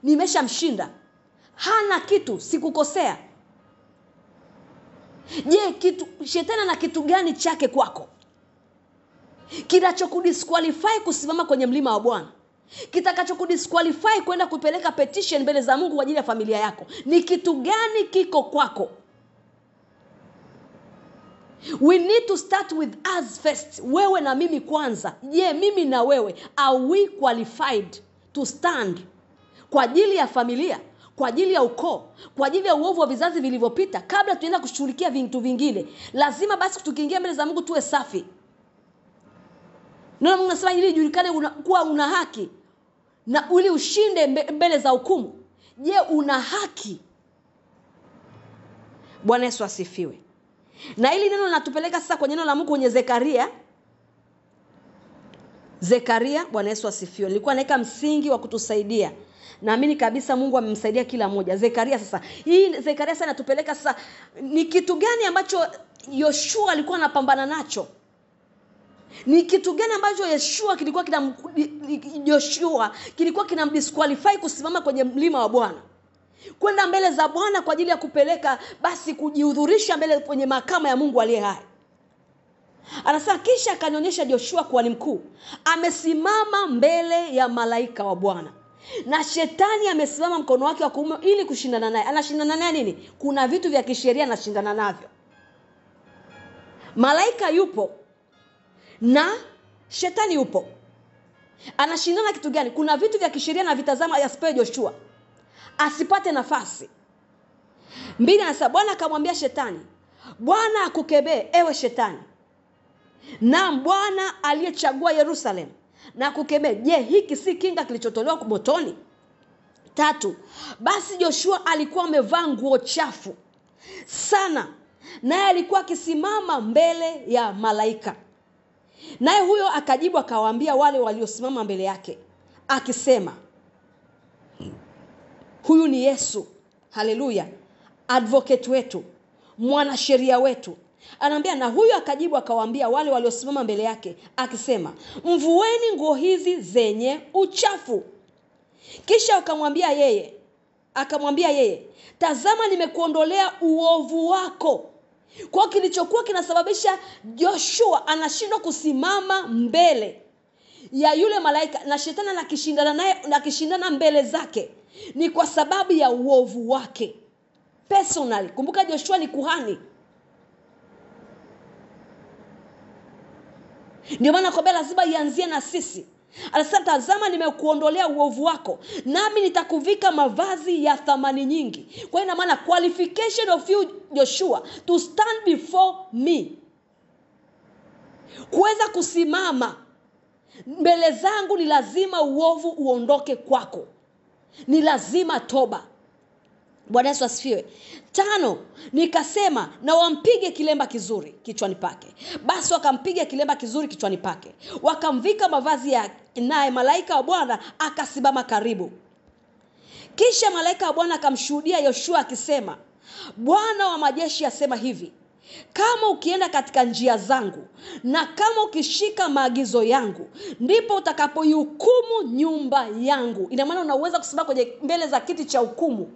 nimeshamshinda, hana kitu, sikukosea. Je, shetani ana kitu gani chake kwako kinachokudisqualify kusimama kwenye mlima wa Bwana? Kitakachokudisqualify kwenda kupeleka petition mbele za Mungu kwa ajili ya familia yako? Ni kitu gani kiko kwako? We need to start with us first. Wewe na mimi kwanza. Je, mimi na wewe, are we qualified to stand kwa ajili ya familia, kwa ajili ya ukoo, kwa ajili ya uovu wa vizazi vilivyopita? Kabla tuenda kushughulikia vitu vingine, lazima basi tukiingia mbele za Mungu tuwe safi. Neno Mungu anasema ili ijulikane kuwa una haki na ili ushinde mbele za hukumu. Je, una haki? Bwana Yesu asifiwe. Na hili neno linatupeleka sasa kwenye neno la Mungu kwenye Zekaria. Bwana Yesu asifiwe. Nilikuwa naweka msingi wa kutusaidia. Naamini kabisa Mungu amemsaidia kila mmoja. Zekaria sasa. Hii Zekaria sasa inatupeleka sasa, ni kitu gani ambacho Yoshua alikuwa anapambana nacho? Ni kitu gani ambacho Joshua kilikuwa kinamdisqualify kusimama kwenye mlima wa Bwana, kwenda mbele za Bwana kwa ajili ya kupeleka basi kujihudhurisha mbele kwenye mahakama ya Mungu aliye hai? Anasema kisha akanionyesha Joshua kuhani mkuu amesimama mbele ya malaika wa Bwana, na shetani amesimama mkono wake wa kuume ili kushindana naye. Anashindana naye nini? Kuna vitu vya kisheria anashindana navyo. Malaika yupo na shetani yupo. Anashindana kitu gani? Kuna vitu vya kisheria na vitazama yasipewe Joshua, asipate nafasi. 2 anasema Bwana akamwambia shetani, Bwana akukebee ewe shetani, na Bwana aliyechagua Yerusalem na kukemee. Je, hiki si kinga kilichotolewa motoni? 3 basi Joshua alikuwa amevaa nguo chafu sana, naye alikuwa akisimama mbele ya malaika. Naye huyo akajibu akawaambia wale waliosimama mbele yake akisema, huyu ni Yesu, haleluya, advocate wetu, mwanasheria wetu. Anaambia, na huyo akajibu akawaambia wale waliosimama mbele yake akisema, mvueni nguo hizi zenye uchafu. Kisha akamwambia yeye, tazama nimekuondolea uovu wako. Kwa kilichokuwa kinasababisha Joshua anashindwa kusimama mbele ya yule malaika na shetani anakishindana mbele zake, ni kwa sababu ya uovu wake personally. Kumbuka Joshua ni kuhani. Ndio maana kwa lazima ianzie na sisi. Anasema tazama nimekuondolea uovu wako, nami nitakuvika mavazi ya thamani nyingi. Kwa ina maana qualification of you Joshua to stand before me, kuweza kusimama mbele zangu, ni lazima uovu uondoke kwako, ni lazima toba. Bwana Yesu asifiwe. 5 nikasema na wampige kilemba kizuri kichwani pake. Basi wakampiga kilemba kizuri kichwani pake, wakamvika mavazi yake, naye malaika wa Bwana akasimama karibu. Kisha malaika wa Bwana akamshuhudia Yoshua akisema, Bwana wa majeshi asema hivi, kama ukienda katika njia zangu na kama ukishika maagizo yangu, ndipo utakapoihukumu nyumba yangu. Ina maana unaweza kusimama kwenye mbele za kiti cha hukumu,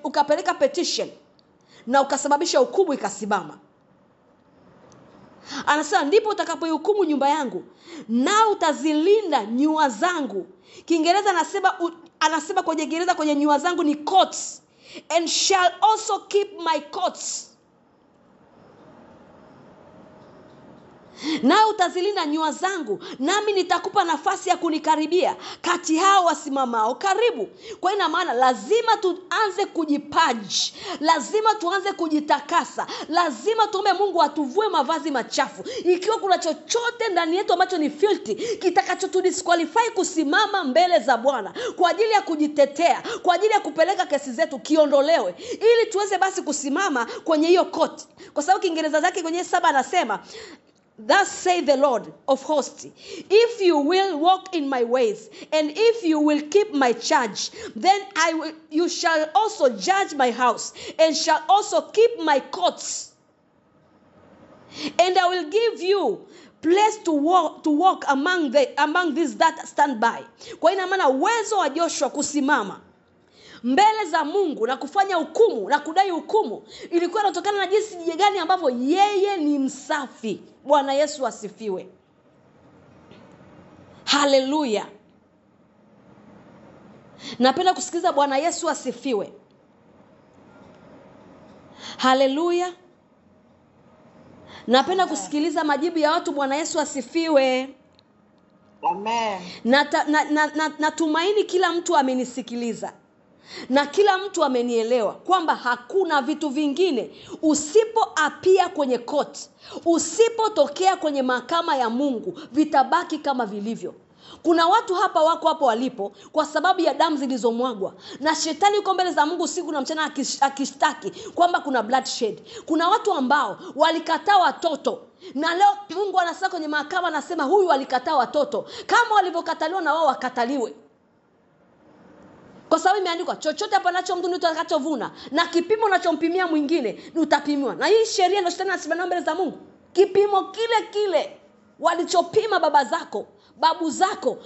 ukapeleka petition na ukasababisha hukumu ikasimama. Anasema ndipo utakapoihukumu nyumba yangu na utazilinda nyua zangu. Kiingereza anasema kwenye Kiingereza kwenye nyua zangu ni courts, and shall also keep my courts. Na utazilinda nyua zangu, nami nitakupa nafasi ya kunikaribia kati hao wasimamao karibu. Kwa ina maana lazima tuanze kujipaji, lazima tuanze kujitakasa, lazima tuombe Mungu atuvue mavazi machafu. Ikiwa kuna chochote ndani yetu ambacho ni filthy, kitakachotudisqualify kusimama mbele za Bwana kwa ajili ya kujitetea, kwa ajili ya kupeleka kesi zetu, kiondolewe, ili tuweze basi kusimama kwenye hiyo court. Kwa sababu Kiingereza zake kwenye 7 anasema, thus say the Lord of hosts, if you will walk in my ways, and if you will keep my charge, then you shall also judge my house, and shall also keep my courts. And I will give you place to walk among these that stand by. Kwa ina maana uwezo wa Joshua kusimama mbele za Mungu na kufanya hukumu na kudai hukumu ilikuwa inatokana na jinsi gani ambavyo yeye ni msafi. Bwana Yesu asifiwe. Haleluya. Napenda kusikiza Bwana Yesu asifiwe. Haleluya. Napenda kusikiliza majibu ya watu. Bwana Yesu asifiwe. Amen. Natumaini kila mtu amenisikiliza na kila mtu amenielewa kwamba hakuna vitu vingine. Usipoapia kwenye court, usipotokea kwenye mahakama ya Mungu, vitabaki kama vilivyo. Kuna watu hapa wako hapo walipo kwa sababu ya damu zilizomwagwa, na shetani yuko mbele za Mungu usiku na mchana akishtaki kwamba kuna bloodshed. Kuna watu ambao walikataa watoto, na leo Mungu anasema kwenye mahakama, anasema huyu alikataa watoto kama walivyokataliwa na wao wakataliwe. Kwa sababu imeandikwa, chochote apanacho mtu ndicho atakachovuna, na kipimo unachompimia mwingine utapimiwa. Na hii sheria ndio shetani anasimama mbele za Mungu. Kipimo kile walichopima baba zako, babu zako,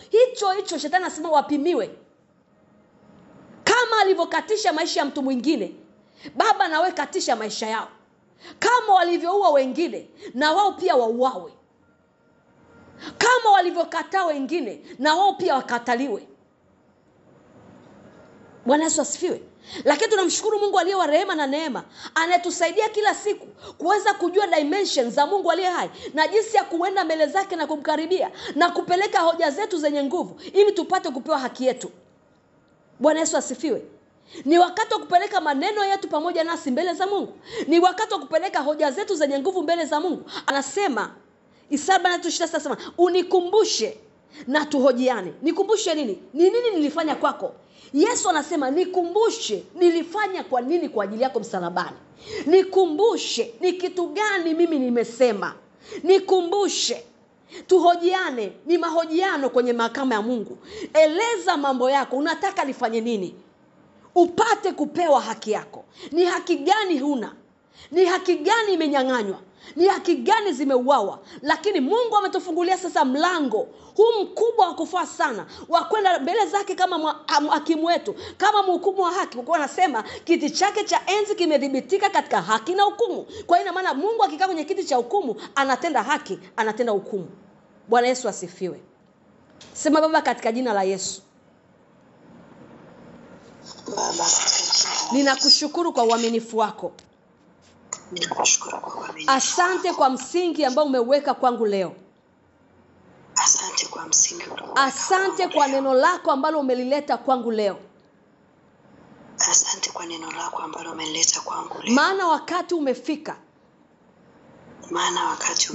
hicho shetani anasema wapimiwe. Kama alivyokatisha maisha ya mtu mwingine, baba na wewe katisha maisha yao. Kama walivyoua wengine, na wao pia wauawe. Kama walivyokataa wengine, na wao pia wakataliwe. Bwana Yesu asifiwe. Lakini tunamshukuru Mungu aliye wa rehema na neema, anayetusaidia kila siku kuweza kujua dimensions za Mungu aliye hai na jinsi ya kuenda mbele zake na kumkaribia na kupeleka hoja zetu zenye nguvu ili tupate kupewa haki yetu. Bwana Yesu asifiwe. Ni wakati wa kupeleka maneno yetu pamoja nasi mbele za Mungu. Ni wakati wa kupeleka hoja zetu zenye nguvu mbele za Mungu. Anasema Isaya 26 anasema, unikumbushe na tuhojiane. Nikumbushe nini? Ni nini nilifanya kwako? Yesu anasema nikumbushe nilifanya kwa nini kwa ajili yako msalabani. Nikumbushe ni kitu gani mimi nimesema. Nikumbushe. Tuhojiane, ni mahojiano kwenye mahakama ya Mungu. Eleza mambo yako, unataka nifanye nini? Upate kupewa haki yako. Ni haki gani huna? Ni haki gani imenyang'anywa? Ni haki gani zimeuawa? Lakini Mungu ametufungulia sasa mlango huu mkubwa wa kufaa sana, wa kwenda mbele zake kama hakimu wetu, kama mhukumu wa haki. Kwa anasema kiti chake cha enzi kimedhibitika katika haki na hukumu. Kwa ina maana Mungu akikaa kwenye kiti cha hukumu anatenda haki, anatenda hukumu. Bwana Yesu asifiwe. Sema Baba, katika jina la Yesu, Baba, ninakushukuru kwa uaminifu wako. Asante kwa msingi ambao umeweka kwangu leo. Asante kwa msingi. Asante kwa neno lako ambalo umelileta kwangu leo. Asante kwa neno lako ambalo umelileta kwangu leo. Maana wakati umefika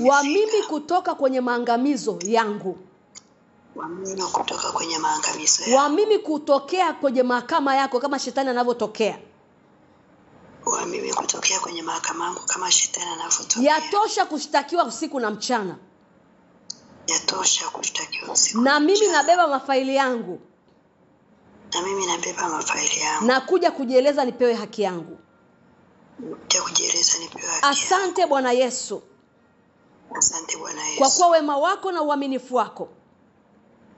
wa mimi kutoka kwenye maangamizo yangu. Wa mimi kutoka kwenye maangamizo yangu. Wa mimi kutokea kwenye mahakama yako kama shetani anavyotokea. Wa mimi kutokea kwenye mahakama yangu kama shetani anavyotokea. Yatosha kushtakiwa usiku na mchana. Yatosha kushtakiwa usiku na mimi nabeba mafaili yangu. Na mimi nabeba mafaili yangu. Na kuja kujieleza nipewe haki yangu. Cha kujieleza nipewe haki. Asante Bwana Yesu. Asante Bwana Yesu. Kwa kuwa wema wako na uaminifu wako.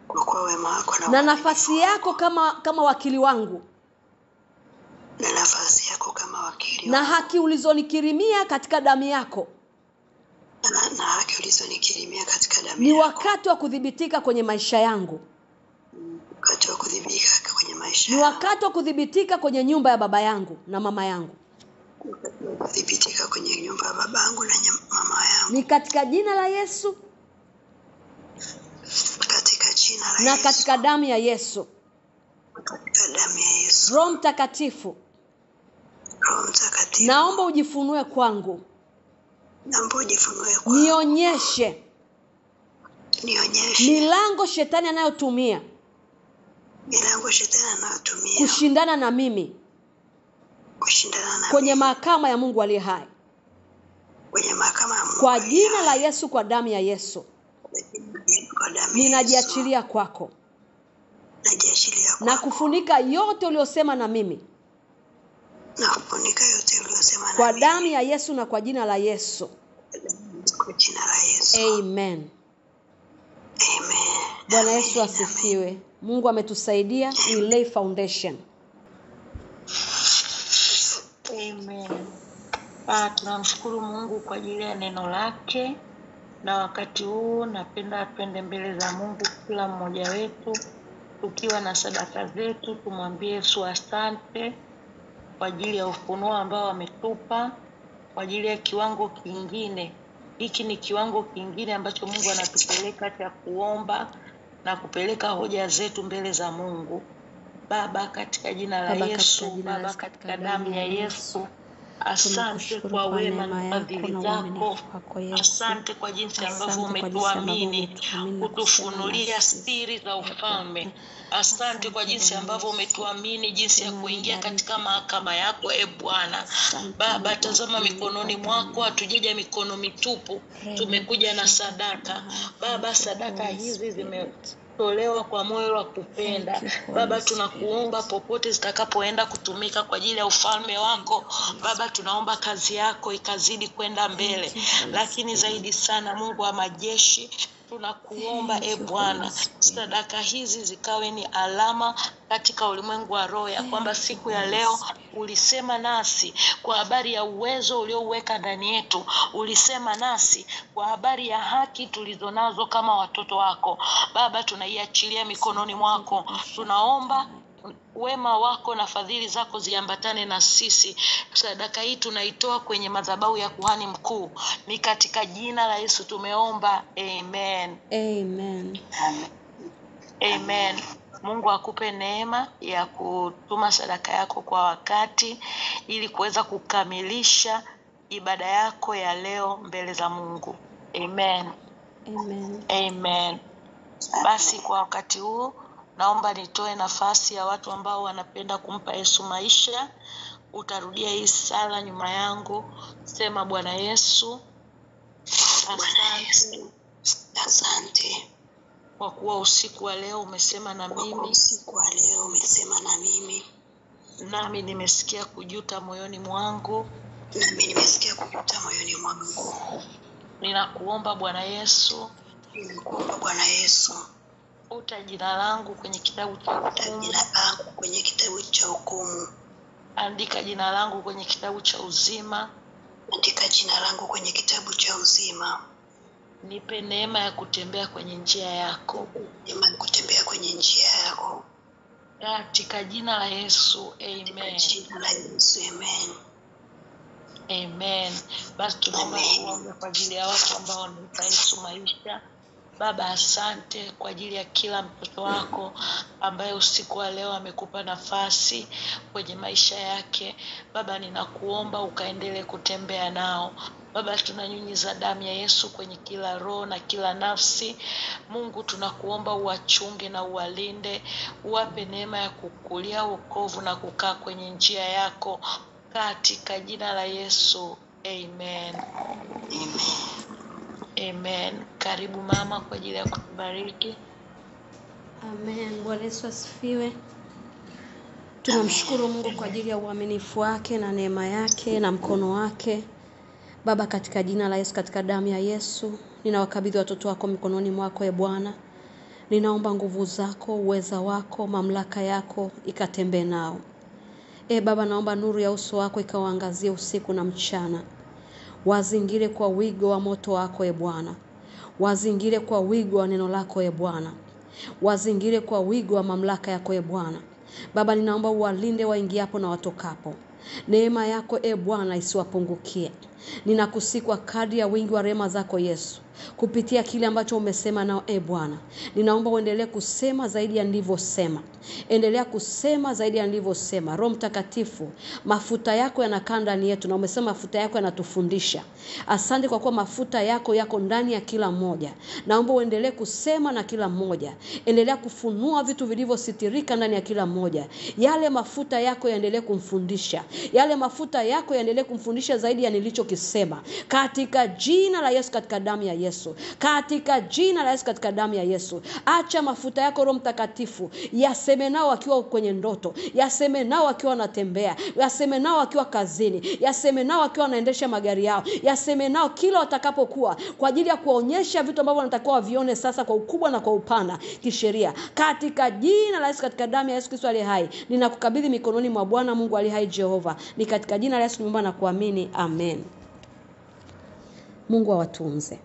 Kwa kuwa wema wako na nafasi yako kama wakili wangu. Na nafasi yako kama wakili. Na haki ulizonikirimia katika damu yako. Na haki ulizonikirimia katika damu yako. Ni wakati wa kudhibitika kwenye maisha yangu. Wakati wa kudhibitika kwenye maisha. Ni wakati wa kudhibitika kwenye nyumba ya baba yangu na mama yangu. Kudhibitika kwenye nyumba ya baba yangu na mama yangu. Ni katika jina la Yesu. Katika jina la na Yesu. katika damu ya Yesu. Katika damu ya Yesu. Roho Mtakatifu. Roho Mtakatifu. Naomba ujifunue kwangu. Naomba ujifunue kwangu. Nionyeshe milango shetani anayotumia. Milango shetani anayotumia. Kushindana na mimi. Kwenye mahakama ya Mungu aliye hai. Kwenye mahakama ya Mungu. Kwa jina la Yesu, kwa damu ya Yesu. Ninajiachilia kwako. Najiachilia kwako. Na kufunika yote uliyosema na mimi. Na kufunika yote uliyosema na mimi. Kwa damu ya Yesu na kwa jina la Yesu. Kwa jina la Yesu. Amen. Amen. Bwana Yesu asifiwe. Mungu ametusaidia. We lay foundation. Amen. Tunamshukuru Mungu kwa ajili ya neno lake, na wakati huu napenda twende mbele za Mungu kila mmoja wetu tukiwa na sadaka zetu, tumwambie Yesu asante kwa ajili ya ufunuo ambao ametupa, kwa ajili ya kiwango kingine. Hiki ni kiwango kingine ambacho Mungu anatupeleka cha kuomba na kupeleka hoja zetu mbele za Mungu. Baba, katika jina la Yesu, Baba, katika damu ya Yesu, asante kwa wema na fadhili zako. Asante kwa jinsi ambavyo umetuamini kutufunulia siri za ufalme. Asante kwa jinsi ambavyo umetuamini jinsi ya kuingia katika mahakama yako, Bwana. Baba, tazama mikononi mwako, hatujaja mikono mitupu, tumekuja na sadaka. Baba, sadaka hizi zimetolewa kwa moyo wa kupenda. Baba, tunakuomba popote zitakapoenda kutumika kwa ajili ya ufalme wako, Baba, tunaomba kazi yako ikazidi kwenda mbele. Lakini zaidi sana, Mungu wa majeshi, tunakuomba Bwana, sadaka hizi zikawe ni alama katika ulimwengu wa roho ya kwamba siku ya leo ulisema nasi kwa habari ya uwezo uliouweka ndani yetu. Ulisema nasi kwa habari ya haki tulizonazo kama watoto wako. Baba, tunaiachilia mikononi mwako. Tunaomba wema wako na fadhili zako ziambatane na sisi. Sadaka hii tunaitoa kwenye madhabahu ya kuhani mkuu. Ni katika jina la Yesu tumeomba. Amen. Amen. Amen. Mungu akupe neema ya kutuma sadaka yako kwa wakati ili kuweza kukamilisha ibada yako ya leo mbele za Mungu. Amen. Amen. Amen. Basi kwa wakati huu naomba nitoe nafasi ya watu ambao wanapenda kumpa Yesu maisha. Utarudia hii sala nyuma yangu. Sema: Bwana Yesu, asante. Asante. Kwa kuwa usiku wa leo umesema na mimi. Usiku wa leo umesema na mimi. Nami nimesikia kujuta moyoni mwangu. Nami nimesikia kujuta moyoni mwangu. Ninakuomba Bwana Yesu. Ninakuomba Bwana Yesu. Futa jina langu kwenye kitabu cha hukumu. Jina langu kwenye kitabu cha hukumu. Andika jina langu kwenye kitabu cha uzima. Andika jina langu kwenye kitabu cha uzima. Nipe neema ya kutembea kwenye njia yako. Neema ya kutembea kwenye njia yako. Katika jina la Yesu. Amen. Jina la Yesu. Amen. Amen. Basi tunaomba kuomba kwa ajili ya watu ambao wanampa Yesu maisha. Baba, asante kwa ajili ya kila mtoto wako ambaye usiku wa leo amekupa nafasi kwenye maisha yake. Baba, ninakuomba ukaendelee kutembea nao. Baba, tunanyunyiza damu ya Yesu kwenye kila roho na kila nafsi. Mungu, tunakuomba uwachunge na uwalinde. Uwape neema ya kukulia wokovu na kukaa kwenye njia yako. Katika jina la Yesu. Amen. Amen. Amen. Karibu mama kwa ajili ya kutubariki. Amen. Bwana Yesu asifiwe. Tunamshukuru Mungu kwa ajili ya uaminifu wake na neema yake na mkono wake. Baba, katika jina la Yesu, katika damu ya Yesu, ninawakabidhi watoto wako mikononi mwako, Bwana. Ninaomba nguvu zako, uweza wako, mamlaka yako ikatembee nao. Baba, naomba nuru ya uso wako ikawaangazie usiku na mchana. Wazingire kwa wigo wa moto wako, Bwana. Wazingire kwa wigo wa neno lako, Bwana. Wazingire kwa wigo wa mamlaka yako, Bwana. Baba, ninaomba uwalinde waingiapo na watokapo. Neema yako Bwana isiwapungukie. Ninakusihi kwa kadri ya wingi wa rehema zako Yesu, kupitia kile ambacho umesema nao Bwana. Ninaomba uendelee kusema zaidi ya nilivyosema. Endelea kusema zaidi ya nilivyosema. Roho Mtakatifu, mafuta yako yanakaa ndani yetu, na umesema mafuta yako yanatufundisha. Asante kwa kuwa mafuta yako yako ndani ya kila mmoja. Naomba uendelee kusema na kila mmoja. Endelea kufunua vitu vilivyositirika ndani ya kila mmoja. Yale mafuta yako yaendelee kumfundisha. Yale mafuta yako yaendelee kumfundisha zaidi ya nilichokisema. Katika jina la Yesu, katika damu ya Yesu. Katika jina la Yesu, katika damu ya Yesu. Acha mafuta yako Roho Mtakatifu yaseme nao wakiwa kwenye ndoto, yaseme nao wakiwa wanatembea, yaseme nao wakiwa kazini, yaseme nao wakiwa wanaendesha magari yao, yaseme nao kila watakapokuwa, kwa ajili ya kuonyesha vitu ambavyo wanatakiwa vione sasa kwa ukubwa na kwa upana kisheria. Katika jina la Yesu, katika damu ya Yesu Kristo aliye hai, ninakukabidhi mikononi mwa Bwana Mungu aliye hai Jehova. Ni katika jina la Yesu nimeomba na kuamini. Amen. Mungu awatunze.